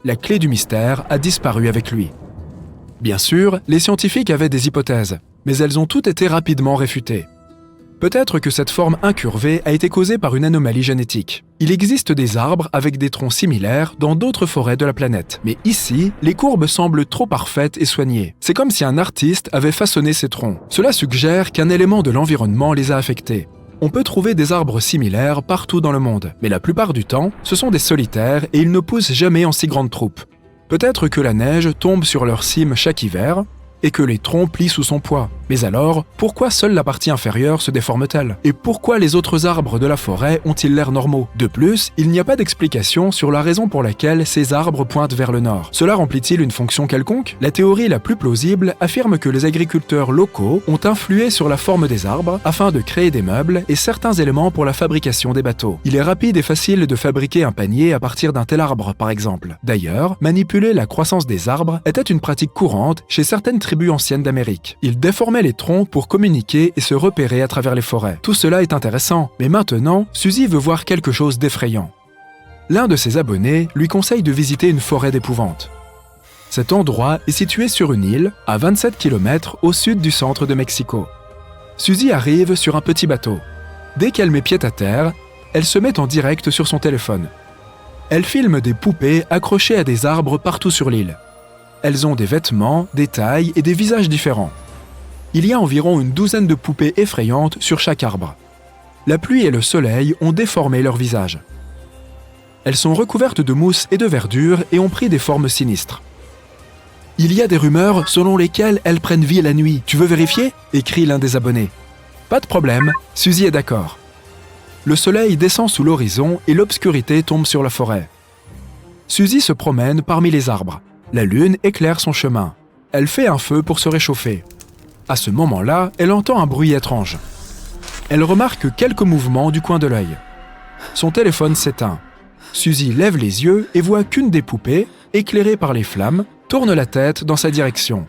La clé du mystère a disparu avec lui. Bien sûr, les scientifiques avaient des hypothèses, mais elles ont toutes été rapidement réfutées. Peut-être que cette forme incurvée a été causée par une anomalie génétique. Il existe des arbres avec des troncs similaires dans d'autres forêts de la planète. Mais ici, les courbes semblent trop parfaites et soignées. C'est comme si un artiste avait façonné ces troncs. Cela suggère qu'un élément de l'environnement les a affectés. On peut trouver des arbres similaires partout dans le monde, mais la plupart du temps, ce sont des solitaires et ils ne poussent jamais en si grande troupe. Peut-être que la neige tombe sur leur cime chaque hiver, et que les troncs plient sous son poids. Mais alors, pourquoi seule la partie inférieure se déforme-t-elle? Et pourquoi les autres arbres de la forêt ont-ils l'air normaux? De plus, il n'y a pas d'explication sur la raison pour laquelle ces arbres pointent vers le nord. Cela remplit-il une fonction quelconque? La théorie la plus plausible affirme que les agriculteurs locaux ont influé sur la forme des arbres afin de créer des meubles et certains éléments pour la fabrication des bateaux. Il est rapide et facile de fabriquer un panier à partir d'un tel arbre, par exemple. D'ailleurs, manipuler la croissance des arbres était une pratique courante chez certaines tribus anciennes d'Amérique. Ils déformaient les troncs pour communiquer et se repérer à travers les forêts. Tout cela est intéressant, mais maintenant, Suzy veut voir quelque chose d'effrayant. L'un de ses abonnés lui conseille de visiter une forêt d'épouvante. Cet endroit est situé sur une île, à 27 km au sud du centre de Mexico. Suzy arrive sur un petit bateau. Dès qu'elle met pied à terre, elle se met en direct sur son téléphone. Elle filme des poupées accrochées à des arbres partout sur l'île. Elles ont des vêtements, des tailles et des visages différents. Il y a environ une douzaine de poupées effrayantes sur chaque arbre. La pluie et le soleil ont déformé leurs visages. Elles sont recouvertes de mousse et de verdure et ont pris des formes sinistres. Il y a des rumeurs selon lesquelles elles prennent vie la nuit. Tu veux vérifier? Écrit l'un des abonnés. Pas de problème, Suzy est d'accord. Le soleil descend sous l'horizon et l'obscurité tombe sur la forêt. Suzy se promène parmi les arbres. La lune éclaire son chemin. Elle fait un feu pour se réchauffer. À ce moment-là, elle entend un bruit étrange. Elle remarque quelques mouvements du coin de l'œil. Son téléphone s'éteint. Suzy lève les yeux et voit qu'une des poupées, éclairée par les flammes, tourne la tête dans sa direction.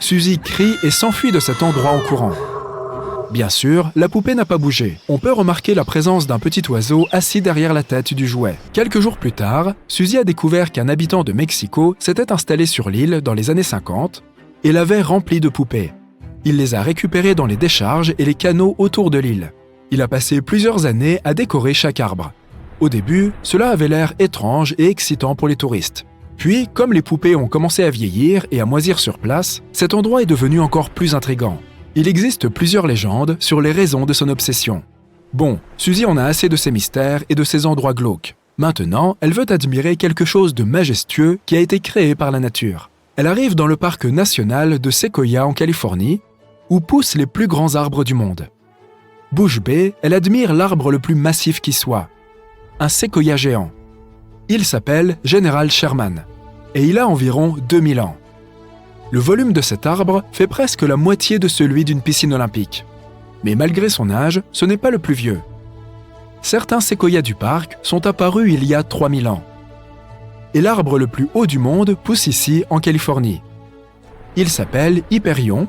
Suzy crie et s'enfuit de cet endroit en courant. Bien sûr, la poupée n'a pas bougé. On peut remarquer la présence d'un petit oiseau assis derrière la tête du jouet. Quelques jours plus tard, Suzy a découvert qu'un habitant de Mexico s'était installé sur l'île dans les années 50 et l'avait remplie de poupées. Il les a récupérées dans les décharges et les canaux autour de l'île. Il a passé plusieurs années à décorer chaque arbre. Au début, cela avait l'air étrange et excitant pour les touristes. Puis, comme les poupées ont commencé à vieillir et à moisir sur place, cet endroit est devenu encore plus intrigant. Il existe plusieurs légendes sur les raisons de son obsession. Bon, Suzy en a assez de ces mystères et de ces endroits glauques. Maintenant, elle veut admirer quelque chose de majestueux qui a été créé par la nature. Elle arrive dans le parc national de Sequoia en Californie, où poussent les plus grands arbres du monde. Bouche bée, elle admire l'arbre le plus massif qui soit, un séquoia géant. Il s'appelle General Sherman, et il a environ 2000 ans. Le volume de cet arbre fait presque la moitié de celui d'une piscine olympique. Mais malgré son âge, ce n'est pas le plus vieux. Certains séquoias du parc sont apparus il y a 3000 ans. Et l'arbre le plus haut du monde pousse ici, en Californie. Il s'appelle Hyperion,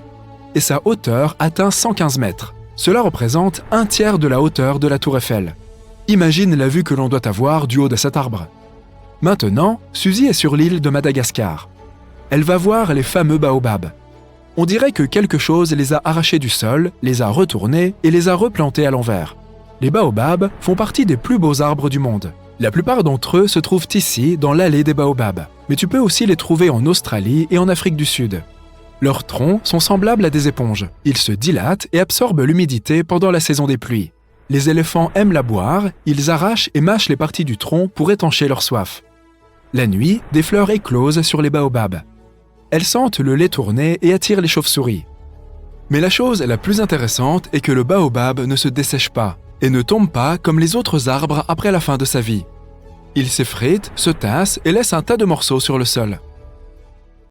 et sa hauteur atteint 115 mètres. Cela représente un tiers de la hauteur de la Tour Eiffel. Imagine la vue que l'on doit avoir du haut de cet arbre. Maintenant, Suzy est sur l'île de Madagascar. Elle va voir les fameux baobabs. On dirait que quelque chose les a arrachés du sol, les a retournés et les a replantés à l'envers. Les baobabs font partie des plus beaux arbres du monde. La plupart d'entre eux se trouvent ici, dans l'allée des baobabs, mais tu peux aussi les trouver en Australie et en Afrique du Sud. Leurs troncs sont semblables à des éponges. Ils se dilatent et absorbent l'humidité pendant la saison des pluies. Les éléphants aiment la boire, ils arrachent et mâchent les parties du tronc pour étancher leur soif. La nuit, des fleurs éclosent sur les baobabs. Elles sentent le lait tourner et attirent les chauves-souris. Mais la chose la plus intéressante est que le baobab ne se dessèche pas et ne tombe pas comme les autres arbres après la fin de sa vie. Il s'effrite, se tasse et laisse un tas de morceaux sur le sol.